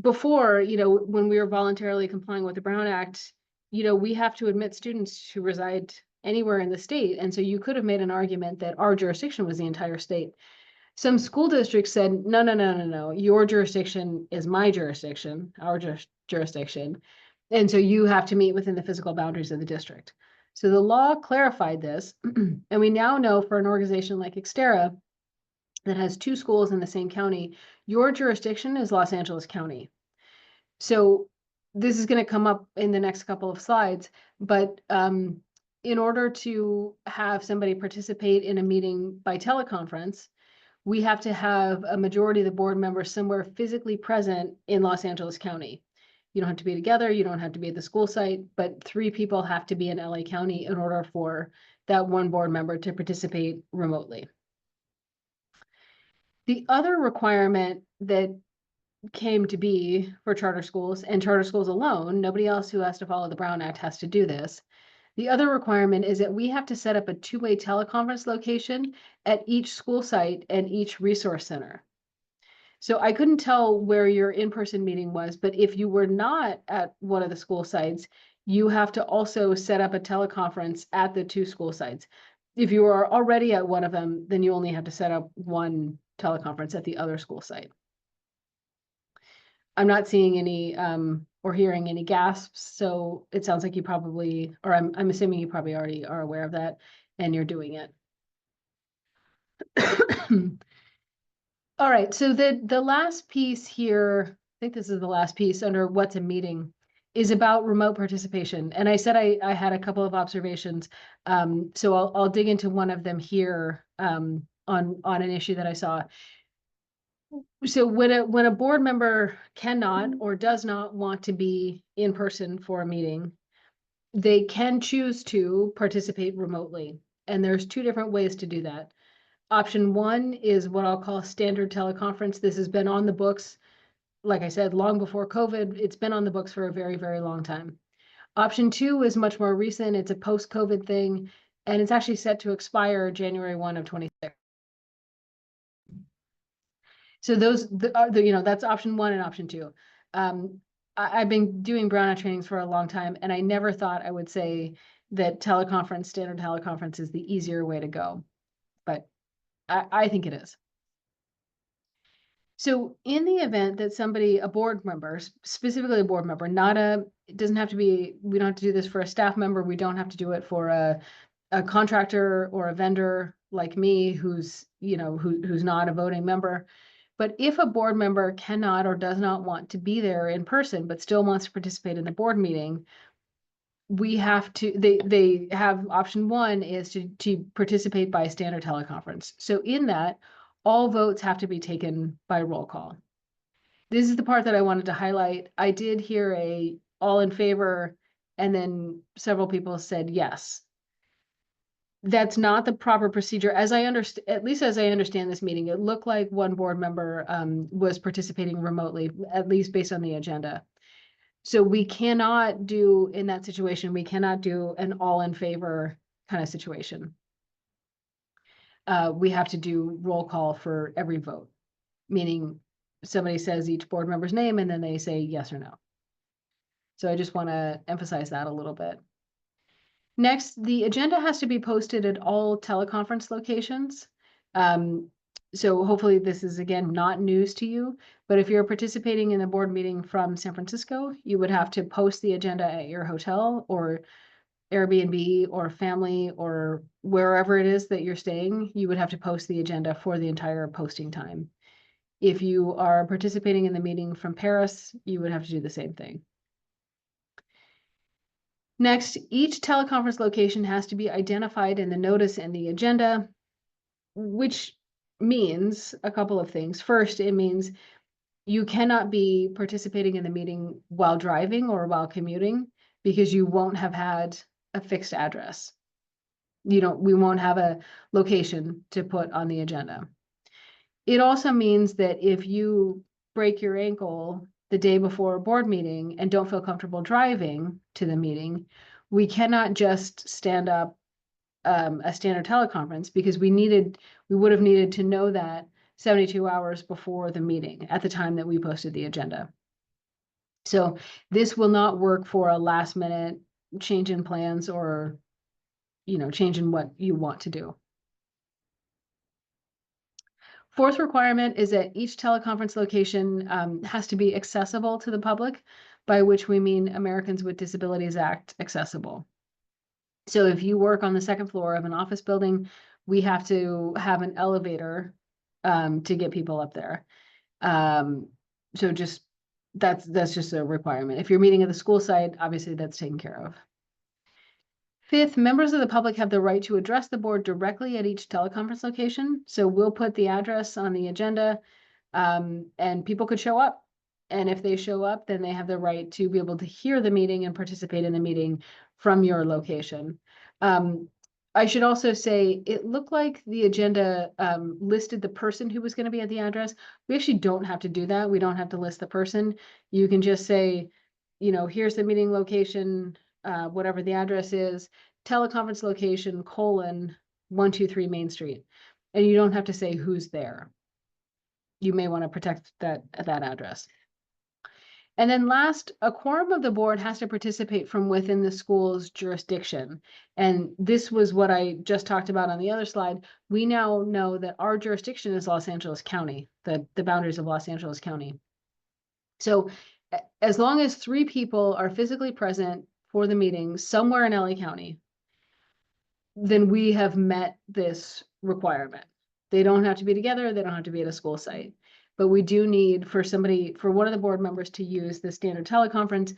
Before, you know, when we were voluntarily complying with the Brown Act, you know, we have to admit students who reside anywhere in the state. And so you could have made an argument that our jurisdiction was the entire state. Some school districts said, no, your jurisdiction is my jurisdiction, our jurisdiction. And so you have to meet within the physical boundaries of the district. So the law clarified this. And we now know for an organization like Xterra that has 2 schools in the same county, your jurisdiction is Los Angeles County. So this is going to come up in the next couple of slides, but in order to have somebody participate in a meeting by teleconference, we have to have a majority of the board members somewhere physically present in Los Angeles County. You don't have to be together, you don't have to be at the school site, but 3 people have to be in LA County in order for that one board member to participate remotely. The other requirement that came to be for charter schools, and charter schools alone, nobody else who has to follow the Brown Act has to do this. The other requirement is that we have to set up a two-way teleconference location at each school site and each resource center. So I couldn't tell where your in-person meeting was, but if you were not at one of the school sites, you have to also set up a teleconference at the 2 school sites. If you are already at one of them, then you only have to set up one teleconference at the other school site. I'm not seeing any, or hearing any gasps, so it sounds like you probably, or I'm assuming you probably already are aware of that and you're doing it. All right, so the last piece here, I think this is the last piece under what's a meeting, is about remote participation. And I said I had a couple of observations. So I'll dig into one of them here on an issue that I saw. So when a board member cannot or does not want to be in person for a meeting, they can choose to participate remotely. And there's two different ways to do that. Option one is what I'll call standard teleconference. This has been on the books, like I said, long before COVID. It's been on the books for a very, very long time. Option two is much more recent. It's a post-COVID thing, and it's actually set to expire January 1 of 26. So those, that's option one and option two. I've been doing brownout trainings for a long time, and I never thought I would say that teleconference, standard teleconference is the easier way to go, but I think it is. So in the event that somebody, a board member, specifically a board member, it doesn't have to be, we don't have to do this for a staff member. We don't have to do it for a contractor or a vendor like me, who's not a voting member. But if a board member cannot or does not want to be there in person, but still wants to participate in the board meeting, we have to, they have option one is to participate by standard teleconference. So in that, all votes have to be taken by roll call. This is the part that I wanted to highlight. I did hear a all in favor, and then several people said yes. That's not the proper procedure. As I understand, at least as I understand this meeting, it looked like one board member was participating remotely, at least based on the agenda. So we cannot do, in that situation, we cannot do an all in favor kind of situation. We have to do roll call for every vote, meaning somebody says each board member's name and then they say yes or no. So I just want to emphasize that a little bit. Next, the agenda has to be posted at all teleconference locations. So hopefully this is, again, not news to you, but if you're participating in a board meeting from San Francisco, you would have to post the agenda at your hotel or Airbnb or family or wherever it is that you're staying. You would have to post the agenda for the entire posting time. If you are participating in the meeting from Paris, you would have to do the same thing. Next, each teleconference location has to be identified in the notice and the agenda, which means a couple of things. First, it means you cannot be participating in the meeting while driving or while commuting because you won't have had a fixed address. We won't have a location to put on the agenda. It also means that if you break your ankle the day before a board meeting and don't feel comfortable driving to the meeting, we cannot just stand up a standard teleconference because we would have needed to know that 72 hours before the meeting at the time that we posted the agenda. So this will not work for a last minute change in plans or, change in what you want to do. Fourth requirement is that each teleconference location has to be accessible to the public, by which we mean Americans with Disabilities Act accessible. So if you work on the second floor of an office building, we have to have an elevator to get people up there. So that's just a requirement. If you're meeting at the school site, obviously that's taken care of. Fifth, members of the public have the right to address the board directly at each teleconference location. So we'll put the address on the agenda and people could show up. And if they show up, then they have the right to be able to hear the meeting and participate in the meeting from your location. I should also say, it looked like the agenda listed the person who was going to be at the address. We actually don't have to do that. We don't have to list the person. You can just say, here's the meeting location, whatever the address is, teleconference location, 123 Main Street. And you don't have to say who's there. You may want to protect that address. And then last, a quorum of the board has to participate from within the school's jurisdiction. And this was what I just talked about on the other slide. We now know that our jurisdiction is Los Angeles County, the boundaries of Los Angeles County. So as long as 3 people are physically present for the meeting somewhere in LA County, then we have met this requirement. They don't have to be together, they don't have to be at a school site. But we do need for one of the board members to use the standard teleconference,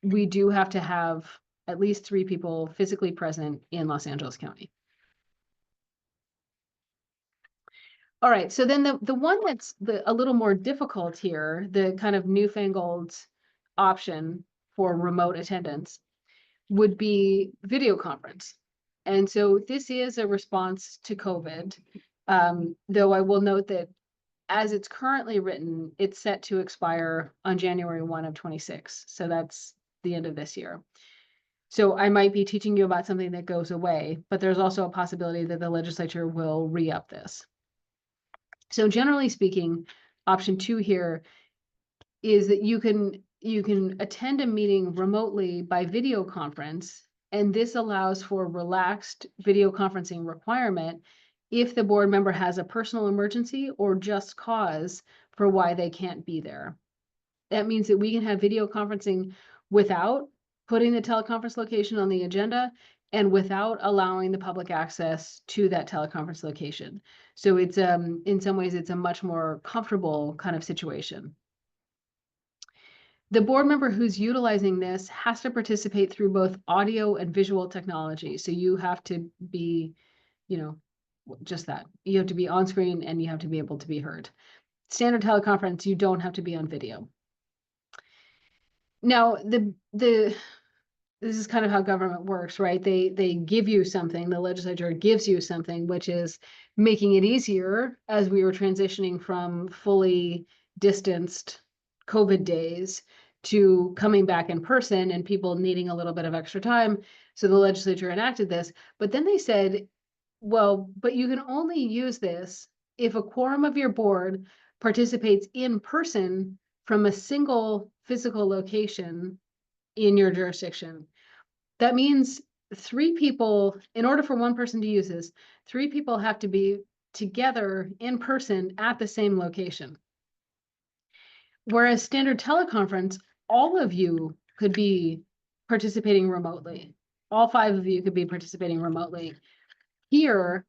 we do have to have at least 3 people physically present in Los Angeles County. All right, so then the one that's a little more difficult here, the kind of newfangled option for remote attendance would be video conference. And so this is a response to COVID, though I will note that as it's currently written, it's set to expire on January 1 of 26. So that's the end of this year. So I might be teaching you about something that goes away, but there's also a possibility that the legislature will re-up this. So generally speaking, option 2 here is that you can attend a meeting remotely by video conference, and this allows for relaxed video conferencing requirement if the board member has a personal emergency or just cause for why they can't be there. That means that we can have video conferencing without putting the teleconference location on the agenda and without allowing the public access to that teleconference location. So it's in some ways, it's a much more comfortable kind of situation. The board member who's utilizing this has to participate through both audio and visual technology. So you have to be, just that. You have to be on screen and you have to be able to be heard. Standard teleconference, you don't have to be on video. Now, this is kind of how government works, right? They give you something, the legislature gives you something, which is making it easier as we were transitioning from fully distanced COVID days to coming back in person and people needing a little bit of extra time. So the legislature enacted this, but then they said, well, but you can only use this if a quorum of your board participates in person from a single physical location in your jurisdiction. That means 3 people, in order for one person to use this, 3 people have to be together in person at the same location. Whereas standard teleconference, all of you could be participating remotely. All 5 of you could be participating remotely. Here,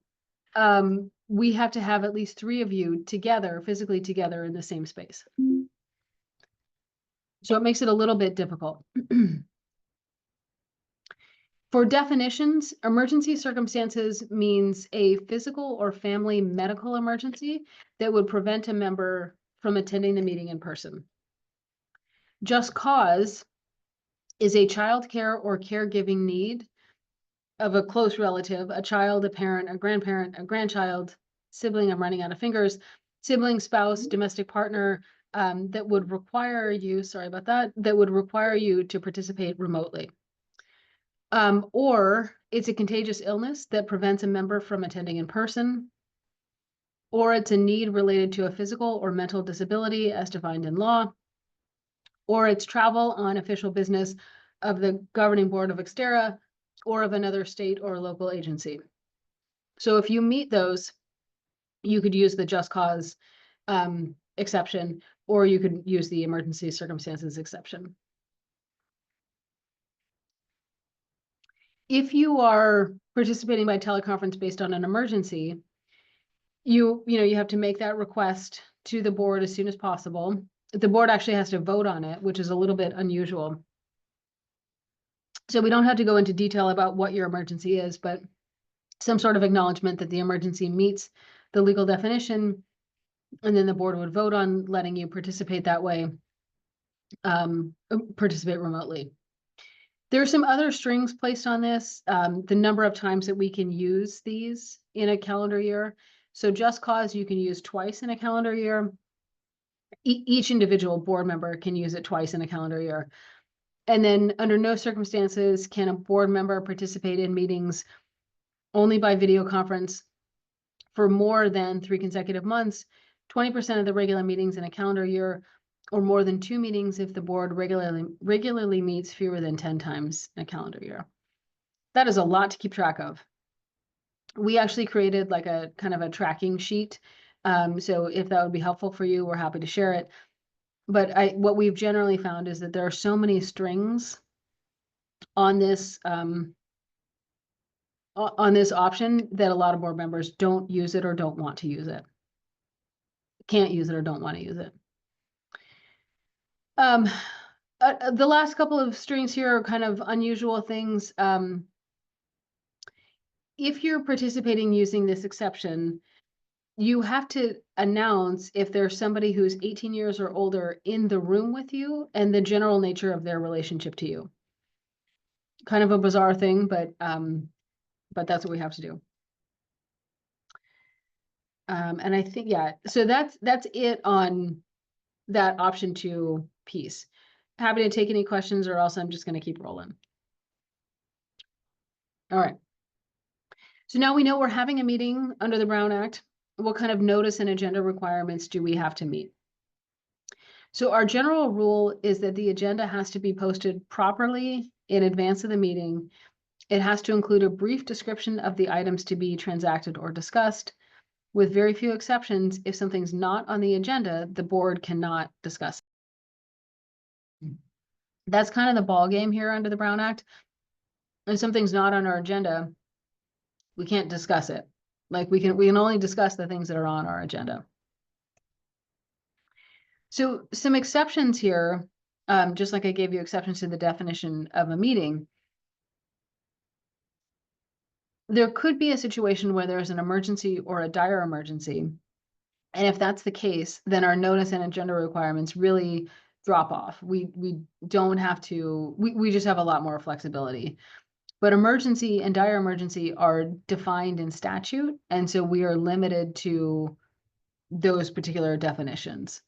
we have to have at least 3 of you together, physically together in the same space. So it makes it a little bit difficult. For definitions, emergency circumstances means a physical or family medical emergency that would prevent a member from attending the meeting in person. Just cause is a child care or caregiving need of a close relative, a child, a parent, a grandparent, a grandchild, sibling, I'm running out of fingers, sibling, spouse, domestic partner, that would require you, that would require you to participate remotely. Or it's a contagious illness that prevents a member from attending in person, or it's a need related to a physical or mental disability as defined in law, or it's travel on official business of the governing board of Xterra or of another state or local agency. So if you meet those, you could use the just cause exception, or you could use the emergency circumstances exception. If you are participating by teleconference based on an emergency, you have to make that request to the board as soon as possible. The board actually has to vote on it, which is a little bit unusual. So we don't have to go into detail about what your emergency is, but some sort of acknowledgement that the emergency meets the legal definition, and then the board would vote on letting you participate that way, participate remotely. There are some other strings placed on this, the number of times that we can use these in a calendar year. So just cause you can use twice in a calendar year. Each individual board member can use it twice in a calendar year. And then under no circumstances can a board member participate in meetings only by video conference for more than 3 consecutive months, 20% of the regular meetings in a calendar year, or more than 2 meetings if the board regularly meets fewer than 10 times in a calendar year. That is a lot to keep track of. We actually created like a kind of a tracking sheet. So if that would be helpful for you, we're happy to share it. But what we've generally found is that there are so many strings on this, on this option that a lot of board members don't use it or don't want to use it. Can't use it or don't want to use it. The last couple of strings here are kind of unusual things. If you're participating using this exception, you have to announce if there's somebody who's 18 years or older in the room with you and the general nature of their relationship to you. Kind of a bizarre thing, but that's what we have to do. And I think, yeah, so that's it on that option 2 piece. Happy to take any questions, or else I'm just going to keep rolling. All right. So now we know we're having a meeting under the Brown Act. What kind of notice and agenda requirements do we have to meet? So our general rule is that the agenda has to be posted properly in advance of the meeting. It has to include a brief description of the items to be transacted or discussed. With very few exceptions, if something's not on the agenda, the board cannot discuss it. That's kind of the ball game here under the Brown Act. If something's not on our agenda, we can't discuss it. Like we can only discuss the things that are on our agenda. So some exceptions here, just like I gave you exceptions to the definition of a meeting. There could be a situation where there's an emergency or a dire emergency. And if that's the case, then our notice and agenda requirements really drop off. We don't have to, we just have a lot more flexibility. But emergency and dire emergency are defined in statute. And so we are limited to those particular definitions.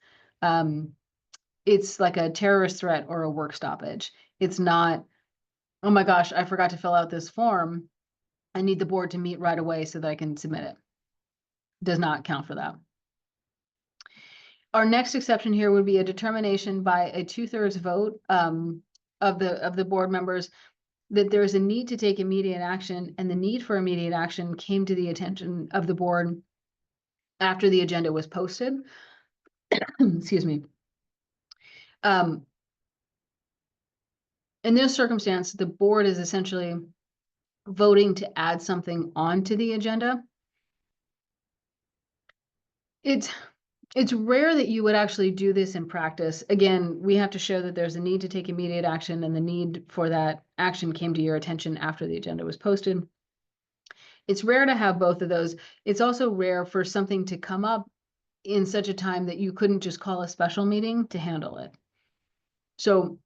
It's like a terrorist threat or a work stoppage. It's not, oh my gosh, I forgot to fill out this form. I need the board to meet right away so that I can submit it. Does not count for that. Our next exception here would be a determination by a 2/3 vote of the board members that there is a need to take immediate action, and the need for immediate action came to the attention of the board after the agenda was posted. Excuse me. In this circumstance, the board is essentially voting to add something onto the agenda. It's rare that you would actually do this in practice. Again, we have to show that there's a need to take immediate action, and the need for that action came to your attention after the agenda was posted. It's rare to have both of those. It's also rare for something to come up in such a time that you couldn't just call a special meeting to handle it. So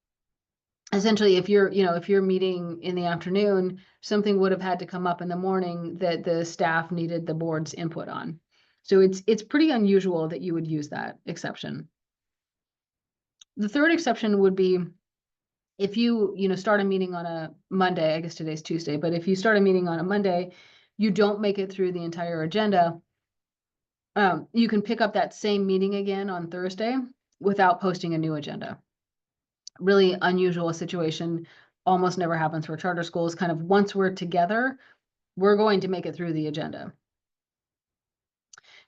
essentially, if you're meeting in the afternoon, something would have had to come up in the morning that the staff needed the board's input on. So it's pretty unusual that you would use that exception. The third exception would be if you start a meeting on a Monday. I guess today's Tuesday, but if you start a meeting on a Monday, you don't make it through the entire agenda. You can pick up that same meeting again on Thursday without posting a new agenda. Really unusual situation. Almost never happens for charter schools. Kind of once we're together, we're going to make it through the agenda.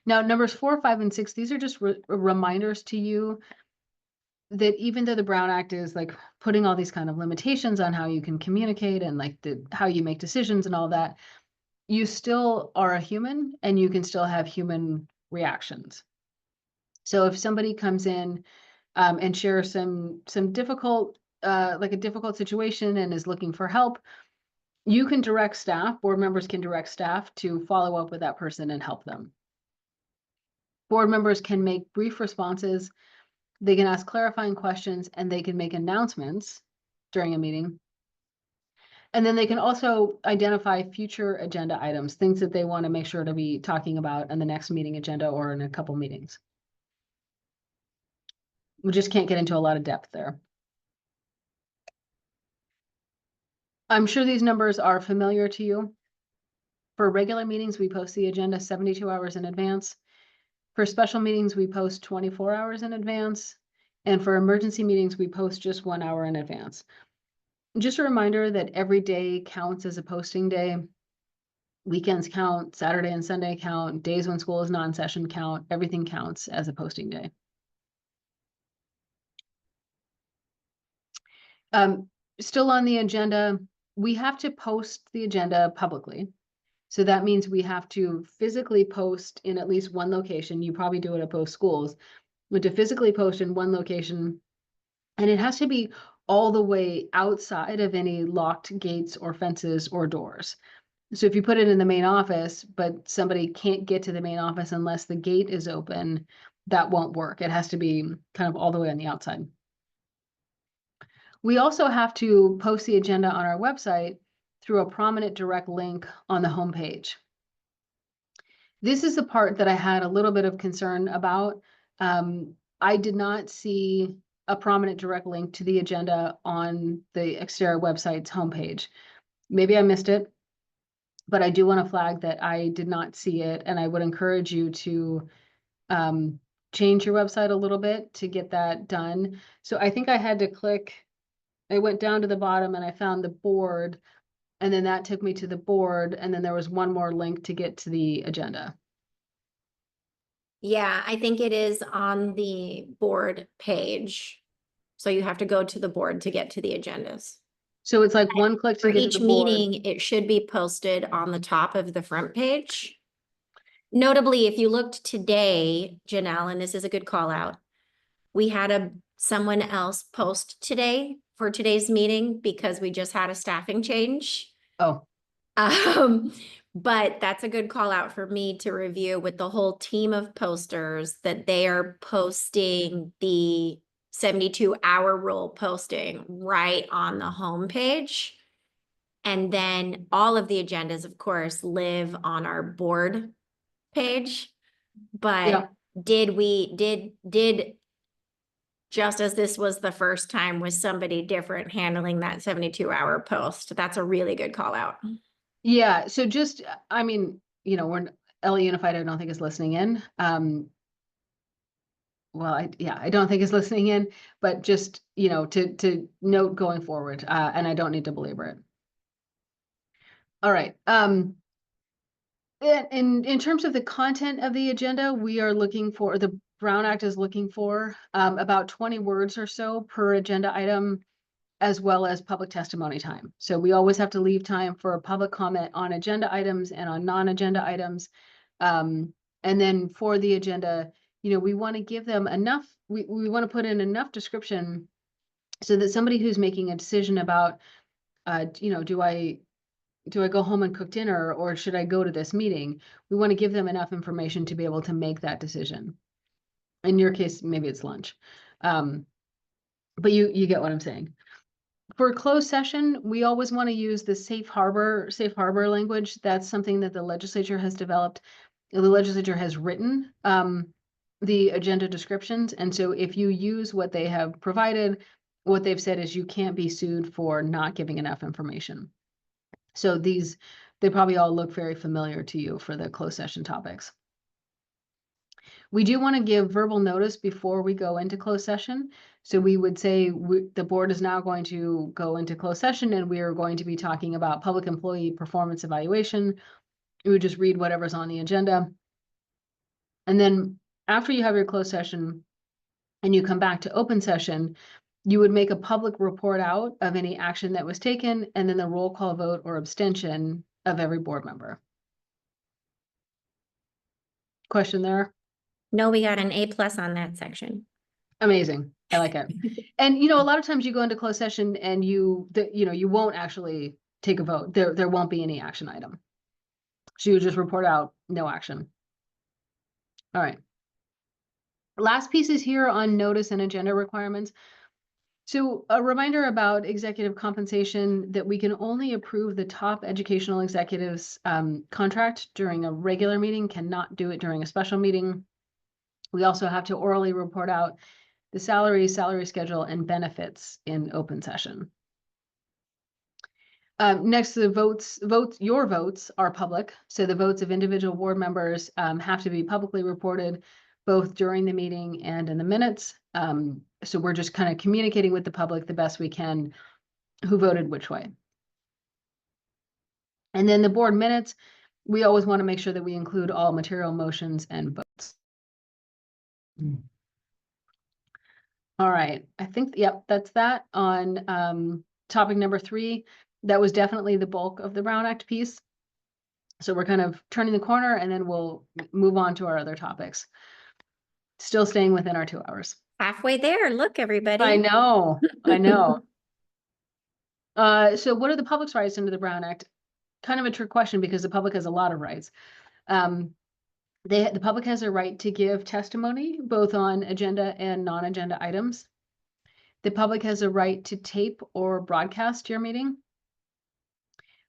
Now, numbers 4, 5, and 6, these are just reminders to you that even though the Brown Act is like putting all these kind of limitations on how you can communicate and like how you make decisions and all that, you still are a human and you can still have human reactions. So if somebody comes in and shares some difficult, like a difficult situation and is looking for help, you can direct staff, board members can direct staff to follow up with that person and help them. Board members can make brief responses, they can ask clarifying questions, and they can make announcements during a meeting. And then they can also identify future agenda items, things that they want to make sure to be talking about in the next meeting agenda or in a couple meetings. We just can't get into a lot of depth there. I'm sure these numbers are familiar to you. For regular meetings, we post the agenda 72 hours in advance. For special meetings, we post 24 hours in advance. And for emergency meetings, we post just 1 hour in advance. Just a reminder that every day counts as a posting day. Weekends count, Saturday and Sunday count, days when school is non-session count, everything counts as a posting day. Still on the agenda, we have to post the agenda publicly. So that means we have to physically post in at least one location. You probably do it at both schools, but to physically post in one location. And it has to be all the way outside of any locked gates or fences or doors. So if you put it in the main office, but somebody can't get to the main office unless the gate is open, that won't work. It has to be kind of all the way on the outside. We also have to post the agenda on our website through a prominent direct link on the homepage. This is the part that I had a little bit of concern about. I did not see a prominent direct link to the agenda on the Xterra website's homepage. Maybe I missed it, but I do want to flag that I did not see it, and I would encourage you to change your website a little bit to get that done. So I think I had to click, I went down to the bottom and I found the board, and then that took me to the board, and then there was one more link to get to the agenda. Yeah, I think it is on the board page. So you have to go to the board to get to the agendas. So it's like one click to For get to each the board. meeting, it should be posted on the top of the front page. Notably, if you looked today, Janelle, and this is a good call out, we had someone else post today for today's meeting because we just had a staffing change. Oh, But that's a good call out for me to review with the whole team of posters that they are posting the 72-hour rule posting right on the homepage. And then all of the agendas, of course, live on our board page. But Yeah. did just as this was the first time, was somebody different handling that 72-hour post? That's a really good call out. yeah. So just, I mean, you know, LA Unified, I don't think is listening in. Well, I don't think is listening in, but just, you know, to note going forward, and I don't need to belabor it. All right. In terms of the content of the agenda, we are looking for, the Brown Act is looking for about 20 words or so per agenda item, as well as public testimony time. So we always have to leave time for a public comment on agenda items and on non-agenda items. And then for the agenda, you know, we want to give them enough, we want to put in enough description so that somebody who's making a decision about, you know, do I go home and cook dinner, or should I go to this meeting? We want to give them enough information to be able to make that decision. In your case, maybe it's lunch. But you get what I'm saying. For a closed session, we always want to use the safe harbor language. That's something that the legislature has developed. The legislature has written the agenda descriptions. And so if you use what they have provided, what they've said is you can't be sued for not giving enough information. So they probably all look very familiar to you for the closed session topics. We do want to give verbal notice before we go into closed session. So we would say the board is now going to go into closed session, and we are going to be talking about public employee performance evaluation. We would just read whatever's on the agenda. And then after you have your closed session and you come back to open session, you would make a public report out of any action that was taken, and then the roll call vote or abstention of every board member. Question there? No, we got an A+ on that section. Amazing. I like it. And, you know, a lot of times you go into closed session and you won't actually take a vote. There won't be any action item. So you just report out no action. All right. Last piece is here on notice and agenda requirements. So a reminder about executive compensation, that we can only approve the top educational executives contract during a regular meeting, cannot do it during a special meeting. We also have to orally report out the salary schedule, and benefits in open session. Next, the votes, your votes are public. So the votes of individual board members have to be publicly reported, both during the meeting and in the minutes. So we're just kind of communicating with the public the best we can who voted which way. And then the board minutes, we always want to make sure that we include all material motions and votes. All right, I think, yep, that's that on topic number 3. That was definitely the bulk of the Brown Act piece. So we're kind of turning the corner and then we'll move on to our other topics. Still staying within our 2 hours. Halfway there, look, everybody. I know, I know. So what are the public's rights under the Brown Act? Kind of a trick question because the public has a lot of rights. The public has a right to give testimony both on agenda and non-agenda items. The public has a right to tape or broadcast your meeting.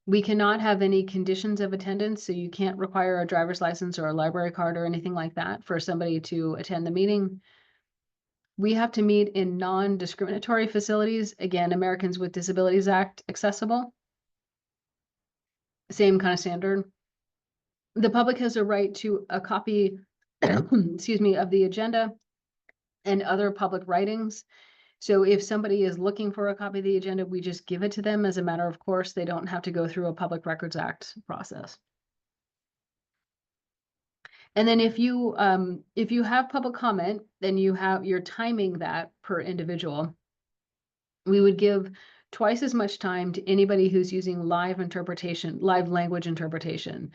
We cannot have any conditions of attendance, so you can't require a driver's license or a library card or anything like that for somebody to attend the meeting. We have to meet in non-discriminatory facilities. Again, Americans with Disabilities Act accessible. Same kind of standard. The public has a right to a copy, excuse me, of the agenda and other public writings. So if somebody is looking for a copy of the agenda, we just give it to them as a matter of course. They don't have to go through a Public Records Act process. And then if you have public comment, then you're timing that per individual. We would give twice as much time to anybody who's using live language interpretation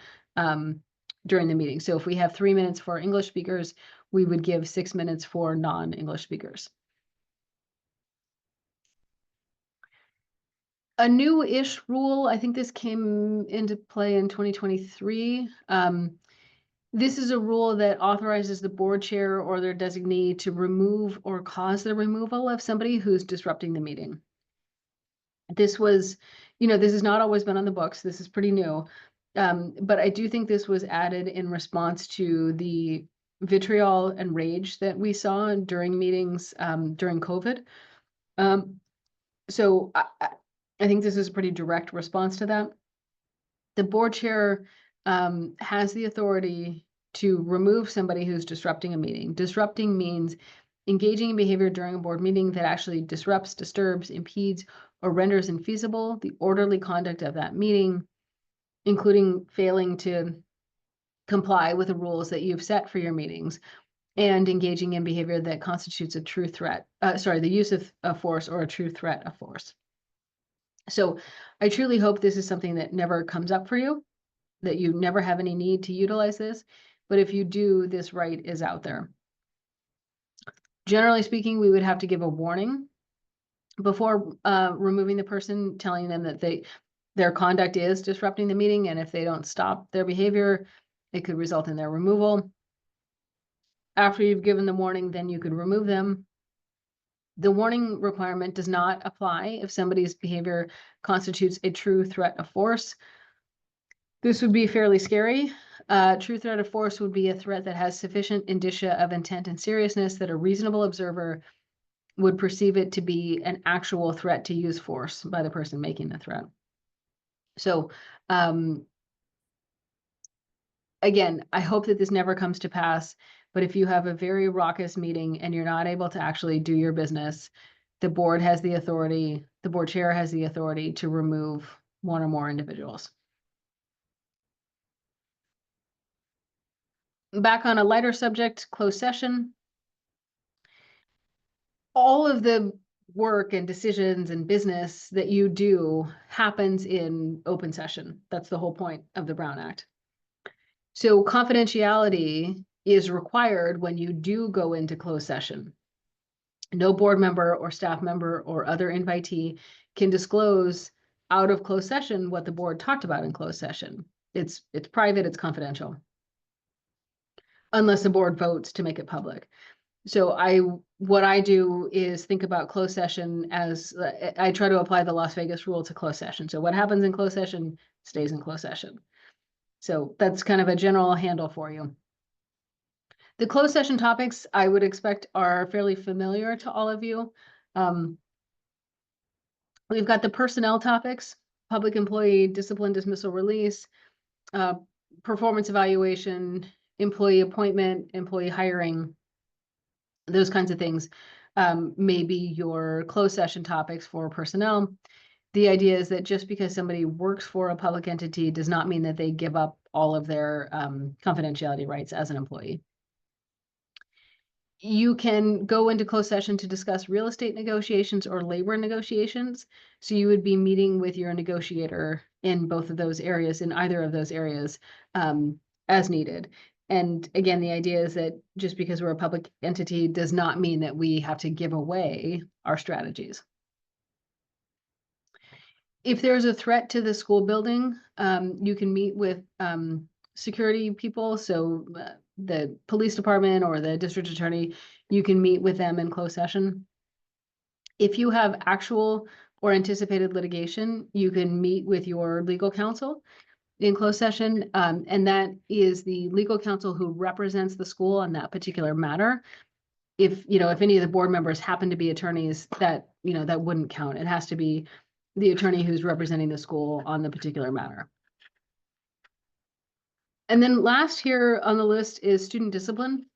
during the meeting. So if we have 3 minutes for English speakers, we would give 6 minutes for non-English speakers. A new-ish rule, I think this came into play in 2023. This is a rule that authorizes the board chair or their designee to remove or cause the removal of somebody who's disrupting the meeting. This was, this has not always been on the books. This is pretty new. But I do think this was added in response to the vitriol and rage that we saw during meetings during COVID. So I think this is a pretty direct response to that. The board chair has the authority to remove somebody who's disrupting a meeting. Disrupting means engaging in behavior during a board meeting that actually disrupts, disturbs, impedes, or renders infeasible the orderly conduct of that meeting, including failing to comply with the rules that you've set for your meetings and engaging in behavior that constitutes a true threat, the use of force or a true threat of force. So I truly hope this is something that never comes up for you, that you never have any need to utilize this. But if you do, this right is out there. Generally speaking, we would have to give a warning before removing the person, telling them that their conduct is disrupting the meeting, and if they don't stop their behavior, it could result in their removal. After you've given the warning, then you could remove them. The warning requirement does not apply if somebody's behavior constitutes a true threat of force. This would be fairly scary. True threat of force would be a threat that has sufficient indicia of intent and seriousness that a reasonable observer would perceive it to be an actual threat to use force by the person making the threat. So, again, I hope that this never comes to pass, but if you have a very raucous meeting and you're not able to actually do your business, the board has the authority, the board chair has the authority to remove one or more individuals. Back on a lighter subject, closed session. All of the work and decisions and business that you do happens in open session. That's the whole point of the Brown Act. So confidentiality is required when you do go into closed session. No board member or staff member or other invitee can disclose out of closed session what the board talked about in closed session. It's private, it's confidential. Unless the board votes to make it public. So what I do is think about closed session as, I try to apply the Las Vegas rule to closed session. So what happens in closed session stays in closed session. So that's kind of a general handle for you. The closed session topics I would expect are fairly familiar to all of you. We've got the personnel topics, public employee discipline, dismissal, release, performance evaluation, employee appointment, employee hiring, those kinds of things may be your closed session topics for personnel. The idea is that just because somebody works for a public entity does not mean that they give up all of their confidentiality rights as an employee. You can go into closed session to discuss real estate negotiations or labor negotiations. So you would be meeting with your negotiator in both of those areas, in either of those areas, as needed. And again, the idea is that just because we're a public entity does not mean that we have to give away our strategies. If there's a threat to the school building, you can meet with security people. So the police department or the district attorney, you can meet with them in closed session. If you have actual or anticipated litigation, you can meet with your legal counsel in closed session. And that is the legal counsel who represents the school on that particular matter. If any of the board members happen to be attorneys, that wouldn't count. It has to be the attorney who's representing the school on the particular matter. And then last here on the list is student discipline.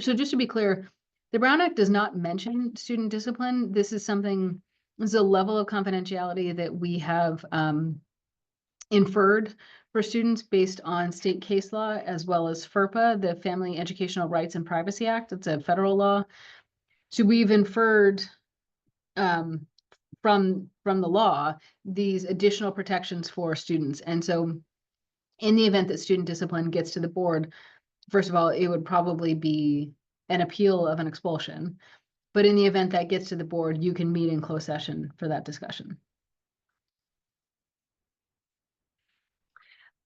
So just to be clear, the Brown Act does not mention student discipline. This is a level of confidentiality that we have inferred for students based on state case law, as well as FERPA, the Family Educational Rights and Privacy Act. It's a federal law. So we've inferred from the law these additional protections for students. And so in the event that student discipline gets to the board, first of all, it would probably be an appeal of an expulsion. But in the event that gets to the board, you can meet in closed session for that discussion.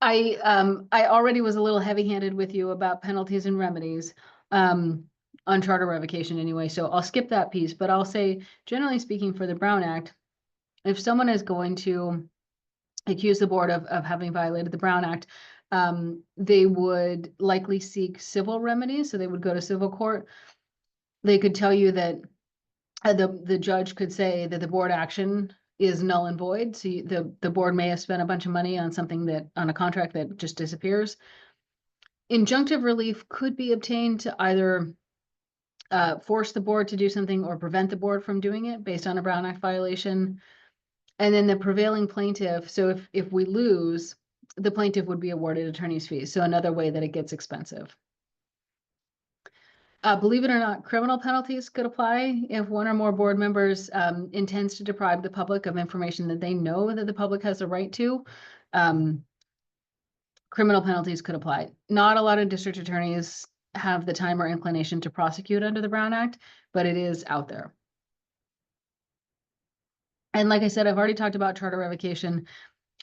I already was a little heavy-handed with you about penalties and remedies on charter revocation anyway, so I'll skip that piece, but I'll say, generally speaking, for the Brown Act, if someone is going to accuse the board of having violated the Brown Act, they would likely seek civil remedies. So they would go to civil court. They could tell you that the judge could say that the board action is null and void. So the board may have spent a bunch of money on on a contract that just disappears. Injunctive relief could be obtained to either force the board to do something or prevent the board from doing it based on a Brown Act violation. And then the prevailing plaintiff, so if we lose, the plaintiff would be awarded attorney's fees. So another way that it gets expensive. Believe it or not, criminal penalties could apply if one or more board members intends to deprive the public of information that they know that the public has a right to. Criminal penalties could apply. Not a lot of district attorneys have the time or inclination to prosecute under the Brown Act, but it is out there. And like I said, I've already talked about charter revocation.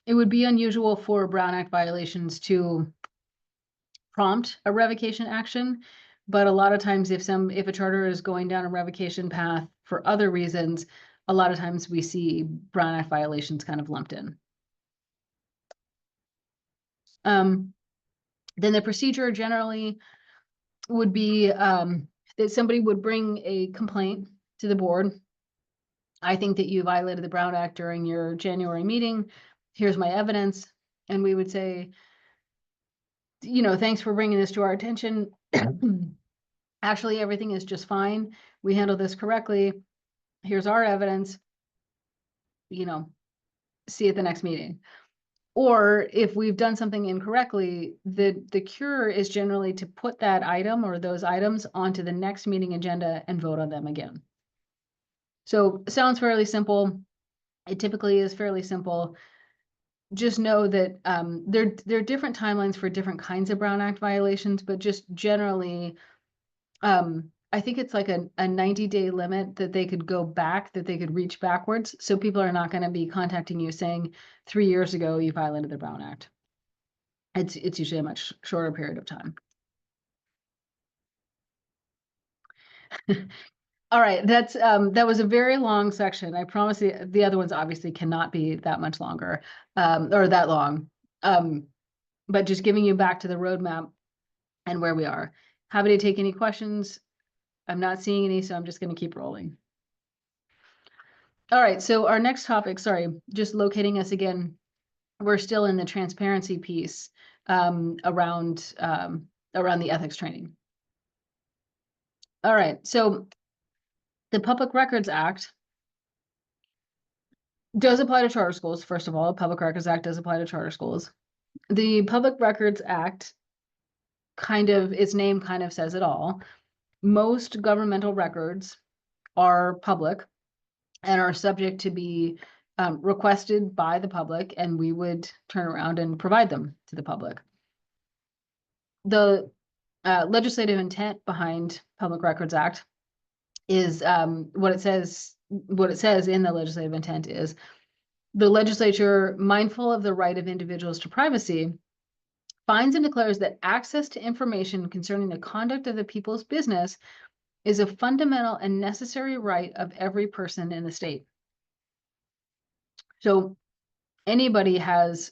It would be unusual for Brown Act violations to prompt a revocation action, but a lot of times if a charter is going down a revocation path for other reasons, a lot of times we see Brown Act violations kind of lumped in. Then the procedure generally would be that somebody would bring a complaint to the board. I think that you violated the Brown Act during your January meeting. Here's my evidence. And we would say, thanks for bringing this to our attention. Actually, everything is just fine. We handled this correctly. Here's our evidence. See you at the next meeting. Or if we've done something incorrectly, the cure is generally to put that item or those items onto the next meeting agenda and vote on them again. So it sounds fairly simple. It typically is fairly simple. Just know that there are different timelines for different kinds of Brown Act violations, but just generally, I think it's like a 90-day limit that they could go back, that they could reach backwards. So people are not going to be contacting you saying 3 years ago you violated the Brown Act. It's usually a much shorter period of time. All right, that was a very long section. I promise the other ones obviously cannot be that much longer or that long. But just giving you back to the roadmap and where we are. Happy to take any questions. I'm not seeing any, so I'm just going to keep rolling. All right, so our next topic, sorry, just locating us again. We're still in the transparency piece around the ethics training. All right, so the Public Records Act does apply to charter schools. First of all, Public Records Act does apply to charter schools. The Public Records Act its name kind of says it all. most governmental records are public and are subject to be requested by the public, and we would turn around and provide them to the public. The legislative intent behind Public Records Act is what it says in the legislative intent is the legislature, mindful of the right of individuals to privacy, finds and declares that access to information concerning the conduct of the people's business is a fundamental and necessary right of every person in the state. So anybody has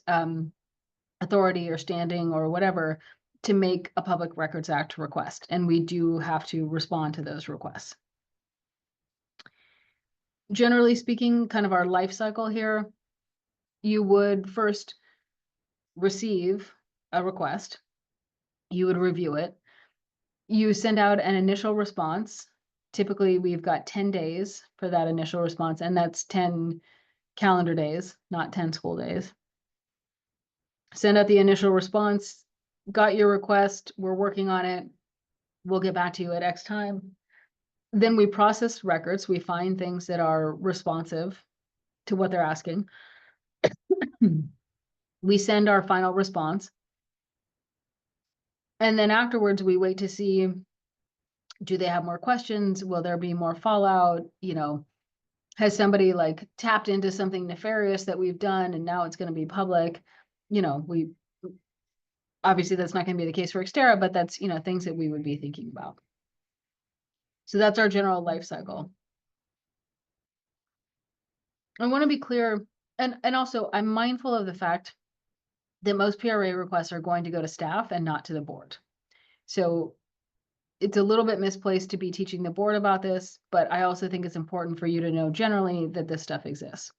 authority or standing or whatever to make a Public Records Act request, and we do have to respond to those requests. Generally speaking, kind of our life cycle here, you would first receive a request, you would review it, you send out an initial response. Typically, we've got 10 days for that initial response, and that's 10 calendar days, not 10 school days. Send out the initial response, got your request, we're working on it, we'll get back to you at X time. Then we process records, we find things that are responsive to what they're asking. We send our final response. And then afterwards, we wait to see, do they have more questions? Will there be more fallout? You know, has somebody like tapped into something nefarious that we've done and now it's going to be public? You know, obviously that's not going to be the case for Xterra, but that's, you know, things that we would be thinking about. So that's our general life cycle. I want to be clear, and also I'm mindful of the fact that most PRA requests are going to go to staff and not to the board. So it's a little bit misplaced to be teaching the board about this, but I also think it's important for you to know generally that this stuff exists.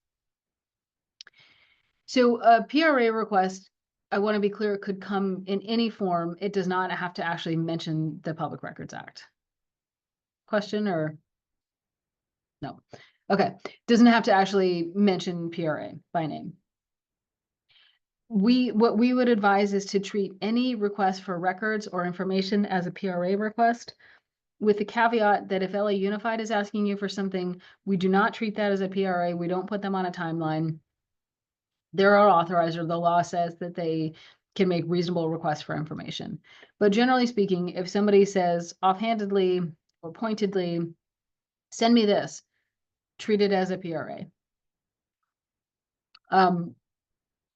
So a PRA request, I want to be clear, could come in any form. It does not have to actually mention the Public Records Act. Question or no? Okay, doesn't have to actually mention PRA by name. What we would advise is to treat any request for records or information as a PRA request, with the caveat that if LA Unified is asking you for something, we do not treat that as a PRA. We don't put them on a timeline. They're our authorizer. The law says that they can make reasonable requests for information. But generally speaking, if somebody says offhandedly or pointedly, send me this, treat it as a PRA.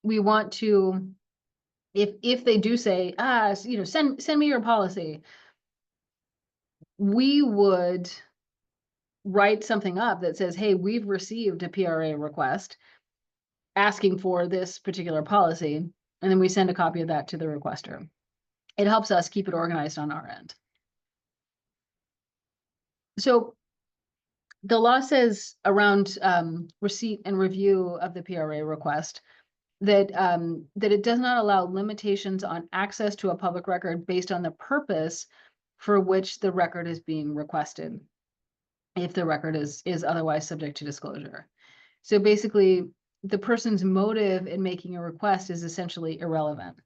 We want to, if they do say, you know, send me your policy, we would write something up that says, hey, we've received a PRA request asking for this particular policy, and then we send a copy of that to the requester. It helps us keep it organized on our end. So the law says around receipt and review of the PRA request that it does not allow limitations on access to a public record based on the purpose for which the record is being requested, if the record is otherwise subject to disclosure. So basically, the person's motive in making a request is essentially irrelevant.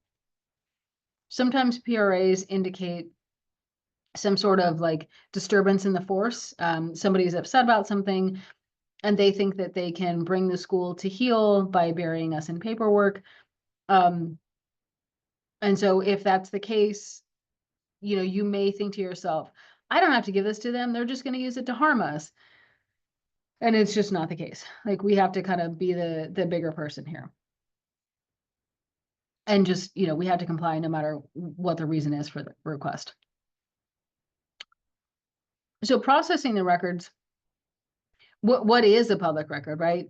Sometimes PRAs indicate some sort of like disturbance in the force. Somebody's upset about something and they think that they can bring the school to heel by burying us in paperwork. And so if that's the case, you know, you may think to yourself, I don't have to give this to them. They're just going to use it to harm us. And it's just not the case. Like, we have to kind of be the bigger person here. And just, you know, we have to comply no matter what the reason is for the request. So processing the records, what is a public record, right?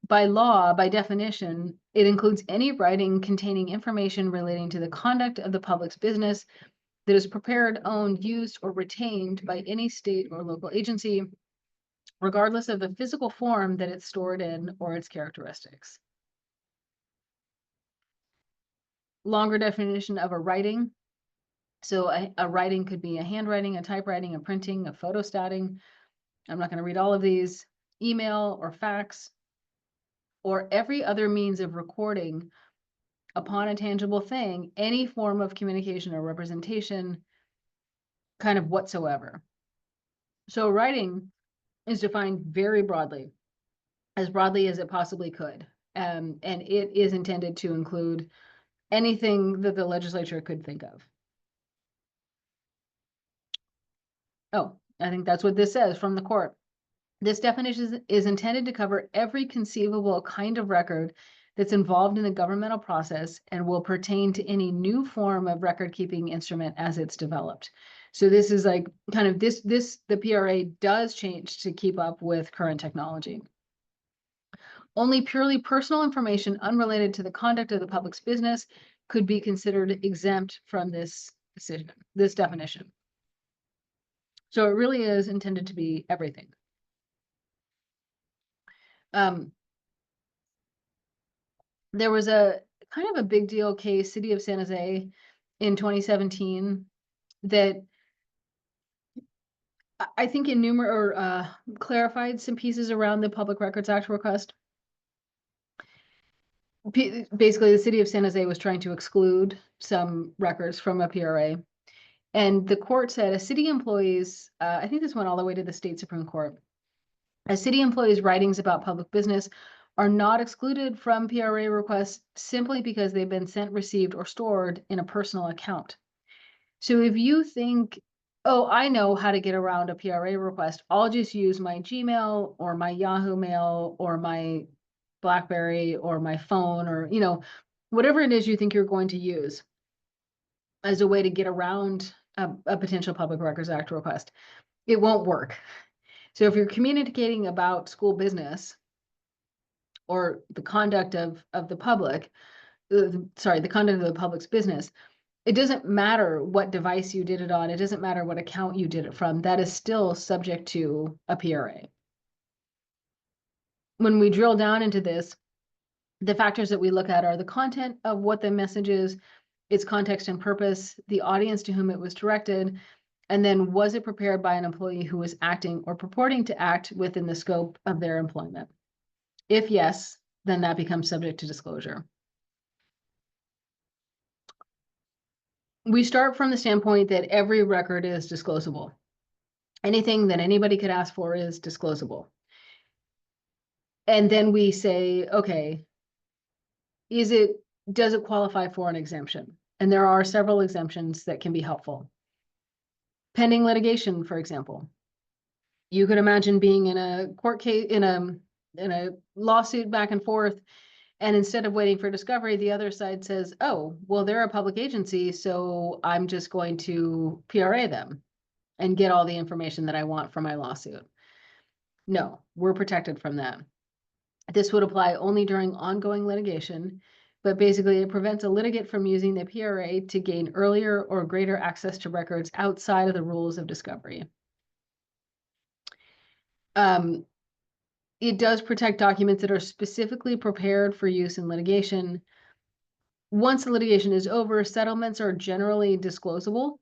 By law, by definition, it includes any writing containing information relating to the conduct of the public's business that is prepared, owned, used, or retained by any state or local agency, regardless of the physical form that it's stored in or its characteristics. Longer definition of a writing. So a writing could be a handwriting, a typewriting, a printing, a photostatting. I'm not going to read all of these. Email or fax, or every other means of recording upon a tangible thing, any form of communication or representation, kind of whatsoever. So writing is defined very broadly as it possibly could. And it is intended to include anything that the legislature could think of. Oh, I think that's what this says from the court. This definition is intended to cover every conceivable kind of record that's involved in the governmental process and will pertain to any new form of record-keeping instrument as it's developed. So this is like kind of the PRA does change to keep up with current technology. Only purely personal information unrelated to the conduct of the public's business could be considered exempt from this definition. So it really is intended to be everything. There was a kind of a big deal case, City of San Jose in 2017, that I think clarified some pieces around the Public Records Act request. Basically, the City of San Jose was trying to exclude some records from a PRA. And the court said a city employee's, I think this went all the way to the state Supreme Court. A city employee's writings about public business are not excluded from PRA requests simply because they've been sent, received, or stored in a personal account. So if you think, oh, I know how to get around a PRA request, I'll just use my Gmail or my Yahoo Mail or my BlackBerry or my phone, or, you know, whatever it is you think you're going to use as a way to get around a potential Public Records Act request, it won't work. So if you're communicating about school business or the conduct of the public, the conduct of the public's business, it doesn't matter what device you did it on. It doesn't matter what account you did it from. That is still subject to a PRA. When we drill down into this, the factors that we look at are the content of what the message is, its context and purpose, the audience to whom it was directed, and then was it prepared by an employee who was acting or purporting to act within the scope of their employment? If yes, then that becomes subject to disclosure. We start from the standpoint that every record is disclosable. Anything that anybody could ask for is disclosable. And then we say, okay, does it qualify for an exemption? And there are several exemptions that can be helpful. Pending litigation, for example. You could imagine being in a court case, in a lawsuit back and forth, and instead of waiting for discovery, the other side says, oh, well, they're a public agency, so I'm just going to PRA them and get all the information that I want from my lawsuit. No, we're protected from that. This would apply only during ongoing litigation, but basically it prevents a litigant from using the PRA to gain earlier or greater access to records outside of the rules of discovery. It does protect documents that are specifically prepared for use in litigation. Once the litigation is over, settlements are generally disclosable.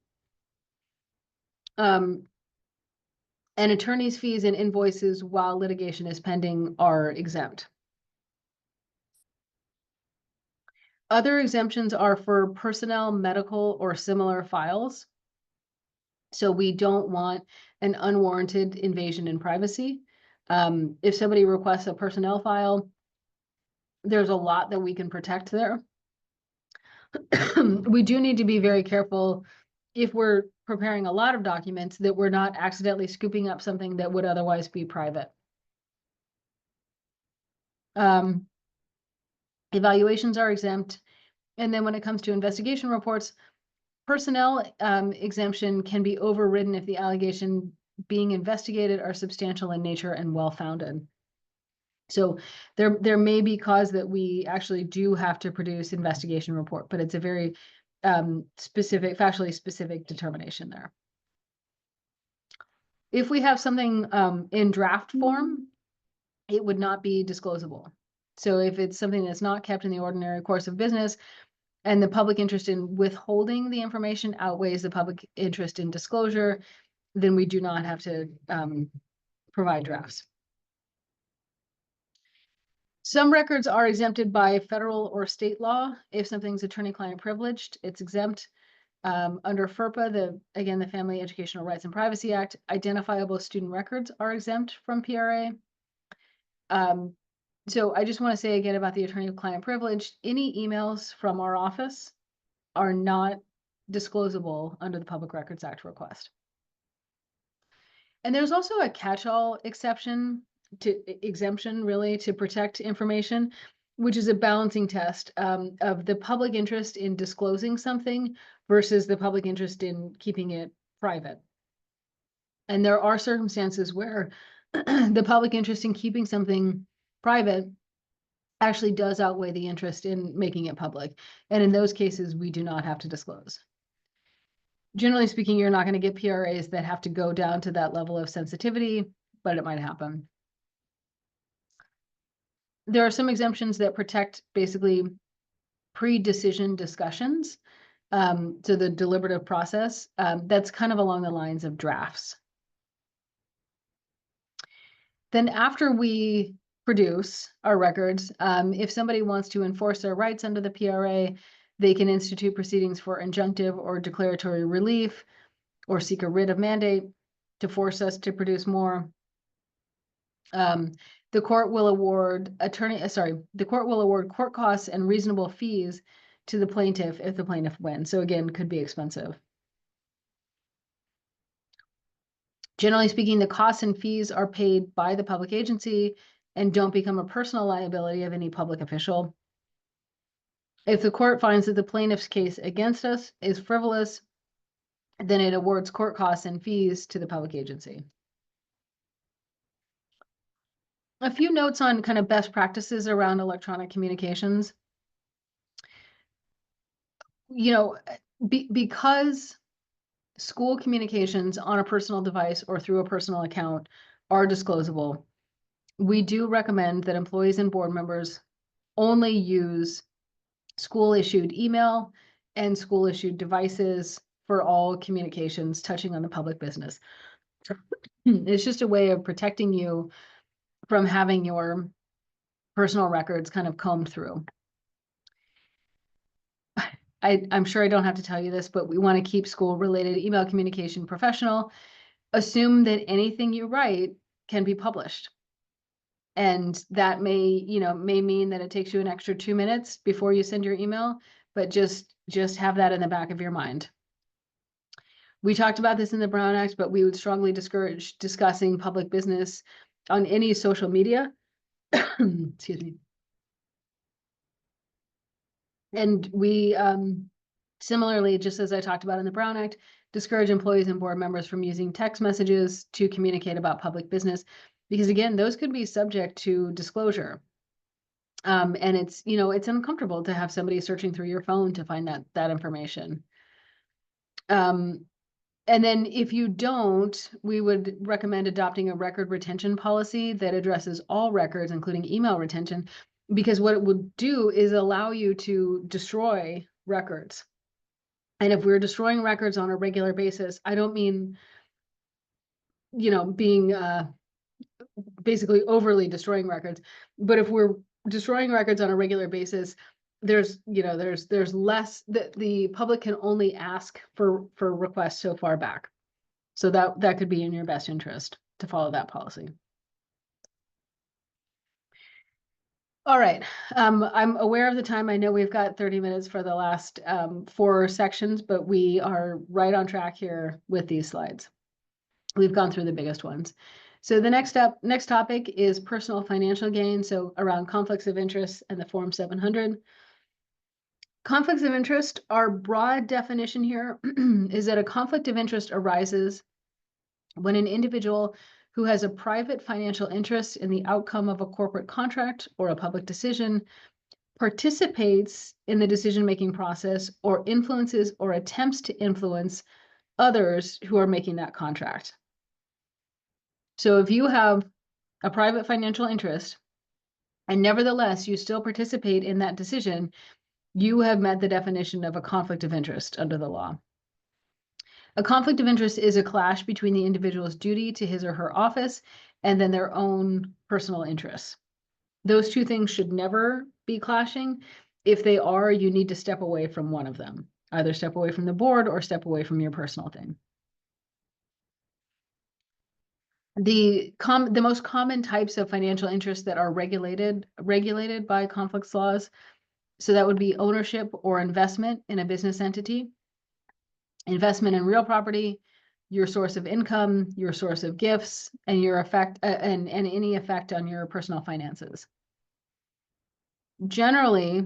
And attorney's fees and invoices while litigation is pending are exempt. Other exemptions are for personnel, medical, or similar files. So we don't want an unwarranted invasion in privacy. If somebody requests a personnel file, there's a lot that we can protect there. We do need to be very careful if we're preparing a lot of documents that we're not accidentally scooping up something that would otherwise be private. Evaluations are exempt. And then when it comes to investigation reports, personnel exemption can be overridden if the allegation being investigated are substantial in nature and well-founded. So there may be cause that we actually do have to produce investigation report, but it's a very factually specific determination there. If we have something in draft form, it would not be disclosable. So if it's something that's not kept in the ordinary course of business and the public interest in withholding the information outweighs the public interest in disclosure, then we do not have to provide drafts. Some records are exempted by federal or state law. If something's attorney-client privileged, it's exempt. Under FERPA, the Family Educational Rights and Privacy Act, identifiable student records are exempt from PRA. So I just want to say again about the attorney-client privilege, any emails from our office are not disclosable under the Public Records Act request. And there's also a catch-all exemption really to protect information, which is a balancing test of the public interest in disclosing something versus the public interest in keeping it private. And there are circumstances where the public interest in keeping something private actually does outweigh the interest in making it public. And in those cases, we do not have to disclose. Generally speaking, you're not going to get PRAs that have to go down to that level of sensitivity, but it might happen. There are some exemptions that protect basically pre-decision discussions. So the deliberative process, that's kind of along the lines of drafts. Then after we produce our records, if somebody wants to enforce their rights under the PRA, they can institute proceedings for injunctive or declaratory relief or seek a writ of mandate to force us to produce more. The court will award court costs and reasonable fees to the plaintiff if the plaintiff wins. So again, could be expensive. Generally speaking, the costs and fees are paid by the public agency and don't become a personal liability of any public official. If the court finds that the plaintiff's case against us is frivolous, then it awards court costs and fees to the public agency. A few notes on kind of best practices around electronic communications. You know, because school communications on a personal device or through a personal account are disclosable, we do recommend that employees and board members only use school-issued email and school-issued devices for all communications touching on the public business. It's just a way of protecting you from having your personal records kind of combed through. I'm sure I don't have to tell you this, but we want to keep school-related email communication professional. Assume that anything you write can be published. And that may mean that it takes you an extra 2 minutes before you send your email, but just have that in the back of your mind. We talked about this in the Brown Act, but we would strongly discourage discussing public business on any social media. Excuse me. And we similarly, just as I talked about in the Brown Act, discourage employees and board members from using text messages to communicate about public business, because again, those could be subject to disclosure. And it's uncomfortable to have somebody searching through your phone to find that information. And then if you don't, we would recommend adopting a record retention policy that addresses all records, including email retention, because what it would do is allow you to destroy records. And if we're destroying records on a regular basis, I don't mean, being basically overly destroying records, but if we're destroying records on a regular basis, there's less that the public can only ask for requests so far back. So that could be in your best interest to follow that policy. All right, I'm aware of the time. I know we've got 30 minutes for the last 4 sections, but we are right on track here with these slides. We've gone through the biggest ones. So the next topic is personal financial gain. So around conflicts of interest and the Form 700. Conflicts of interest, our broad definition here is that a conflict of interest arises when an individual who has a private financial interest in the outcome of a corporate contract or a public decision participates in the decision-making process or influences or attempts to influence others who are making that contract. So if you have a private financial interest and nevertheless you still participate in that decision, you have met the definition of a conflict of interest under the law. A conflict of interest is a clash between the individual's duty to his or her office and then their own personal interests. Those two things should never be clashing. If they are, you need to step away from one of them. Either step away from the board or step away from your personal thing. The most common types of financial interests that are regulated by conflicts laws. So that would be ownership or investment in a business entity, investment in real property, your source of income, your source of gifts, and your effect and any effect on your personal finances. Generally,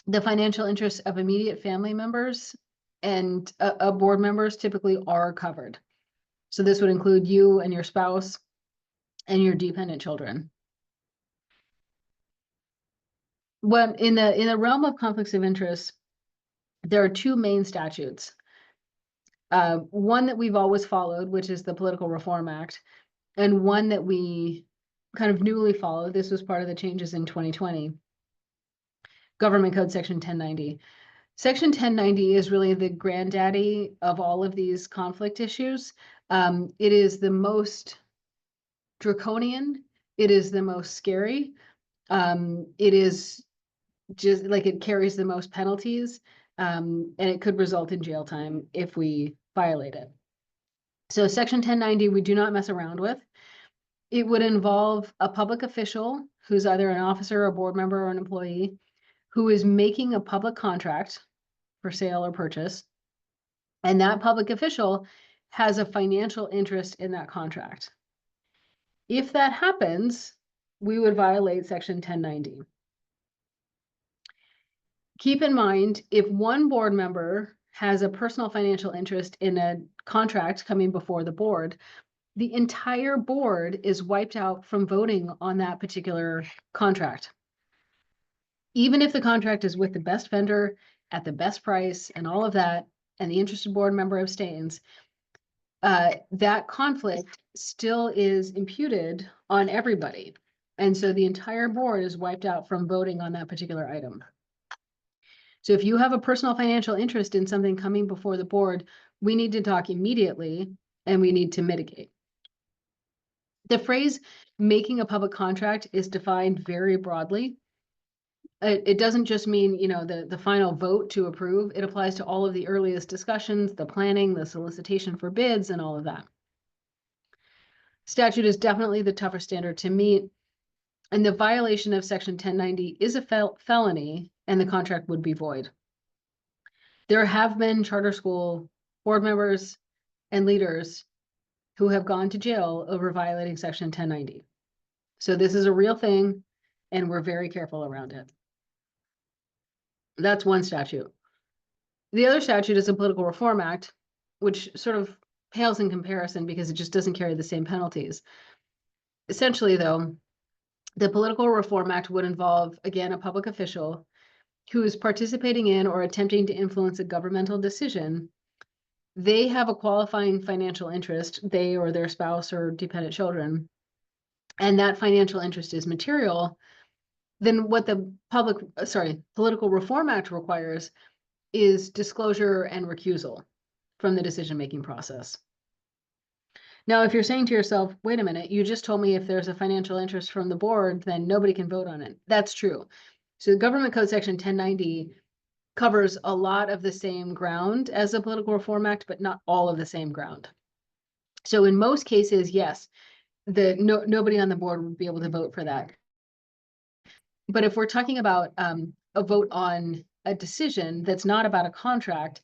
the financial interests of immediate family members and board members typically are covered. So this would include you and your spouse and your dependent children. When in the realm of conflicts of interest, there are two main statutes. One that we've always followed, which is the Political Reform Act, and one that we kind of newly followed. This was part of the changes in 2020. Government Code Section 1090. Section 1090 is really the granddaddy of all of these conflict issues. It is the most draconian. It is the most scary. It is just like it carries the most penalties, and it could result in jail time if we violate it. So Section 1090, we do not mess around with. It would involve a public official who's either an officer, a board member, or an employee who is making a public contract for sale or purchase. And that public official has a financial interest in that contract. If that happens, we would violate Section 1090. Keep in mind, if one board member has a personal financial interest in a contract coming before the board, the entire board is wiped out from voting on that particular contract. Even if the contract is with the best vendor at the best price and all of that, and the interested board member abstains, that conflict still is imputed on everybody. And so the entire board is wiped out from voting on that particular item. So if you have a personal financial interest in something coming before the board, we need to talk immediately and we need to mitigate. The phrase making a public contract is defined very broadly. It doesn't just mean, the final vote to approve. It applies to all of the earliest discussions, the planning, the solicitation for bids, and all of that. Statute is definitely the tougher standard to meet, and the violation of Section 1090 is a felony, and the contract would be void. There have been charter school board members and leaders who have gone to jail over violating Section 1090. So this is a real thing, and we're very careful around it. That's one statute. The other statute is the Political Reform Act, which sort of pales in comparison because it just doesn't carry the same penalties. Essentially, though, the Political Reform Act would involve, again, a public official who is participating in or attempting to influence a governmental decision. They have a qualifying financial interest, they or their spouse or dependent children, and that financial interest is material. Then what the Political Reform Act requires is disclosure and recusal from the decision-making process. Now, if you're saying to yourself, wait a minute, you just told me if there's a financial interest from the board, then nobody can vote on it. That's true. So the Government Code Section 1090 covers a lot of the same ground as the Political Reform Act, but not all of the same ground. So in most cases, yes, nobody on the board would be able to vote for that. But if we're talking about a vote on a decision that's not about a contract,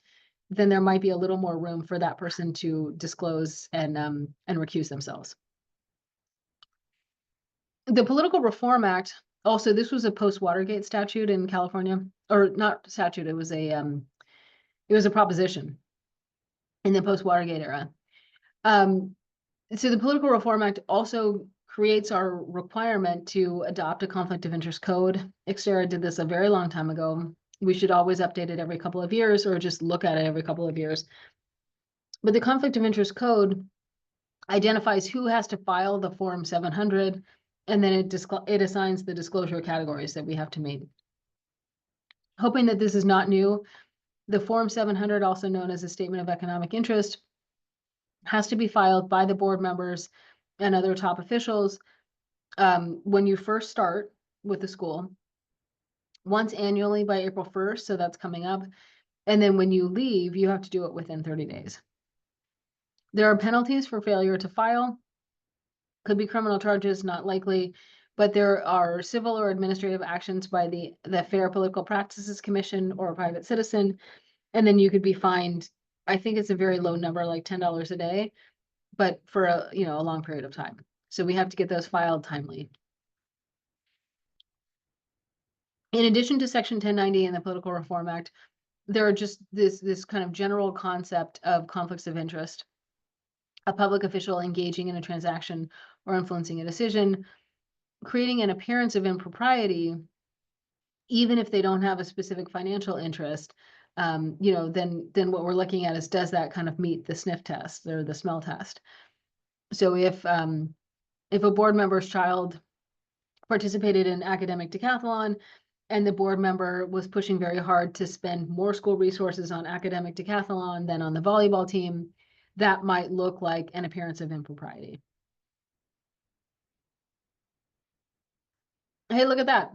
then there might be a little more room for that person to disclose and recuse themselves. The Political Reform Act, also, this was a post-Watergate statute in California, or not statute, it was a proposition in the post-Watergate era. So the Political Reform Act also creates our requirement to adopt a conflict of interest code. Xterra did this a very long time ago. We should always update it every couple of years or just look at it every couple of years. But the conflict of interest code identifies who has to file the Form 700, and then it assigns the disclosure categories that we have to meet. Hoping that this is not new, the Form 700, also known as a Statement of Economic Interest, has to be filed by the board members and other top officials when you first start with the school, once annually by April 1st, so that's coming up, And then when you leave, you have to do it within 30 days. There are penalties for failure to file. Could be criminal charges, not likely, but there are civil or administrative actions by the Fair Political Practices Commission or a private citizen. And then you could be fined, I think it's a very low number, like $10 a day, but for a, you know, a long period of time. So we have to get those filed timely. In addition to Section 1090 and the Political Reform Act, there are just this kind of general concept of conflicts of interest. A public official engaging in a transaction or influencing a decision, creating an appearance of impropriety, even if they don't have a specific financial interest, you know, then what we're looking at is, does that kind of meet the sniff test or the smell test? So if a board member's child participated in academic decathlon and the board member was pushing very hard to spend more school resources on academic decathlon than on the volleyball team, that might look like an appearance of impropriety. Hey, look at that.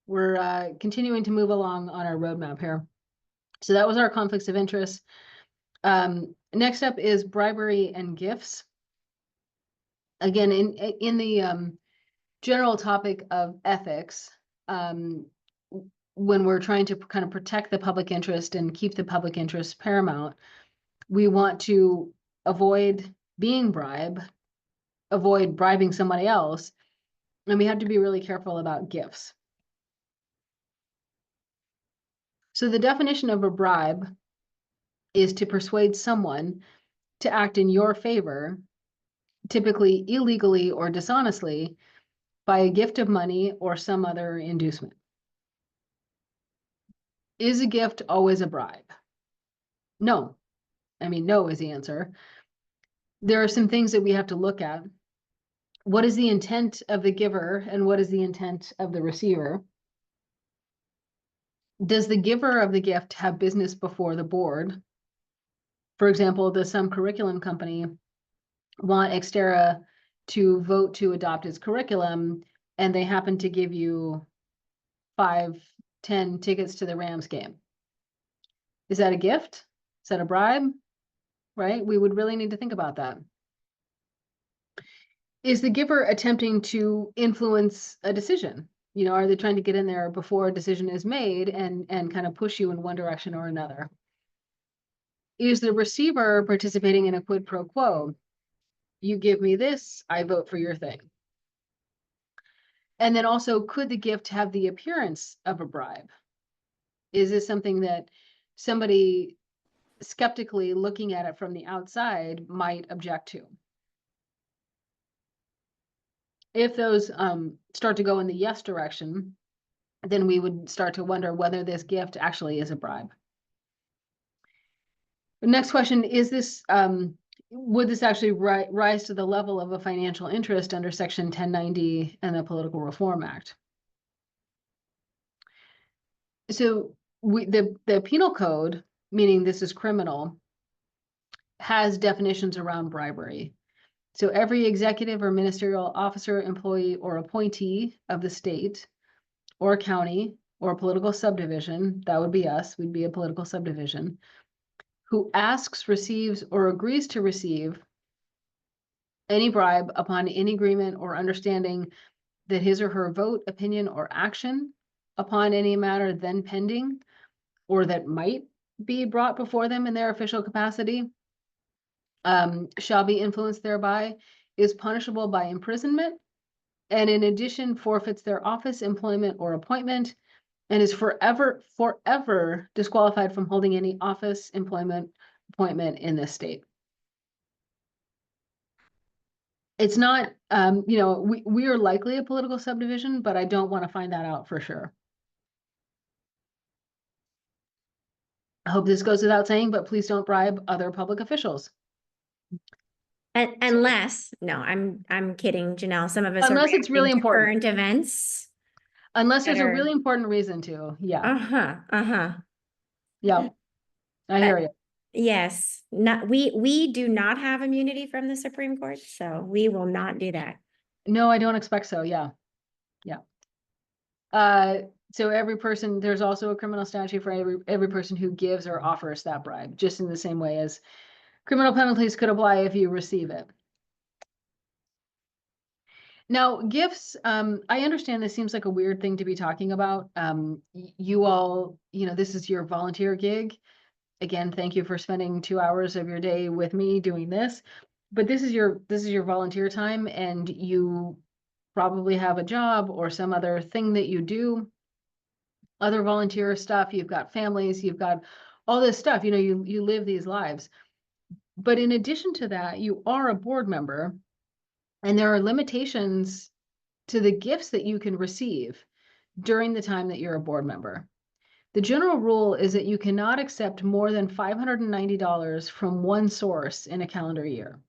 We're continuing to move along on our roadmap here. So that was our conflicts of interest. Next up is bribery and gifts. Again, in the general topic of ethics, when we're trying to kind of protect the public interest and keep the public interest paramount, we want to avoid being bribed, avoid bribing somebody else, and we have to be really careful about gifts. So the definition of a bribe is to persuade someone to act in your favor, typically illegally or dishonestly, by a gift of money or some other inducement. Is a gift always a bribe? No. I mean, no is the answer. There are some things that we have to look at. What is the intent of the giver and what is the intent of the receiver? Does the giver of the gift have business before the board? For example, does some curriculum company want Xterra to vote to adopt its curriculum and they happen to give you 5, 10 tickets to the Rams game? Is that a gift? Is that a bribe? Right? We would really need to think about that. Is the giver attempting to influence a decision? You know, are they trying to get in there before a decision is made and kind of push you in one direction or another? Is the receiver participating in a quid pro quo? You give me this, I vote for your thing. And then also, could the gift have the appearance of a bribe? Is this something that somebody skeptically looking at it from the outside might object to? If those start to go in the yes direction, then we would start to wonder whether this gift actually is a bribe. The next question is this, would this actually rise to the level of a financial interest under Section 1090 and the Political Reform Act? So the penal code, meaning this is criminal, has definitions around bribery. So every executive or ministerial officer, employee, or appointee of the state or county or political subdivision, that would be us, we'd be a political subdivision, who asks, receives, or agrees to receive any bribe upon any agreement or understanding that his or her vote, opinion, or action upon any matter then pending, or that might be brought before them in their official capacity, shall be influenced thereby, is punishable by imprisonment, and in addition forfeits their office, employment, or appointment, and is forever disqualified from holding any office, employment, appointment in this state. It's not, you know, we are likely a political subdivision, but I don't want to find that out for sure. I hope this goes without saying, but please don't bribe other public officials. Unless, no, I'm kidding, Janelle. Some of us are Unless it's really reacting to important. current events. Unless there's a Better. really important reason to, yeah. Yeah, I hear you. Yes, we do not have immunity from the Supreme Court, so we will not do that. No, I don't expect so, yeah. So every person, there's also a criminal statute for every person who gives or offers that bribe, just in the same way as criminal penalties could apply if you receive it. Now, gifts, I understand this seems like a weird thing to be talking about. You all, this is your volunteer gig. Again, thank you for spending 2 hours of your day with me doing this. But this is your volunteer time, and you probably have a job or some other thing that you do, other volunteer stuff. You've got families, you've got all this stuff, you live these lives. But in addition to that, you are a board member, and there are limitations to the gifts that you can receive during the time that you're a board member. The general rule is that you cannot accept more than $590 from one source in a calendar year.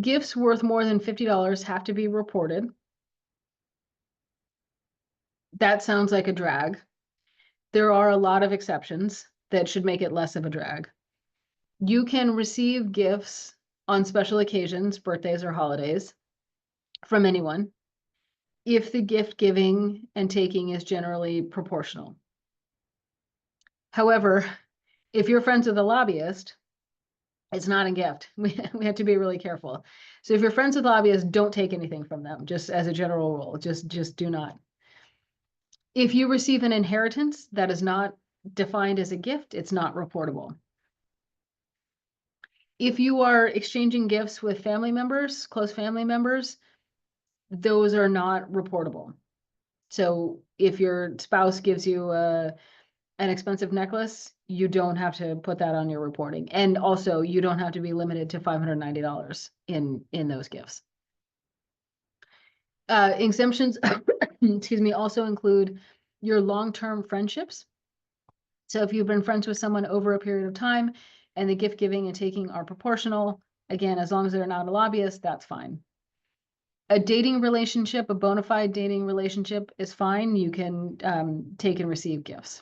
Gifts worth more than $50 have to be reported. That sounds like a drag. There are a lot of exceptions that should make it less of a drag. You can receive gifts on special occasions, birthdays or holidays, from anyone, if the gift giving and taking is generally proportional. However, if you're friends with a lobbyist, it's not a gift. We have to be really careful. So if you're friends with lobbyists, don't take anything from them, just as a general rule, just do not. If you receive an inheritance that is not defined as a gift, it's not reportable. If you are exchanging gifts with family members, close family members, those are not reportable. So if your spouse gives you an expensive necklace, you don't have to put that on your reporting. And also you don't have to be limited to $590 in those gifts. Exemptions, excuse me, also include your long-term friendships. So if you've been friends with someone over a period of time and the gift giving and taking are proportional, again, as long as they're not a lobbyist, that's fine. A dating relationship, a bona fide dating relationship is fine. You can take and receive gifts.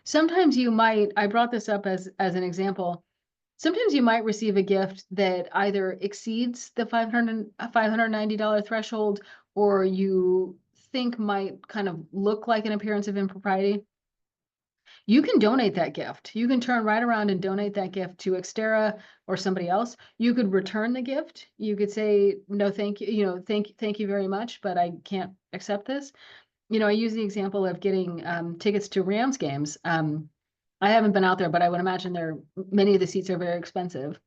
Sometimes you might, I brought this up as an example, sometimes you might receive a gift that either exceeds the $590 threshold, or you think might kind of look like an appearance of impropriety. You can donate that gift. You can turn right around and donate that gift to Xterra or somebody else. You could return the gift. You could say, no, thank you, thank you very much, but I can't accept this. I use the example of getting tickets to Rams games. I haven't been out there, but I would imagine many of the seats are very expensive.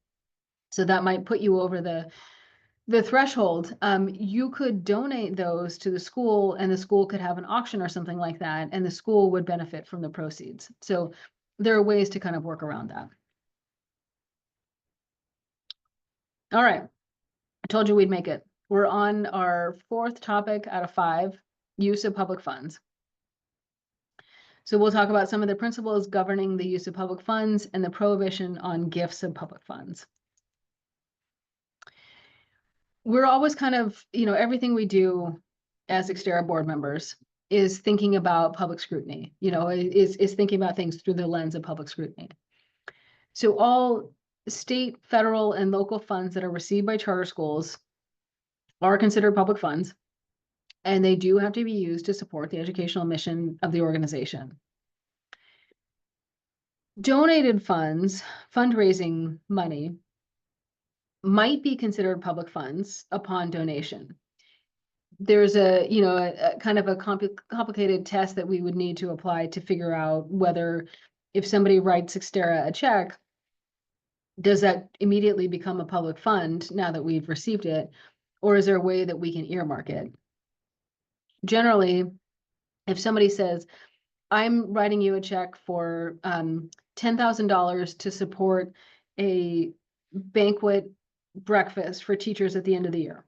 So that might put you over the threshold. You could donate those to the school, and the school could have an auction or something like that, and the school would benefit from the proceeds. So there are ways to kind of work around that. All right. I told you we'd make it. We're on our 4th topic out of 5, use of public funds. So we'll talk about some of the principles governing the use of public funds and the prohibition on gifts of public funds. We're always kind of, everything we do as Xterra board members is thinking about public scrutiny, is thinking about things through the lens of public scrutiny. So all state, federal, and local funds that are received by charter schools are considered public funds, and they do have to be used to support the educational mission of the organization. Donated funds, fundraising money, might be considered public funds upon donation. There's a kind of a complicated test that we would need to apply to figure out whether, if somebody writes Xterra a check, does that immediately become a public fund now that we've received it, or is there a way that we can earmark it? Generally, if somebody says, I'm writing you a check for $10,000 to support a banquet breakfast for teachers at the end of the year,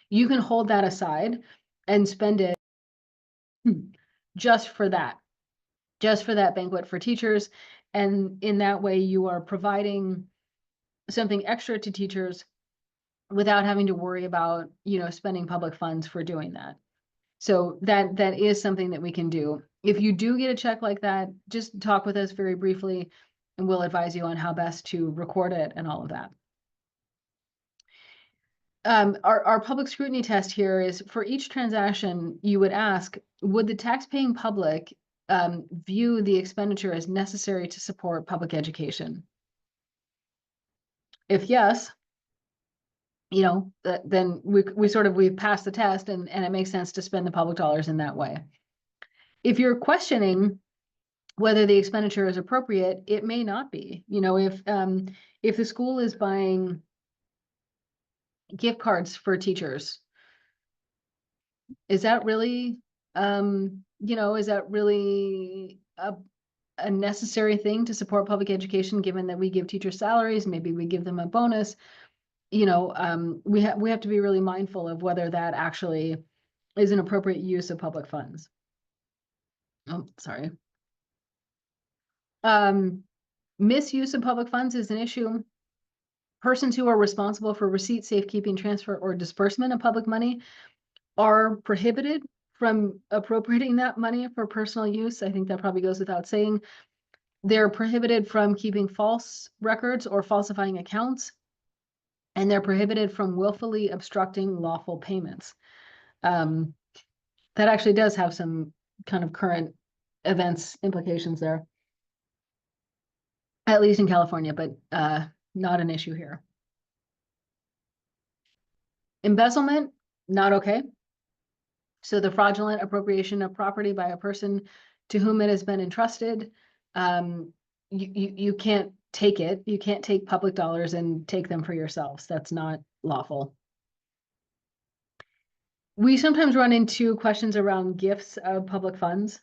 you can hold that aside and spend it just for that banquet for teachers. And in that way, you are providing something extra to teachers without having to worry about, spending public funds for doing that. So that is something that we can do. If you do get a check like that, just talk with us very briefly, and we'll advise you on how best to record it and all of that. Our public scrutiny test here is for each transaction, you would ask, would the taxpaying public view the expenditure as necessary to support public education? If yes, you know, then we've passed the test and it makes sense to spend the public dollars in that way. If you're questioning whether the expenditure is appropriate, it may not be. You know, if the school is buying gift cards for teachers, is that really, you know, is that really a necessary thing to support public education, given that we give teachers salaries, maybe we give them a bonus? You know, we have to be really mindful of whether that actually is an appropriate use of public funds. Oh, sorry. Misuse of public funds is an issue. Persons who are responsible for receipt, safekeeping, transfer, or disbursement of public money are prohibited from appropriating that money for personal use. I think that probably goes without saying. They're prohibited from keeping false records or falsifying accounts, and they're prohibited from willfully obstructing lawful payments. That actually does have some kind of current events implications there, at least in California, but not an issue here. Embezzlement, not okay. So the fraudulent appropriation of property by a person to whom it has been entrusted, you can't take it. You can't take public dollars and take them for yourselves. That's not lawful. We sometimes run into questions around gifts of public funds.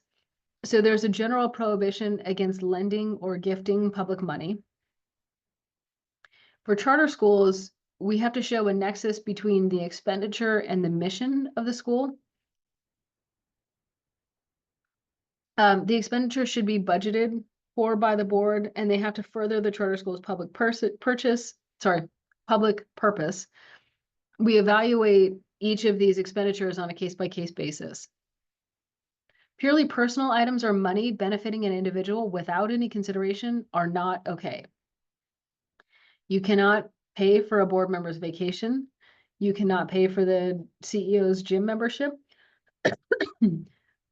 So there's a general prohibition against lending or gifting public money. For charter schools, we have to show a nexus between the expenditure and the mission of the school. The expenditure should be budgeted for by the board, and they have to further the charter school's public purpose. We evaluate each of these expenditures on a case-by-case basis. Purely personal items or money benefiting an individual without any consideration are not okay. You cannot pay for a board member's vacation. You cannot pay for the CEO's gym membership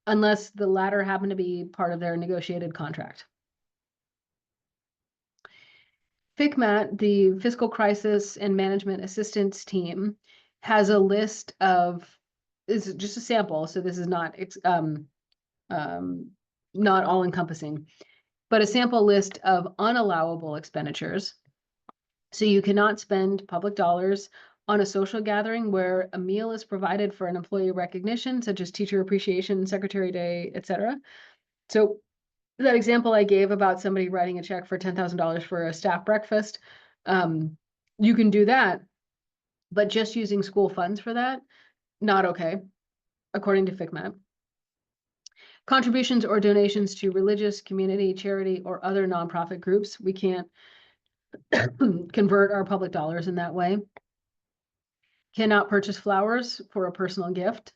unless the latter happen to be part of their negotiated contract. FCMAT, the Fiscal Crisis and Management Assistance Team, has a list of, this is just a sample, so this is not all encompassing, but a sample list of unallowable expenditures. So you cannot spend public dollars on a social gathering where a meal is provided for an employee recognition, such as Teacher Appreciation, Secretary Day, etc. So that example I gave about somebody writing a check for $10,000 for a staff breakfast, you can do that, but just using school funds for that, not okay, according to FCMAT. Contributions or donations to religious, community, charity, or other nonprofit groups, we can't convert our public dollars in that way. Cannot purchase flowers for a personal gift.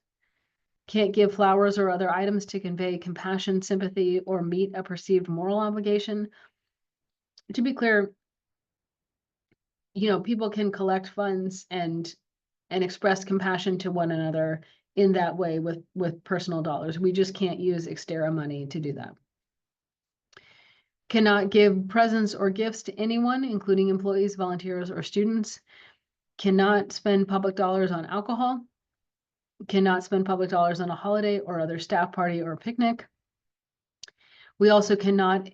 Can't give flowers or other items to convey compassion, sympathy, or meet a perceived moral obligation. To be clear, you know, people can collect funds and express compassion to one another in that way with personal dollars. We just can't use Xterra money to do that. Cannot give presents or gifts to anyone, including employees, volunteers, or students. Cannot spend public dollars on alcohol. Cannot spend public dollars on a holiday or other staff party or picnic. We also cannot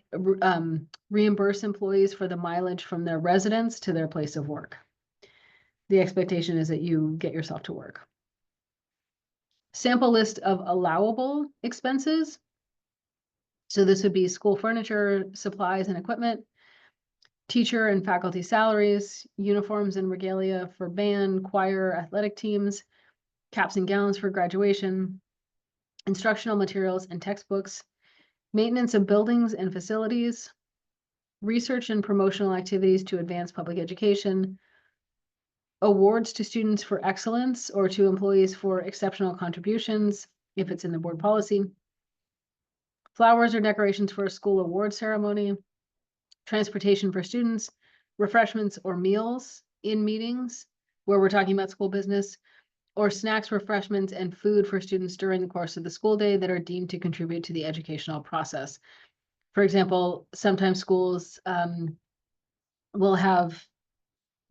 reimburse employees for the mileage from their residence to their place of work. The expectation is that you get yourself to work. Sample list of allowable expenses. So this would be school furniture, supplies and equipment, teacher and faculty salaries, uniforms and regalia for band, choir, athletic teams, caps and gowns for graduation, instructional materials and textbooks, maintenance of buildings and facilities, research and promotional activities to advance public education, awards to students for excellence or to employees for exceptional contributions, if it's in the board policy, flowers or decorations for a school award ceremony, transportation for students, refreshments or meals in meetings where we're talking about school business, or snacks, refreshments, and food for students during the course of the school day that are deemed to contribute to the educational process. For example, sometimes schools will have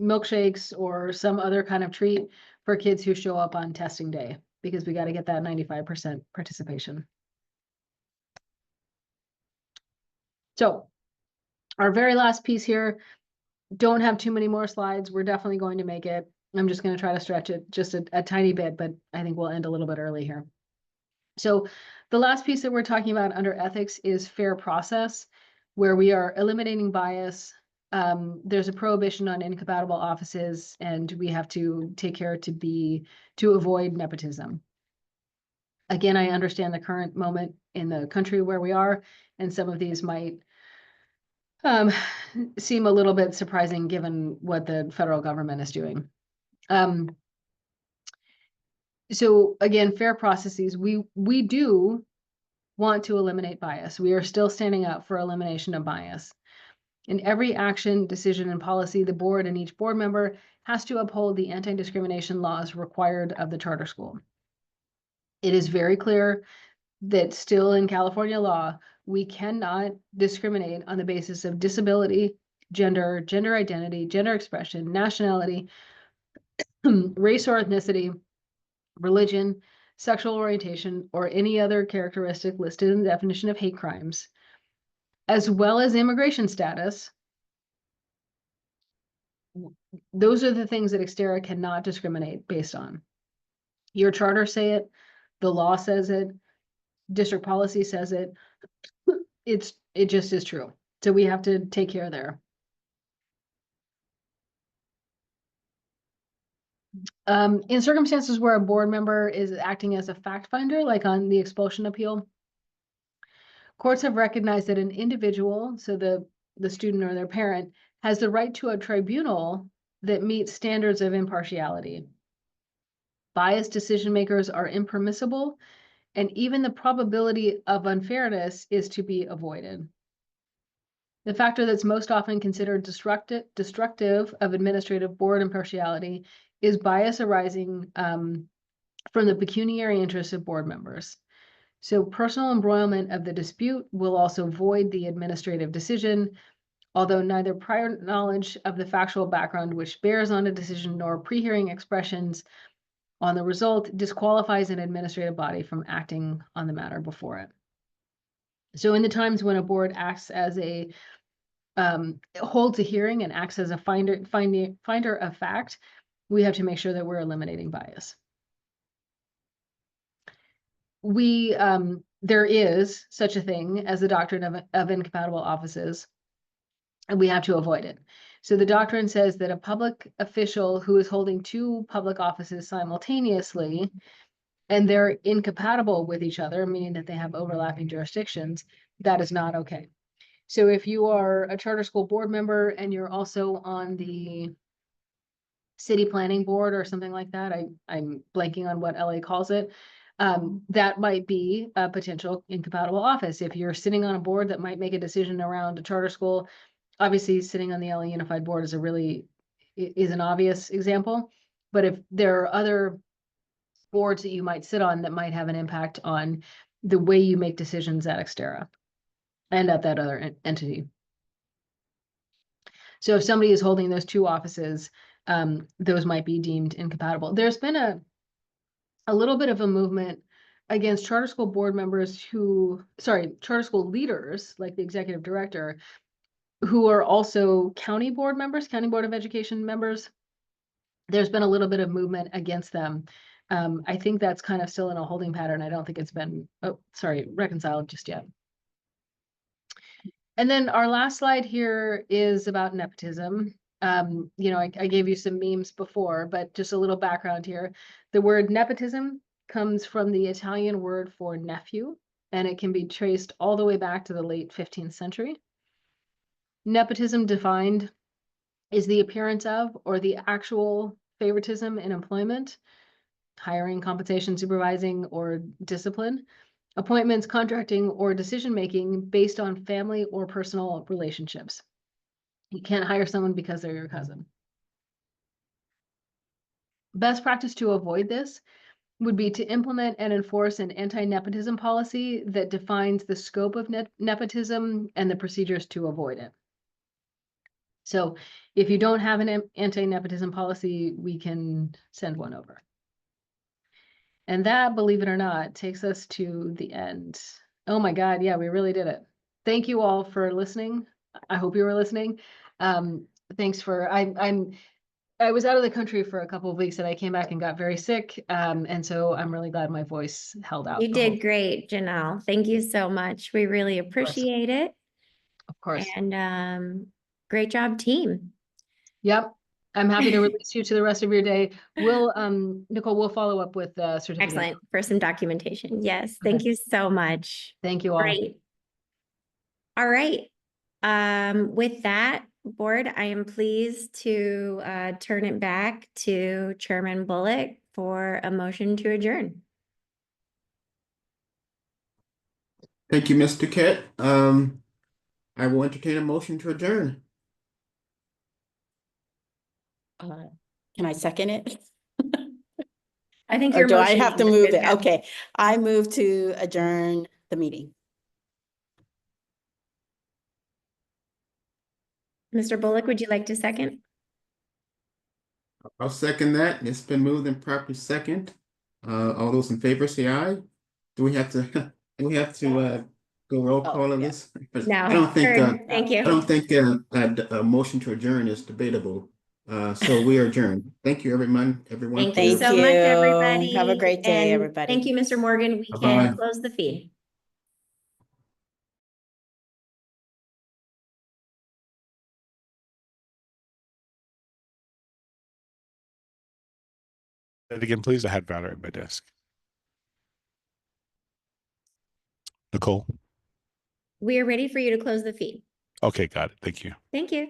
milkshakes or some other kind of treat for kids who show up on testing day, because we got to get that 95% participation. So our very last piece here, don't have too many more slides. We're definitely going to make it. I'm just going to try to stretch it just a tiny bit, but I think we'll end a little bit early here. So the last piece that we're talking about under ethics is fair process, where we are eliminating bias. There's a prohibition on incompatible offices, and we have to take care to avoid nepotism. Again, I understand the current moment in the country where we are, and some of these might seem a little bit surprising given what the federal government is doing. So again, fair processes, we do want to eliminate bias. We are still standing up for elimination of bias. In every action, decision, and policy, the board and each board member has to uphold the anti-discrimination laws required of the charter school. It is very clear that still in California law, we cannot discriminate on the basis of disability, gender, gender identity, gender expression, nationality, race or ethnicity, religion, sexual orientation, or any other characteristic listed in the definition of hate crimes, as well as immigration status. Those are the things that Xterra cannot discriminate based on. Your charter say it, the law says it, district policy says it. It just is true. So we have to take care there. In circumstances where a board member is acting as a fact finder, like on the expulsion appeal, courts have recognized that an individual, so the student or their parent, has the right to a tribunal that meets standards of impartiality. Biased decision makers are impermissible, and even the probability of unfairness is to be avoided. The factor that's most often considered destructive of administrative board impartiality is bias arising from the pecuniary interests of board members. So personal embroilment of the dispute will also void the administrative decision, although neither prior knowledge of the factual background which bears on a decision nor pre-hearing expressions on the result disqualifies an administrative body from acting on the matter before it. So in the times when a board acts as a holds a hearing and acts as a finder of fact, we have to make sure that we're eliminating bias. There is such a thing as the doctrine of incompatible offices, and we have to avoid it. So the doctrine says that a public official who is holding two public offices simultaneously, and they're incompatible with each other, meaning that they have overlapping jurisdictions, that is not okay. So if you are a charter school board member and you're also on the city planning board or something like that, I'm blanking on what LA calls it, that might be a potential incompatible office. If you're sitting on a board that might make a decision around a charter school, obviously sitting on the LA Unified Board is an obvious example. But if there are other boards that you might sit on that might have an impact on the way you make decisions at Xterra and at that other entity. So if somebody is holding those two offices, those might be deemed incompatible. There's been a little bit of a movement against charter school board members charter school leaders, like the executive director, who are also county board members, county board of education members. There's been a little bit of movement against them. I think that's kind of still in a holding pattern. I don't think it's been, reconciled just yet. And then our last slide here is about nepotism. I gave you some memes before, but just a little background here. The word nepotism comes from the Italian word for nephew, and it can be traced all the way back to the late 15th century. Nepotism defined is the appearance of or the actual favoritism in employment, hiring, compensation, supervising, or discipline, appointments, contracting, or decision-making based on family or personal relationships. You can't hire someone because they're your cousin. Best practice to avoid this would be to implement and enforce an anti-nepotism policy that defines the scope of nepotism and the procedures to avoid it. So if you don't have an anti-nepotism policy, we can send one over. And that, believe it or not, takes us to the end. Oh my God, yeah, we really did it. Thank you all for listening. I hope you were listening. Thanks for, I was out of the country for a couple of weeks and I came back and got very sick. And so I'm really glad my voice held out. You the whole- did great, Janelle. Thank you so much. We really appreciate it. Of course. And great job, team. Yep. I'm happy to release you to the rest of your day. We'll, Nicole, we'll follow up with certificate. Excellent. For some documentation. Yes. Thank you so much. Thank you all. Great. All right. With that, board, I am pleased to turn it back to Chairman Bullock for a motion to adjourn. Thank you, Ms. Duquette. I will entertain a motion to adjourn. Can I second it? I think Or your do I motion have to was move good, it? yeah. Okay, I move to adjourn the meeting. Mr. Bullock, would you like to second? I'll second that. It's been moved and properly second. All those in favor say aye. Do we have to, go roll Oh, call on yeah. this? No. I don't think, Heard. Thank I you. don't think a motion to adjourn is debatable. So we are adjourned. Thank you, everyone. Thank for you your- so much, you. everybody. Have a great day, And everybody. Thank you, Mr. Morgan. We Bye-bye. can close the feed. Say it again, please. I had Valerie at my desk. Nicole. We are ready for you to close the feed. Okay, got it. Thank you. Thank you.